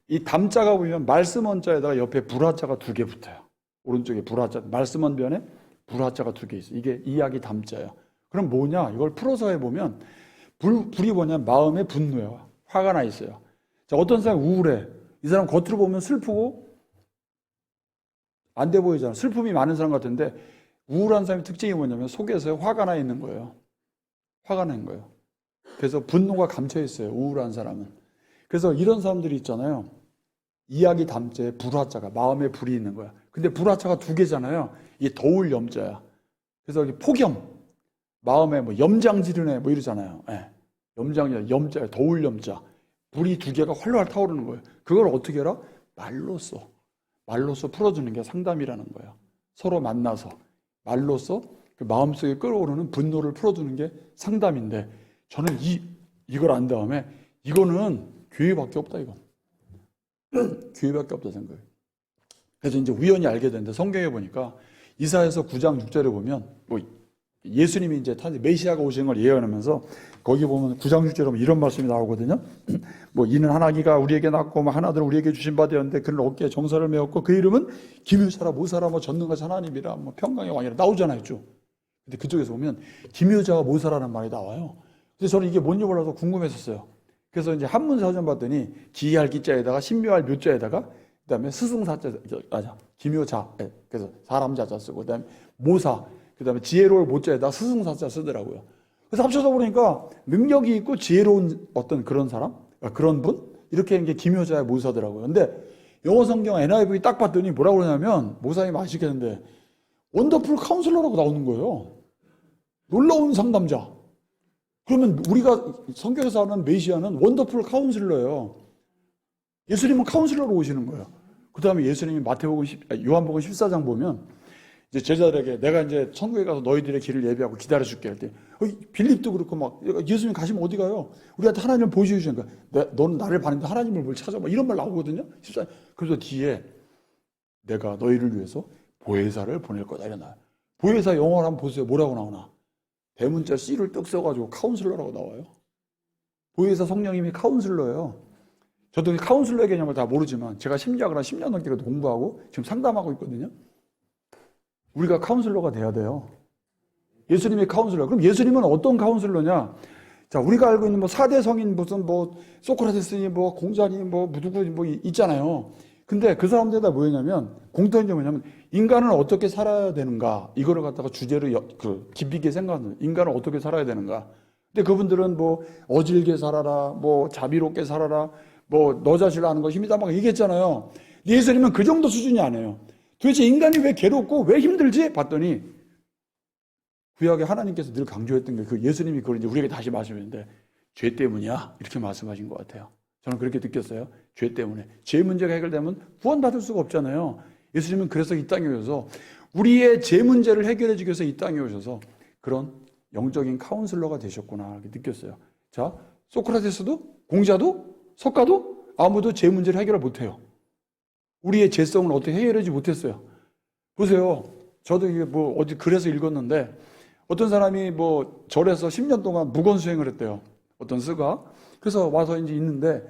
Speaker 1: 이 담자가 보면 말씀 원자에다가 옆에 불화자가 2개 붙어요. 오른쪽에 불화자, 말씀 원변에 불화자가 2개 있어요. 이게 이야기 담자예요. 그럼 뭐냐? 이걸 풀어서 해보면, 불이 뭐냐? 마음의 분노예요. 화가 나 있어요. 자, 어떤 사람이 우울해. 이 사람 겉으로 보면 슬프고 안 돼 보이잖아. 슬픔이 많은 사람 같은데, 우울한 사람의 특징이 뭐냐면 속에서 화가 나 있는 거예요. 화가 난 거예요. 그래서 분노가 감춰 있어요. 우울한 사람은. 그래서 이런 사람들이 있잖아요. 이야기 담자에 불화자가, 마음에 불이 있는 거야. 근데 불화자가 2개잖아요. 이게 더울 염자야. 그래서 폭염, 마음에 뭐 염장 지르네 뭐 이러잖아요. 네. 염자, 더울 염자. 불이 2개가 활활 타오르는 거예요. 그걸 어떻게 해라? 말로써 풀어주는 게 상담이라는 거예요. 서로 만나서 말로써 그 마음속에 끌어오르는 분노를 풀어주는 게 상담인데, 저는 이걸 안 다음에 이거는 교회밖에 없다, 이건. 교회밖에 없다 생각해요. 그래서 이제 우연히 알게 됐는데, 성경에 보니까 이사야서 9장 6절에 보면 뭐 예수님이 이제 메시아가 오시는 걸 예언하면서 거기 보면 9장 6절에 보면 이런 말씀이 나오거든요. 뭐 이는 하나님과 우리에게 낳고 뭐 하나들 우리에게 주신 바 되었는데 그는 어깨에 정사를 메었고 그 이름은 기묘자라 모사라 뭐 전능하신 하나님이라 뭐 평강의 왕이라 나오잖아요, 쭉. 근데 그쪽에서 보면 기묘자와 모사라는 말이 나와요. 그래서 저는 이게 뭔지 몰라서 궁금했었어요. 그래서 이제 한문 사전 봤더니 기이할 기자에다가 신묘할 묘자에다가 그다음에 스승사자, 기묘자, 그래서 사람 자자 쓰고 그다음에 모사, 그다음에 지혜로울 모자에다 스승사자 쓰더라고요. 그래서 합쳐서 보니까 능력이 있고 지혜로운 어떤 그런 사람, 그런 분 이렇게 하는 게 기묘자의 모사더라고요. 근데 영어 성경 NIV 딱 봤더니 뭐라고 그러냐면, 모사님 아시겠는데 원더풀 카운슬러라고 나오는 거예요. 놀라운 상담자. 그러면 우리가 성경에서 하는 메시아는 원더풀 카운슬러예요. 예수님은 카운슬러로 오시는 거예요. 그 다음에 예수님이 요한복음 14장 보면 이제 제자들에게 내가 이제 천국에 가서 너희들의 길을 예비하고 기다려줄게 할 때, 빌립도 그렇고 막 예수님 가시면 어디 가요? 우리한테 하나님을 보여주시는 거야. 너는 나를 봤는데 하나님을 뭘 찾아? 막 이런 말 나오거든요. 14장. 그래서 뒤에 내가 너희를 위해서 보혜사를 보낼 거다 이러나. 보혜사 영어를 한번 보세요. 뭐라고 나오나? 대문자 C를 뜩 써가지고 카운슬러라고 나와요. 보혜사 성령님이 카운슬러예요. 저도 이 카운슬러의 개념을 다 모르지만 제가 심리학을 한 10년 넘게 공부하고 지금 상담하고 있거든요. 우리가 카운슬러가 돼야 돼요. 예수님이 카운슬러. 그럼 예수님은 어떤 카운슬러냐? 자, 우리가 알고 있는 뭐 4대 성인 무슨 뭐 소크라테스니 뭐 공자니 뭐 누구 뭐 있잖아요. 근데 그 사람들이 다 뭐였냐면 공통점이 뭐냐면 인간은 어떻게 살아야 되는가 이거를 갖다가 주제로 깊이 있게 생각하는 인간은 어떻게 살아야 되는가. 근데 그분들은 뭐 어질게 살아라, 뭐 자비롭게 살아라, 뭐 너 자신을 아는 거 힘이다 막 얘기했잖아요. 예수님은 그 정도 수준이 아니에요. 도대체 인간이 왜 괴롭고 왜 힘들지? 봤더니 구약에 하나님께서 늘 강조했던 게 그 예수님이 그걸 이제 우리에게 다시 말씀했는데 죄 때문이야 이렇게 말씀하신 것 같아요. 저는 그렇게 느꼈어요. 죄 때문에. 죄 문제가 해결되면 구원받을 수가 없잖아요. 예수님은 그래서 이 땅에 오셔서 우리의 죄 문제를 해결해 주기 위해서 이 땅에 오셔서 그런 영적인 카운슬러가 되셨구나 이렇게 느꼈어요. 자, 소크라테스도 공자도 석가도 아무도 죄 문제를 해결을 못해요. 우리의 죄성을 어떻게 해결하지 못했어요. 보세요. 저도 이게 뭐 어디 글에서 읽었는데 어떤 사람이 뭐 절에서 10년 동안 무건수행을 했대요. 어떤 스가. 그래서 와서 이제 있는데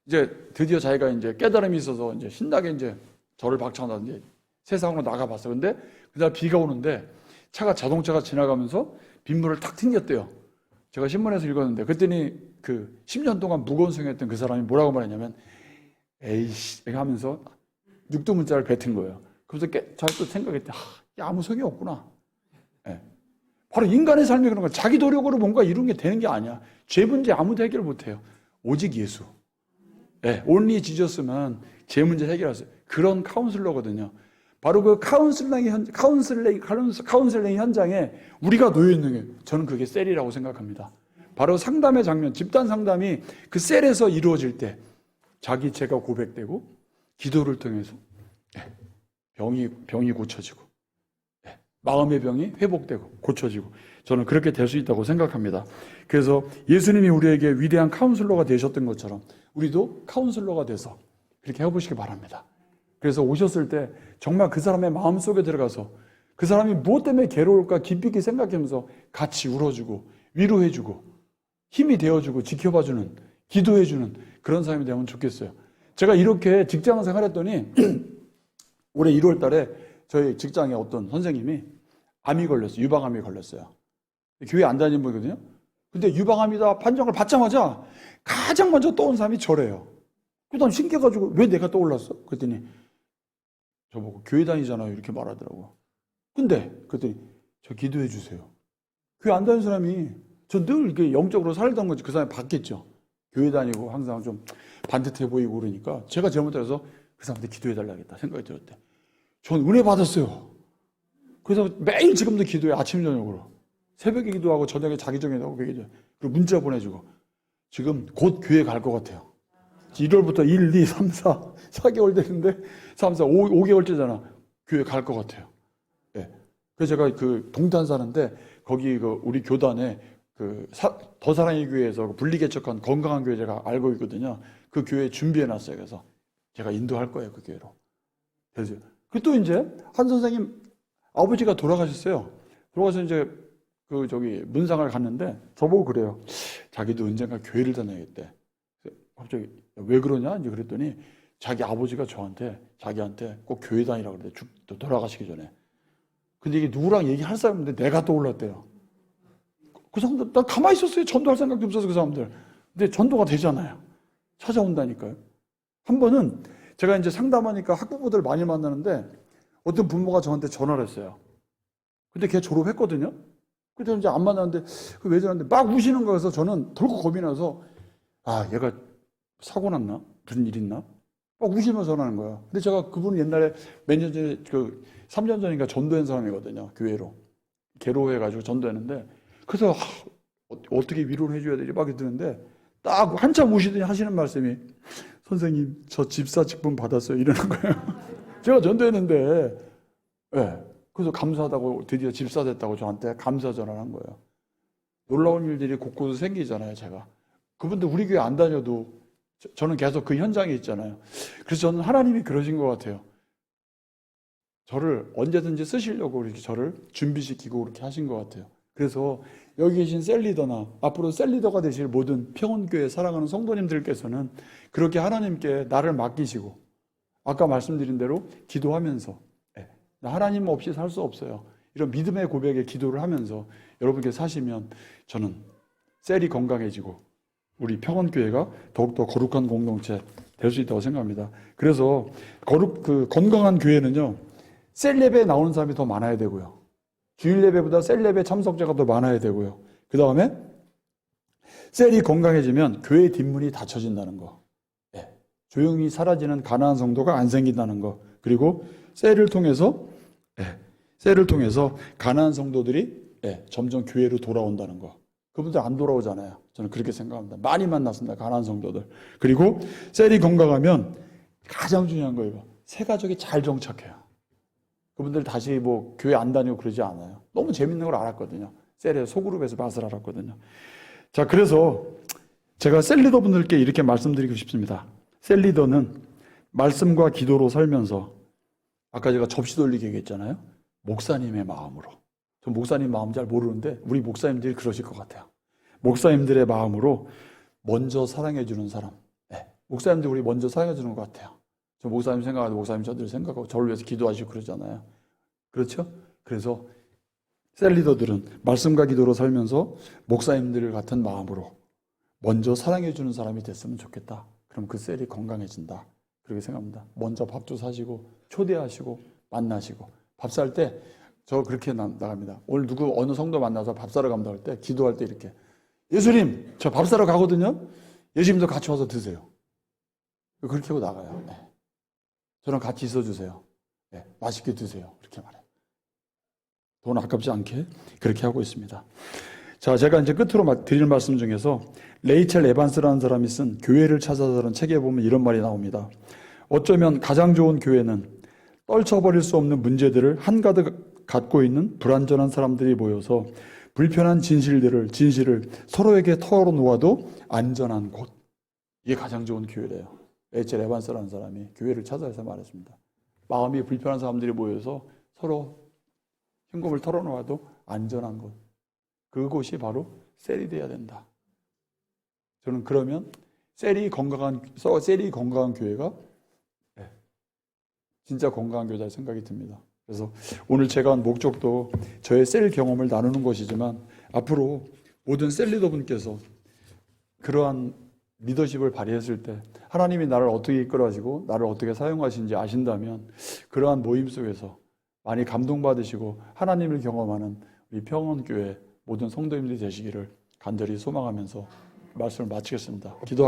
Speaker 1: 이제 드디어 자기가 이제 깨달음이 있어서 이제 신나게 이제 절을 박차고 이제 세상으로 나가봤어. 근데 그날 비가 오는데 자동차가 지나가면서 빗물을 탁 튕겼대요. 제가 신문에서 읽었는데 그랬더니 그 10년 동안 무건수행했던 그 사람이 뭐라고 말했냐면 에이씨 이렇게 하면서 육두문자를 뱉은 거예요. 그래서 자기 또 생각했대. 아무 소용이 없구나. 네. 바로 인간의 삶이 그런 거야. 자기 노력으로 뭔가 이룬 게 되는 게 아니야. 죄 문제 아무도 해결 못해요. 오직 예수. 네. only Jesus만 죄 문제 해결하세요. 그런 카운슬러거든요. 바로 그 카운슬링 현장에 우리가 놓여 있는 게 저는 그게 셀이라고 생각합니다. 바로 상담의 장면, 집단 상담이 그 셀에서 이루어질 때 자기 죄가 고백되고 기도를 통해서 병이 고쳐지고 마음의 병이 회복되고 고쳐지고 저는 그렇게 될 수 있다고 생각합니다. 그래서 예수님이 우리에게 위대한 카운슬러가 되셨던 것처럼 우리도 카운슬러가 돼서 그렇게 해보시기 바랍니다. 그래서 오셨을 때 정말 그 사람의 마음속에 들어가서 그 사람이 무엇 때문에 괴로울까 깊이 있게 생각하면서 같이 울어주고 위로해주고 힘이 되어주고 지켜봐주는 기도해주는 그런 사람이 되면 좋겠어요. 제가 이렇게 직장 생활했더니 올해 1월 달에 저희 직장에 어떤 선생님이 암이 걸렸어요. 유방암이 걸렸어요. 교회 안 다니는 분이거든요. 근데 유방암이다 판정을 받자마자 가장 먼저 떠온 사람이 저래요. 그 다음 신기해가지고 왜 내가 떠올랐어? 그랬더니 저보고 교회 다니잖아요. 이렇게 말하더라고. 근데 그랬더니 저 기도해 주세요. 교회 안 다니는 사람이 저 늘 이렇게 영적으로 살던 거지. 그 사람이 받겠죠. 교회 다니고 항상 좀 반듯해 보이고 그러니까 제가 잘못해서 그 사람한테 기도해 달라겠다 생각이 들었대. 전 은혜 받았어요. 그래서 매일 지금도 기도해. 아침 저녁으로. 새벽에 기도하고 저녁에 자기 전에 하고 그리고 문자 보내주고 지금 곧 교회 갈 것 같아요. 1월부터 1, 2, 3, 4, 4개월 되는데 3, 4, 5개월째잖아. 교회 갈 것 같아요. 네. 그래서 제가 그 동탄 사는데 거기 그 우리 교단에 그 더 사랑의 교회에서 분리개척한 건강한 교회 제가 알고 있거든요. 그 교회 준비해놨어요. 그래서 제가 인도할 거예요. 그 교회로. 그래서 그 또 이제 한 선생님 아버지가 돌아가셨어요. 돌아가서 이제 그 저기 문상을 갔는데 저보고 그래요. 자기도 언젠가 교회를 다녀야겠대. 갑자기 왜 그러냐? 이제 그랬더니 자기 아버지가 자기한테 꼭 교회 다니라고 그래. 돌아가시기 전에. 근데 이게 누구랑 얘기할 사람이 없는데 내가 떠올랐대요. 그 사람들, 나 가만히 있었어요. 전도할 생각도 없어서 그 사람들. 근데 전도가 되잖아요. 찾아온다니까요. 한 번은 제가 이제 상담하니까 학부모들 많이 만나는데 어떤 부모가 저한테 전화를 했어요. 근데 걔 졸업했거든요. 그때 이제 안 만났는데 왜 저러는데 막 우시는 거여서 저는 덜컥 겁이 나서 얘가 사고 났나? 무슨 일 있나? 막 우시면서 전화하는 거야. 근데 제가 그분은 옛날에 몇 년 전에 3년 전인가 전도한 사람이거든요. 교회로. 괴로워해가지고 전도했는데 그래서 어떻게 위로를 해줘야 되지? 막 이러는데 딱 한참 우시더니 하시는 말씀이 선생님 저 집사 직분 받았어요. 이러는 거예요. 제가 전도했는데 네. 그래서 감사하다고 드디어 집사 됐다고 저한테 감사 전화를 한 거예요. 놀라운 일들이 곳곳에 생기잖아요. 제가. 그분들 우리 교회 안 다녀도 저는 계속 그 현장에 있잖아요. 그래서 저는 하나님이 그러신 것 같아요. 저를 언제든지 쓰시려고 이렇게 저를 준비시키고 그렇게 하신 것 같아요. 그래서 여기 계신 셀리더나 앞으로 셀리더가 되실 모든 평원교회 사랑하는 성도님들께서는 그렇게 하나님께 나를 맡기시고 아까 말씀드린 대로 기도하면서 나 하나님 없이 살 수 없어요. 이런 믿음의 고백에 기도를 하면서 여러분께 사시면 저는 셀이 건강해지고 우리 평원교회가 더욱더 거룩한 공동체 될 수 있다고 생각합니다. 그래서 건강한 교회는요, 셀 예배에 나오는 사람이 더 많아야 되고요. 주일 예배보다 셀 예배 참석자가 더 많아야 되고요. 그 다음에 셀이 건강해지면 교회 뒷문이 닫혀진다는 거. 조용히 사라지는 가나안 성도가 안 생긴다는 거. 그리고 셀을 통해서 가나안 성도들이 점점 교회로 돌아온다는 거. 그분들 안 돌아오잖아요. 저는 그렇게 생각합니다. 많이 만났습니다. 가나안 성도들. 그리고 셀이 건강하면 가장 중요한 거예요. 새 가족이 잘 정착해요. 그분들 다시 뭐 교회 안 다니고 그러지 않아요. 너무 재밌는 걸 알았거든요. 셀의 소그룹에서 맛을 알았거든요. 자, 그래서 제가 셀리더 분들께 이렇게 말씀드리고 싶습니다. 셀리더는 말씀과 기도로 살면서 아까 제가 접시 돌리기 얘기했잖아요. 목사님의 마음으로. 전 목사님 마음 잘 모르는데 우리 목사님들이 그러실 것 같아요. 목사님들의 마음으로 먼저 사랑해 주는 사람. 목사님들 우리 먼저 사랑해 주는 것 같아요. 저 목사님 생각하고 목사님 저들 생각하고 저를 위해서 기도하시고 그러잖아요. 그렇죠? 그래서 셀리더들은 말씀과 기도로 살면서 목사님들 같은 마음으로 먼저 사랑해 주는 사람이 됐으면 좋겠다. 그럼 그 셀이 건강해진다. 그렇게 생각합니다. 먼저 밥도 사시고 초대하시고 만나시고 밥 살 때 저 그렇게 나갑니다. 오늘 어느 성도 만나서 밥 사러 간다 할 때 기도할 때 이렇게 예수님 저 밥 사러 가거든요. 예수님도 같이 와서 드세요. 그렇게 하고 나가요. 저랑 같이 있어주세요. 맛있게 드세요. 그렇게 말해요. 돈 아깝지 않게 그렇게 하고 있습니다. 자, 제가 이제 끝으로 드릴 말씀 중에서 레이첼 에반스라는 사람이 쓴 교회를 찾아서라는 책에 보면 이런 말이 나옵니다. 어쩌면 가장 좋은 교회는 떨쳐버릴 수 없는 문제들을 한가득 갖고 있는 불완전한 사람들이 모여서 불편한 진실을 서로에게 털어놓아도 안전한 곳. 이게 가장 좋은 교회래요. 레이첼 에반스라는 사람이 교회를 찾아서 말했습니다. 마음이 불편한 사람들이 모여서 서로 흉금을 털어놓아도 안전한 곳. 그곳이 바로 셀이 돼야 된다. 저는 그러면 셀이 건강한 교회가 진짜 건강한 교회다 생각이 듭니다. 그래서 오늘 제가 한 목적도 저의 셀 경험을 나누는 것이지만 앞으로 모든 셀 리더분께서 그러한 리더십을 발휘했을 때 하나님이 나를 어떻게 이끌어가시고 나를 어떻게 사용하시는지 아신다면 그러한 모임 속에서 많이 감동받으시고 하나님을 경험하는 우리 평원교회 모든 성도님들이 되시기를 간절히 소망하면서 말씀을 마치겠습니다. 기도